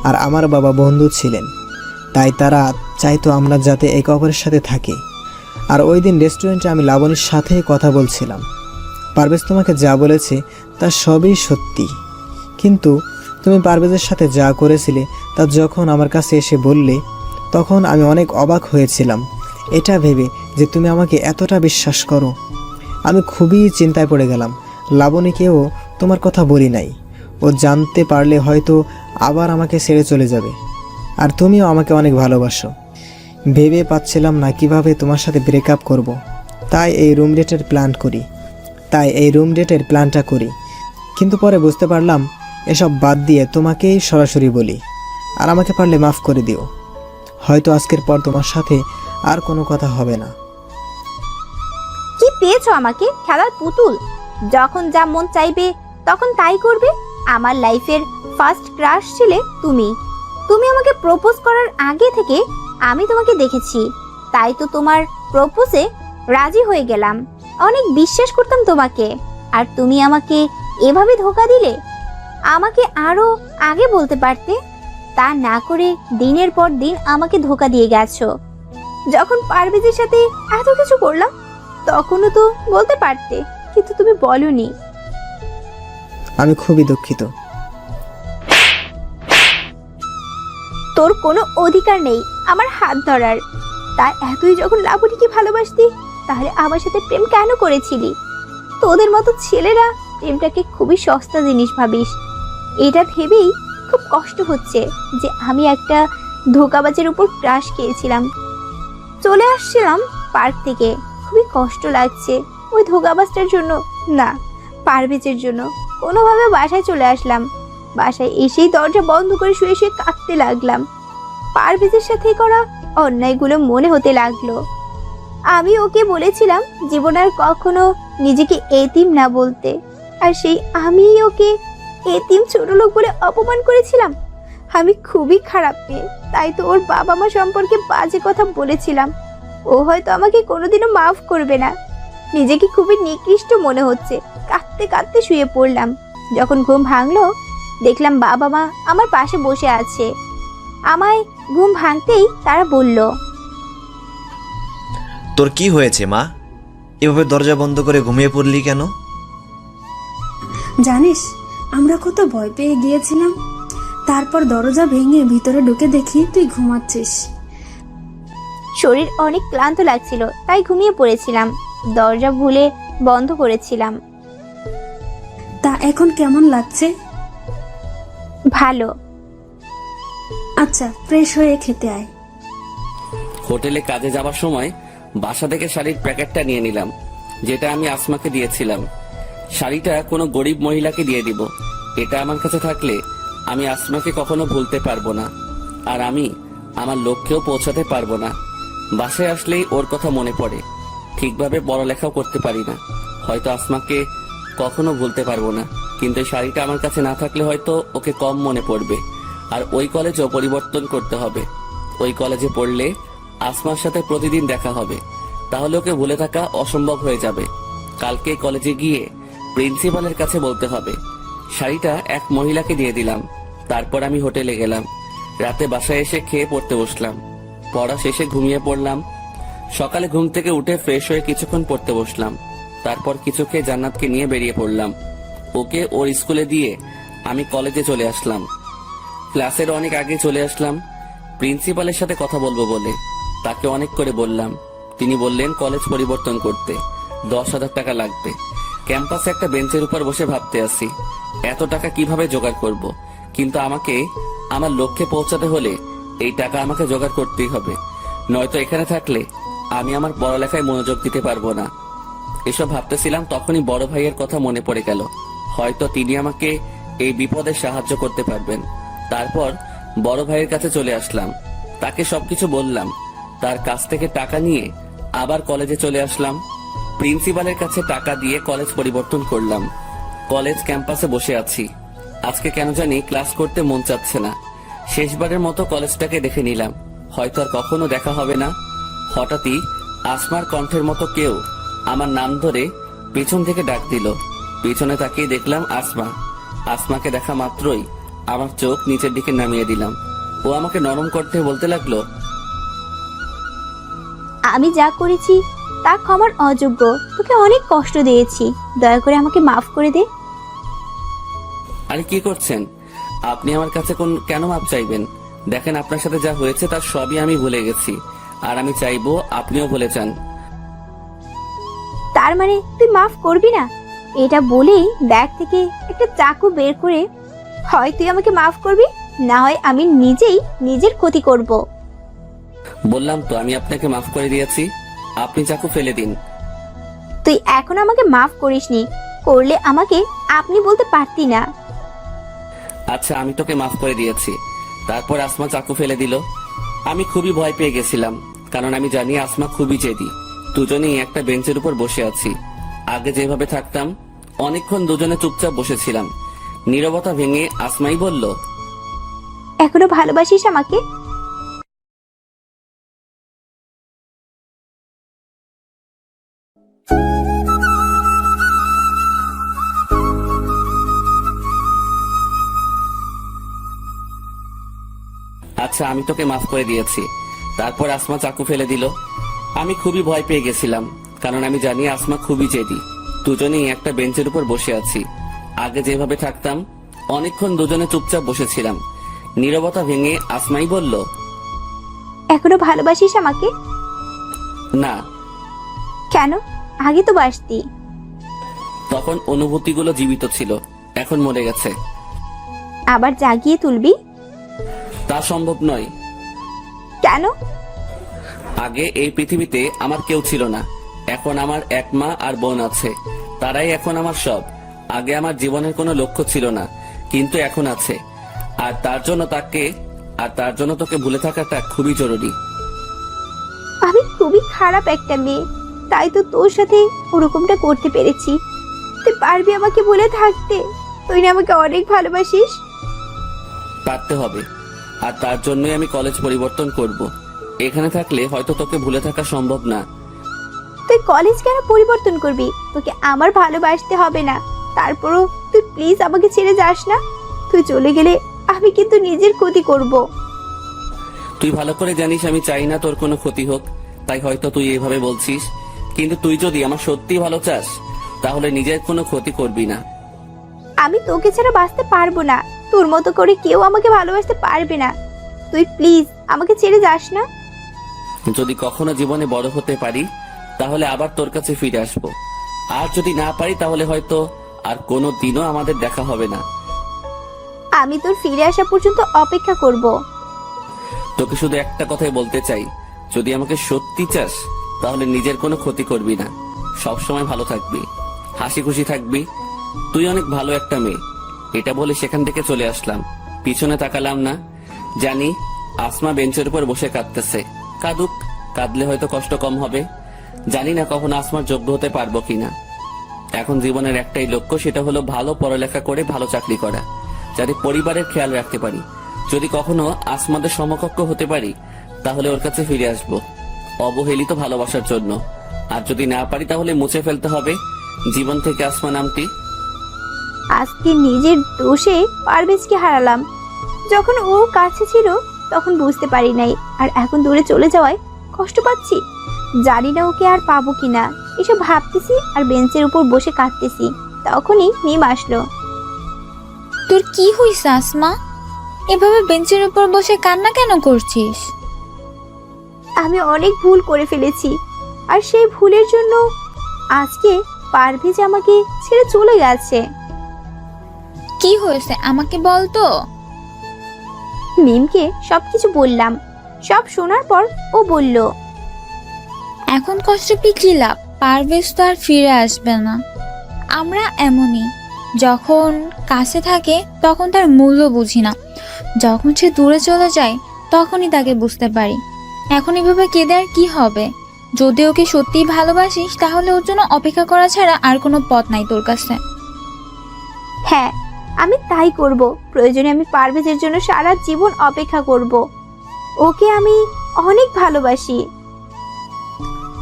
আর আমার বাবা বন্ধু ছিলেন, তাই তারা চাইতো আমরা যাতে একে অপরের সাথে থাকি। আর ওই দিন রেস্টুরেন্টে আমি লাবণীর সাথে কথা বলছিলাম। পারভেজ তোমাকে যা বলেছে তা সবই সত্যি, কিন্তু তুমি পারভেজের সাথে যা করেছিলে তা যখন আমার কাছে এসে বললে, তখন আমি অনেক অবাক হয়েছিলাম, এটা ভেবে যে তুমি আমাকে এতটা বিশ্বাস করো। আমি খুবই চিন্তায় পড়ে গেলাম। লাবণীকেও তোমার কথা বলি নাই, ও জানতে পারলে হয়তো আবার আমাকে ছেড়ে চলে যাবে। আর তুমিও আমাকে অনেক ভালোবাসো। ভেবে পাচ্ছিলাম না কিভাবে তোমার সাথে ব্রেকআপ করব, তাই এই রুম ডেটের প্ল্যানটা করি। কিন্তু পরে বুঝতে পারলাম এসব বাদ দিয়ে তোমাকেই সরাসরি বলি, আর আমাকে পারলে মাফ করে দিও। হয়তো আজকের পর তোমার সাথে আর কোনো কথা হবে না। কি পেয়েছো আমাকে? খেলার পুতুল। যখন যা মন চাইবে তখন তাই করবে। আমার লাইফের ফার্স্ট ক্রাশ ছিলে তুমি। তুমি আমাকে প্রপোজ করার আগে থেকে আমি তোমাকে দেখেছি, তাই তো তোমার প্রপোজে রাজি হয়ে গেলাম। অনেক বিশ্বাস করতাম তোমাকে, আর তুমি আমাকে এভাবে ধোঁকা দিলে। আমাকে আরো আগে বলতে পারতে, তা না করে দিনের পর দিন আমাকে ধোঁকা দিয়ে গেছো। যখন পারভেজের সাথে এত কিছু করলাম তখনও তো বলতে পারতে, কিন্তু তুমি বলনি। আমি খুবই দুঃখিত। তোর কোনো অধিকার নেই আমার হাত ধরার। তাই এতই যখন লাবণীকে ভালোবাসতি, তাহলে আমার সাথে প্রেম কেন করেছিলি? তোদের মতো ছেলেরা প্রেমটাকে খুবই সস্তা জিনিস ভাবিস। এটা ভেবেই খুব কষ্ট হচ্ছে যে আমি একটা ধোঁকাবাজের উপর ক্রাশ খেয়েছিলাম। চলে আসছিলাম পার্ক থেকে, খুবই কষ্ট লাগছে ওই ধোঁকাবাজটার জন্য না, পারভেজের জন্য। কোনোভাবে বাসায় চলে আসলাম। বাসায় এসেই দরজা বন্ধ করে শুয়ে শুয়ে কাঁদতে লাগলাম। পারভেজের সাথে করা অন্যায়গুলো মনে হতে লাগলো। আমি ওকে বলেছিলাম জীবন আর কখনো নিজেকে এতিম না বলতে, আর সেই আমি ওকে এতিম ছোট লোক বলে অপমান করেছিলাম। আমি খুবই খারাপ মেয়ে, তাই তো ওর বাবা মা সম্পর্কে বাজে কথা বলেছিলাম। ও হয়তো আমাকে কোনোদিনও মাফ করবে না। নিজেকে খুবই নিকৃষ্ট মনে হচ্ছে। কাঁদতে কাঁদতে শুয়ে পড়লাম। যখন ঘুম ভাঙলো দেখলাম বাবা মা আমার পাশে বসে আছে। আমায় ঘুম ভাঙতেই তারা বলল, তোর কি হয়েছে মা? এভাবে দরজা বন্ধ করে ঘুমিয়ে পড়লি কেন? জানিস, আমরা কত ভয় পেয়ে গিয়েছিলাম। তারপর দরজা ভেঙে ভিতরে ঢুকে দেখি তুই ঘুমাচ্ছিস। শরীর অনেক ক্লান্ত লাগছিল, তাই ঘুমিয়ে পড়েছিলাম। দরজা ভুলে বন্ধ করেছিলাম। তা এখন কেমন লাগছে? ভালো। আচ্ছা, ফ্রেশ হয়ে খেতে আয়। হোটেলে কাজে যাওয়ার সময় বাসা থেকে শাড়ির প্যাকেটটা নিয়ে নিলাম, যেটা আমি আসমাকে দিয়েছিলাম। শাড়িটা কোনো গরিব মহিলাকে দিয়ে দিব। এটা আমার কাছে থাকলে আমি আসমাকে কখনো ভুলতে পারবো না, আর আমি আমার লক্ষ্যেও পৌঁছাতে পারবো না। বাসায় আসলেই ওর কথা মনে পড়ে। ঠিকভাবে পড়ালেখাও করতে পারি না, হয়তো আসমাকে কখনো ভুলতে পারবো না। কিন্তু এই শাড়িটা আমার কাছে না থাকলে হয়তো ওকে কম মনে পড়বে। আর ওই কলেজও পরিবর্তন করতে হবে। ওই কলেজে পড়লে আসমার সাথে প্রতিদিন দেখা হবে, তাহলে ওকে ভুলে থাকা অসম্ভব হয়ে যাবে। কালকে কলেজে গিয়ে প্রিন্সিপালের কাছে বলতে হবে। শাড়িটা এক মহিলাকে দিয়ে দিলাম। তারপর আমি হোটেলে গেলাম। রাতে বাসায় এসে খেয়ে পড়তে বসলাম। পড়া শেষে ঘুমিয়ে পড়লাম। সকালে ঘুম থেকে উঠে ফ্রেশ হয়ে কিছুক্ষণ পড়তে বসলাম। তারপর কিছু খেয়ে জান্নাতকে নিয়ে বেরিয়ে পড়লাম। ওকে ওর স্কুলে দিয়ে আমি কলেজে চলে আসলাম। ক্লাসের অনেক আগে চলে আসলাম প্রিন্সিপালের সাথে কথা বলবো বলে। তাকে অনেক করে বললাম। তিনি বললেন কলেজ পরিবর্তন করতে 10,000 টাকা লাগবে। ক্যাম্পাসে একটা বেঞ্চের উপর বসে ভাবতে আসি এত টাকা কিভাবে জোগাড় করব। কিন্তু আমাকে আমার লক্ষ্যে পৌঁছাতে হলে এই টাকা আমাকে জোগাড় করতেই হবে, নয়তো এখানে থাকলে আমি আমার পড়ালেখায় মনোযোগ দিতে পারবো না। এসব ভাবতেছিলাম, তখনই বড় ভাইয়ের কথা মনে পড়ে গেল। হয়তো তিনি আমাকে এই বিপদে সাহায্য করতে পারবেন। তারপর বড় ভাইয়ের কাছে চলে আসলাম। তাকে সবকিছু বললাম। তার কাছ থেকে টাকা নিয়ে আবার কলেজে চলে আসলাম। প্রিন্সিপালের কাছে টাকা দিয়ে কলেজ পরিবর্তন করলাম। কলেজ ক্যাম্পাসে বসে আছি। আজকে কেন জানি ক্লাস করতে মন চাচ্ছে না। শেষবারের মতো কলেজটাকে দেখে নিলাম, হয়তো আর কখনো দেখা হবে না। হঠাৎই আসমার কণ্ঠের মতো কেউ আমার নাম ধরে পিছন থেকে ডাক দিল। পিছনে তাকিয়ে দেখলাম আসমা। আসমাকে দেখা মাত্রই আমার চোখ নিচের দিকে নামিয়ে দিলাম। ও আমাকে নরম কণ্ঠে বলতে লাগলো, আমি যা করেছি তা ক্ষমার অযোগ্য। তোকে অনেক কষ্ট দিয়েছি, দয়া করে আমাকে মাফ করে দে। আরে কি করছেন আপনি? আমার কাছে কেন মাপ চাইবেন? দেখেন, আপনার সাথে যা হয়েছে তার সবই আমি ভুলে গেছি, আর আমি চাইবো আপনিও ভুলে যান। তার মানে তুই মাফ করবি না? এটা বলেই ব্যাগ থেকে একটা চাকু বের করে, হয় তুই আমাকে মাফ করবি, না হয় আমি নিজেই নিজের ক্ষতি করব। বললাম তো আমি আপনাকে মাফ করে দিয়েছি, আপনি চাকু ফেলে দিন। তুই এখন আমাকে মাফ করিসনি, করলে আমাকে আপনি বলতে পারতি না। আচ্ছা, আমি তোকে মাফ করে দিয়েছি। তারপর আসমা চাকু ফেলে দিল। আমি খুবই ভয় পেয়ে গেছিলাম, কারণ আমি জানি আসমা খুবই জেদি। দুজনেই একটা বেঞ্চের উপর বসে আছি। আগে যেভাবে থাকতাম, অনেকক্ষণ দুজনে চুপচাপ বসেছিলাম। নীরবতা ভেঙে আসমাই বলল, এখনো ভালোবাসিস আমাকে? আচ্ছা, আমি তোকে মাফ করে দিয়েছি। তারপর আসমা চাকু ফেলে দিল। আমি খুবই ভয় পেয়ে গেছিলাম, কারণ আমি জানি আসমা খুবই জেদি। দুজনেই একটা বেঞ্চের উপর বসে আছি। আগে যেভাবে থাকতাম, অনেকক্ষণ দুজনে চুপচাপ বসেছিলাম। নীরবতা ভেঙে আসমাই বলল, এখনো ভালোবাসিস আমাকে? না। কেন? আগে তো বাসতি। তখন অনুভূতিগুলো জীবিত ছিল, এখন মরে গেছে। আবার জাগিয়ে তুলবি? তা সম্ভব নয়। কেন? আগে এই পৃথিবীতে আমার কেউ ছিল না, এখন আমার এক মা আর বোন আছে। তারাই এখন আমার সব। আগে আমার জীবনের কোনো লক্ষ্য ছিল না, কিন্তু এখন আছে। আর তার জন্য তোকে ভুলে থাকাটা খুবই জরুরি। আমি খুবই খারাপ একটা মেয়ে, তাই তো তোর সাথে ওরকমটা করতে পেরেছি। তুই পারবি আমাকে ভুলে থাকতে? তুই না আমাকে অনেক ভালোবাসিস? পারতে হবে, আর তার জন্যই আমি কলেজ পরিবর্তন করব। এখানে থাকলে হয়তো তোকে ভুলে থাকা সম্ভব না। তুই কলেজ কেন পরিবর্তন করবি? তোকে আমার ভালোবাসতে হবে না। তারপরও তুই প্লিজ আমাকে ছেড়ে যাস না। তুই চলে গেলে আমি কিন্তু নিজের ক্ষতি করব। তুই ভালো করে জানিস আমি চাই না তোর কোনো ক্ষতি হোক, তাই হয়তো তুই এইভাবে বলছিস। কিন্তু তুই যদি আমার সত্যি ভালো চাস, তাহলে নিজের কোনো ক্ষতি করবি না। আমি তোকে ছাড়া বাঁচতে পারবো না। তোর মতো করে কেউ আমাকে ভালোবাসতে পারবে না। তুই প্লিজ আমাকে ছেড়ে যাস না। যদি কখনো জীবনে বড় হতে পারি, তাহলে আবার তোর কাছে ফিরে আসবো। আর যদি না পারি, তাহলে হয়তো আর কোনো দিনও আমাদের দেখা হবে না। আমি তোর ফিরে আসা পর্যন্ত অপেক্ষা করব। তোকে শুধু একটা কথাই বলতে চাই, যদি আমাকে সত্যি চাস, তাহলে নিজের কোনো ক্ষতি করবি না। সবসময় ভালো থাকবি, হাসি খুশি থাকবি। তুই অনেক ভালো একটা মেয়ে। এটা বলে সেখান থেকে চলে আসলাম। পিছনে তাকালাম না। জানি আসমা বেঞ্চের উপর বসে কাঁদতেছে। কাঁদুক, কাঁদলে হয়তো কষ্ট কম হবে। জানি না কখন আসমার যোগ্য হতে পারবো কিনা। এখন জীবনের একটাই লক্ষ্য, সেটা হলো ভালো পড়ালেখা করে ভালো চাকরি করা, যাতে পরিবারের খেয়াল রাখতে পারি। যদি কখনো আসমাদের সমকক্ষ হতে পারি, তাহলে ওর কাছে ফিরে আসবো অবহেলিত ভালোবাসার জন্য। আর যদি না পারি, তাহলে মুছে ফেলতে হবে জীবন থেকে আসমা নামটি। আজকে নিজের দোষে পারভেজকে হারালাম। যখন ও কাছে ছিল তখন বুঝতে পারি নাই, আর এখন দূরে চলে যাওয়ায় কষ্ট পাচ্ছি। জানি না ওকে আর পাবো কিনা। এসব ভাবতেছি আর বেঞ্চের উপর বসে কাঁদতেছি। তখনই মিম আসলো। তোর কি হইছে আসমা? এভাবে বেঞ্চের উপর বসে কান্না কেন করছিস? আমি অনেক ভুল করে ফেলেছি, আর সেই ভুলের জন্য আজকে পারভেজ আমাকে ছেড়ে চলে গেছে। কি হয়েছে আমাকে বল তো। মিমকে সবকিছু বললাম। সব শোনার পর ও বলল, এখন কষ্ট পেয়ে কি লাভ? পারভেজ তো আর ফিরে আসবে না। আমরা এমনই, যখন কাছে থাকে তখন তার মূল্য বুঝি না, যখন সে দূরে চলে যায় তখনই তাকে বুঝতে পারি। এখন এভাবে কেঁদে আর কি হবে? যদি ওকে সত্যিই ভালোবাসিস, তাহলে ওর জন্য অপেক্ষা করা ছাড়া আর কোনো পথ নাই তোর কাছে। হ্যাঁ, আমি তাই করব। প্রয়োজনে আমি পারভেজের জন্য সারা জীবন অপেক্ষা করব। ওকে আমি অনেক ভালোবাসি।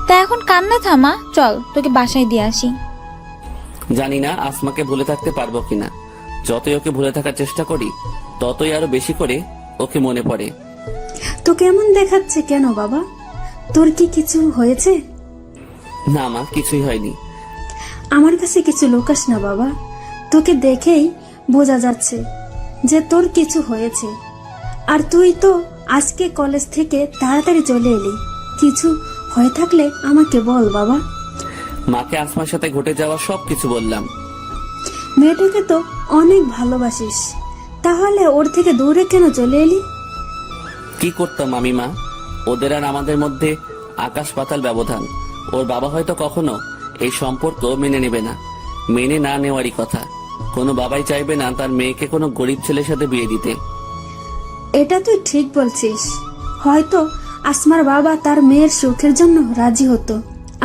তা এখন কান্না থামা, চল তোকে বাসায় দিয়ে আসি। জানি না আসমাকে ভুলে থাকতে পারবো কিনা। যতই ওকে ভুলে থাকার চেষ্টা করি ততই আরো বেশি করে ওকে মনে পড়ে। তো কেমন দেখাচ্ছে কেন বাবা? তোর কি কিছু হয়েছে? না মা, কিছুই হয়নি। আমার কাছে কিছু লুকাস না বাবা। তোকে দেখেই বোঝা যাচ্ছে যে তোর কিছু হয়েছে। আর তুই তো আজকে কলেজ থেকে তাড়াতাড়ি চলে এলি। কিছু হয়ে থাকলে আমাকে বল বাবা। মাকে আসমার সাথে ঘটে যাওয়া সব কিছু বললাম। মেয়েটাকে তো অনেক ভালোবাসিস, তাহলে ওর থেকে দূরে কেন চলে এলি? কি করতাম আমি মা? ওদের আর আমাদের মধ্যে আকাশ পাতাল ব্যবধান। ওর বাবা হয়তো কখনো এই সম্পর্ক মেনে নেবে না। মেনে না নেওয়ারই কথা। কোনো বাবাই চাইবে না তার মেয়েকে কোনো গরিব ছেলের সাথে বিয়ে দিতে। এটা তুই ঠিক বলছিস। হয়তো আসমার বাবা তার মেয়ের সুখের জন্য রাজি হতো।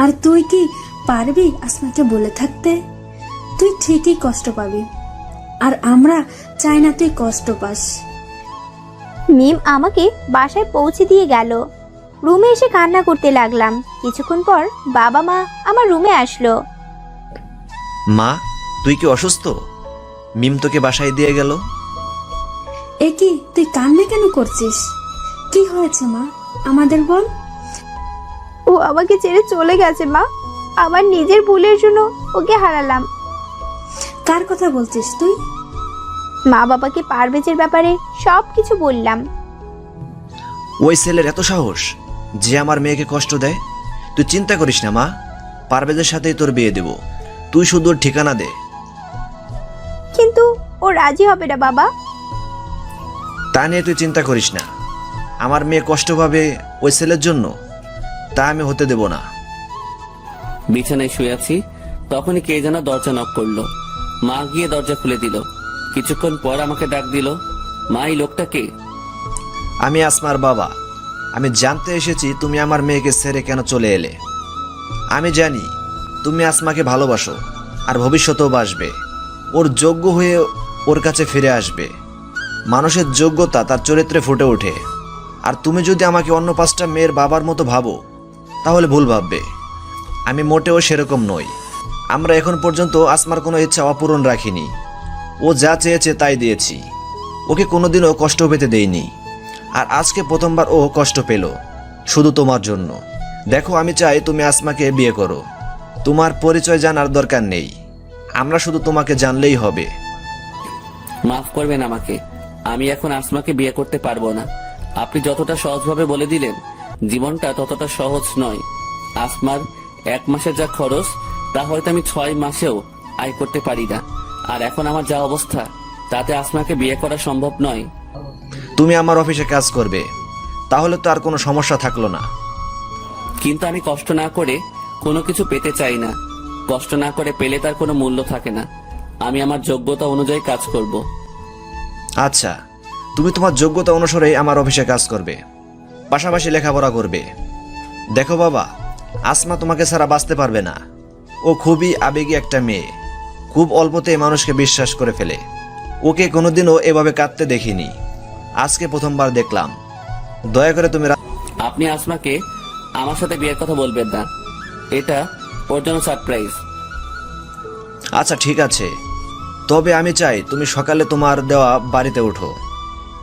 আর তুই কি পারবি আসমাকে বলে থাকতে? তুই ঠিকই কষ্ট পাবি, আর আমরা চাই না তুই কষ্ট পাস। মিম আমাকে বাসায় পৌঁছে দিয়ে গেল। রুমে এসে কান্না করতে লাগলাম। কিছুক্ষণ পর বাবা মা আমার রুমে আসলো। মা, তুই কি অসুস্থ? মিম তোকে বাসায় দিয়ে গেল। এ কি, তুই কান্না কেন করছিস? কি হয়েছে মা, আমাদের বল। ও আমাকে ছেড়ে চলে গেছে মা। আমার নিজের ভুলের জন্য ওকে হারালাম। কার কথা বলছিস তুই? মা বাবাকে পারভেজের ব্যাপারে সব কিছু বললাম। ওই ছেলের এত সাহস যে আমার মেয়েকে কষ্ট দেয়। তুই চিন্তা করিস না মা, পারভেজের সাথেই তোর বিয়ে দেব। তুই শুধু ওর ঠিকানা দে। কিন্তু ও রাজি হবে না বাবা। তা নিয়ে তুই চিন্তা করিস না। আমার মেয়ে কষ্ট পাবে ওই ছেলের জন্য, তা আমি হতে দেব না। বিছানায় শুয়ে আছি, তখনই কে যেন দরজা নক করলো। মা গিয়ে দরজা খুলে দিল। কিছুক্ষণ পর আমাকে ডাক দিল। মা, এই লোকটা কে? আমি আসমার বাবা। আমি জানতে এসেছি তুমি আমার মেয়েকে ছেড়ে কেন চলে এলে। আমি জানি তুমি আসমাকে ভালোবাসো আর ভবিষ্যতেও বাসবে। ওর যোগ্য হয়ে ওর কাছে ফিরে আসবে। মানুষের যোগ্যতা তার চরিত্রে ফুটে ওঠে। আর তুমি যদি আমাকে অন্য 5টা মেয়ের বাবার মতো ভাবো তাহলে ভুল ভাববে। আমি মোটেও সেরকম নই। আমরা এখন পর্যন্ত আসমার কোনো ইচ্ছা অপূরণ রাখিনি। ও যা চেয়েছে তাই দিয়েছি। ওকে কোনোদিনও কষ্ট পেতে দেইনি। আর আজকে প্রথমবার ও কষ্ট পেল, শুধু তোমার জন্য। দেখো, আমি চাই তুমি আসমাকে বিয়ে করো। তোমার পরিচয় জানার দরকার নেই, আমরা শুধু তোমাকে জানলেই হবে। মাফ করবেন আমাকে, আমি এখন আসমাকে বিয়ে করতে পারবো না। আপনি যতটা সহজভাবে বলে দিলেন, জীবনটা ততটা সহজ নয়। আসমার 1 মাসের যা খরচ তা হয়তো আমি 6 মাসেও আয় করতে পারি না। আর এখন আমার যা অবস্থা, তাতে আসমাকে বিয়ে করা সম্ভব নয়। তুমি আমার অফিসে কাজ করবে, তাহলে তো আর কোনো সমস্যা থাকলো না। কিন্তু আমি কষ্ট না করে কোনো কিছু পেতে চাই না। কষ্ট না করে পেলে তার কোনো মূল্য থাকে না। আমি আমার যোগ্যতা অনুযায়ী কাজ করব। আচ্ছা, তুমি তোমার যোগ্যতা অনুসারে আমার অফিসে কাজ করবে, পাশাপাশি লেখাপড়া করবে। দেখো বাবা, আসমা তোমাকে ছাড়া বাঁচতে পারবে না। ও খুবই আবেগী একটা মেয়ে, খুব অল্পতে মানুষকে বিশ্বাস করে ফেলে। ওকে কোনোদিনও এভাবে কাঁদতে দেখিনি, আজকে প্রথমবার দেখলাম। দয়া করে তুমি আপনি আসমাকে আমার সাথে বিয়ের কথা বলবেন না, এটা ওর জন্য সারপ্রাইজ। আচ্ছা ঠিক আছে, তবে আমি চাই তুমি সকালে তোমার দেওয়া বাড়িতে ওঠো।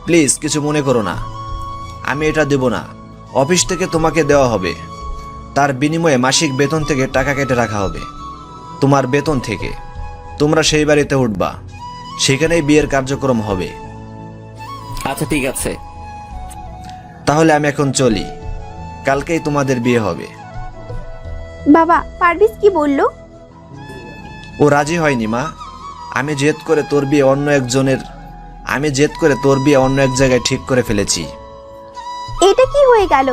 প্লিজ কিছু মনে করো না। আমি এটা দেব না, অফিস থেকে তোমাকে দেওয়া হবে। তার বিনিময়ে মাসিক বেতন থেকে টাকা কেটে রাখা হবে, তোমার বেতন থেকে। তোমরা সেই বাড়িতে উঠবা, সেখানেই বিয়ের কার্যক্রম হবে। আচ্ছা ঠিক আছে। তাহলে আমি এখন চলি, কালকেই তোমাদের বিয়ে হবে। বাবা, পারভেজ কি বললো? ও রাজি হয়নি মা। আমি জেদ করে তোর বিয়ে অন্য এক জায়গায় ঠিক করে ফেলেছি। এটা কি হয়ে গেল?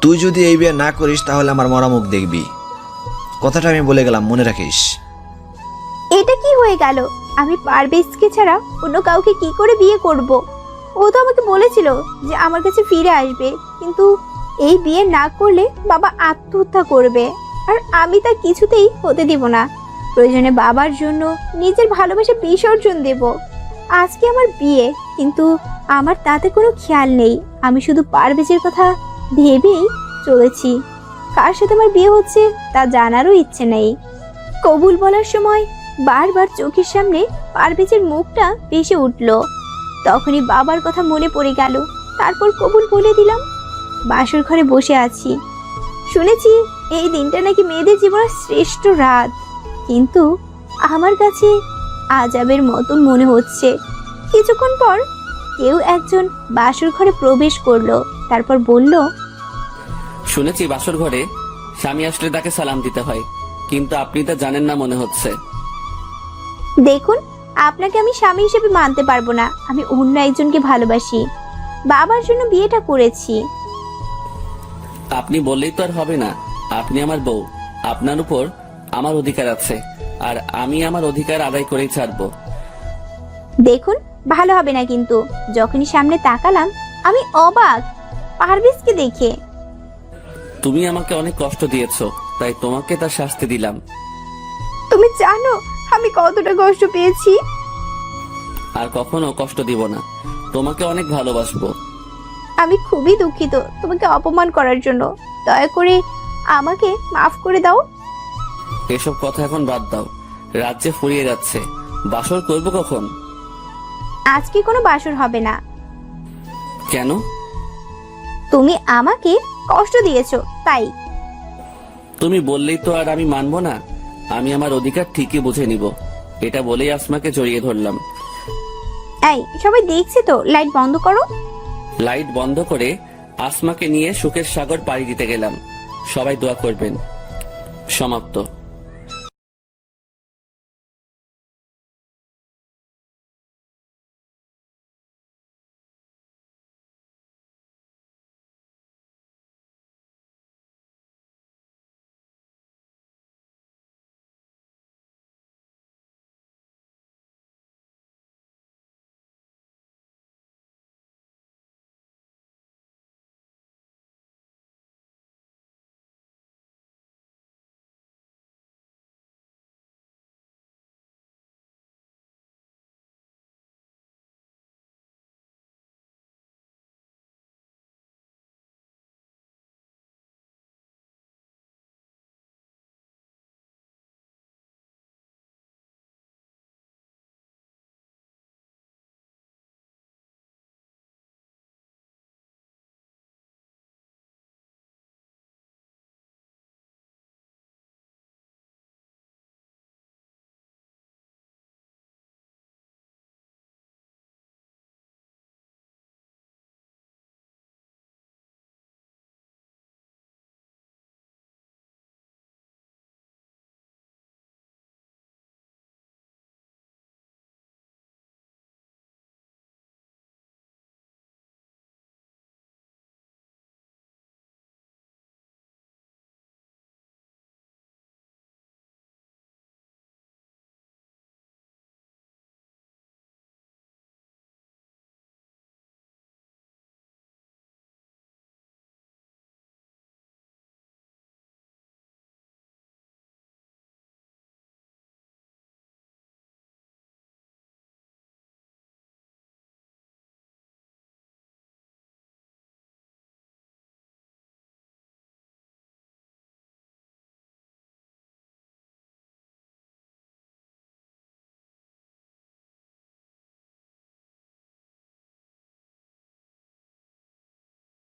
তুই যদি এই বিয়ে না করিস তাহলে আমার মরা মুখ দেখবি। কথাটা আমি বলে গেলাম, মনে রাখিস। এটা কি হয়ে গেল? আমি পারভেজকে ছাড়া অন্য কাউকে কি করে বিয়ে করব? ও তো আমাকে বলেছিল যে আমার কাছে ফিরে আসবে, কিন্তু এই বিয়ে না করলে বাবা আত্মহত্যা করবে, আর আমি তা কিছুতেই হতে দিব না। প্রয়োজনে বাবার জন্য নিজের ভালোবাসা বিসর্জন দেব। আজকে আমার বিয়ে, কিন্তু আমার তাতে কোনো খেয়াল নেই। আমি শুধু পারভেজের কথা ভেবেই চলেছি। কার সাথে আমার বিয়ে হচ্ছে তা জানারও ইচ্ছে নেই। কবুল বলার সময় বারবার চোখের সামনে পারভেজের মুখটা ভেসে উঠল। তখনই বাবার কথা মনে পড়ে গেল। তারপর কবুল বলে দিলাম। বাসর ঘরে বসে আছি। শুনেছি এই দিনটা নাকি মেয়েদের জীবনের শ্রেষ্ঠ রাত, কিন্তু আমার কাছে আজাবের মতন মনে হচ্ছে। কিছুক্ষণ পর কেউ একজন বাসর ঘরে প্রবেশ করলো, তারপর বলল, শুনেছি বাসর ঘরে স্বামী আসলে তাকে সালাম দিতে হয়, কিন্তু আপনি তা জানেন না মনে হচ্ছে। দেখুন, আপনাকে আমি স্বামী হিসেবে মানতে পারবো না। আমি অন্য একজনকে ভালোবাসি, বাবার জন্য বিয়েটা করেছি। আপনি বললেই তো আর হবে না। আপনি আমার বউ, আপনার উপর আমার অধিকার আছে, আর আমি আমার অধিকার আদায় করেই ছাড়বো। দেখুন, ভালো হবে না কিন্তু। যখনই সামনে তাকালাম আমি অবাক পারভেজকে দেখে। তুমি আমাকে অনেক কষ্ট দিয়েছো, তাই তোমাকে তার শাস্তি দিলাম। তুমি জানো আমি কতটা কষ্ট পেয়েছি? আর কখনো কষ্ট দিব না। তোমাকে অনেক ভালোবাসবো। আমি খুবই দুঃখিত তোমাকে অপমান করার জন্য। দয়া করে আমাকে মাফ করে দাও। এসব কথা এখন বাদ দাও। রাজ্যে ফুরিয়ে যাচ্ছে, বাসর করবো কখন? আজকে কোনো বাসর হবে না। কেন? তুমি আমাকে কষ্ট দিয়েছো তাই। তুমি বললেই তো আর আমি মানবো না। আমি আমার অধিকার ঠিকই বুঝে নিব। এটা বলেই আসমাকে জড়িয়ে ধরলাম। এই সবাই দেখছে তো, লাইট বন্ধ করো। লাইট বন্ধ করে আসমাকে নিয়ে সুখের সাগর পাড়ি দিতে গেলাম। সবাই দোয়া করবেন। সমাপ্ত।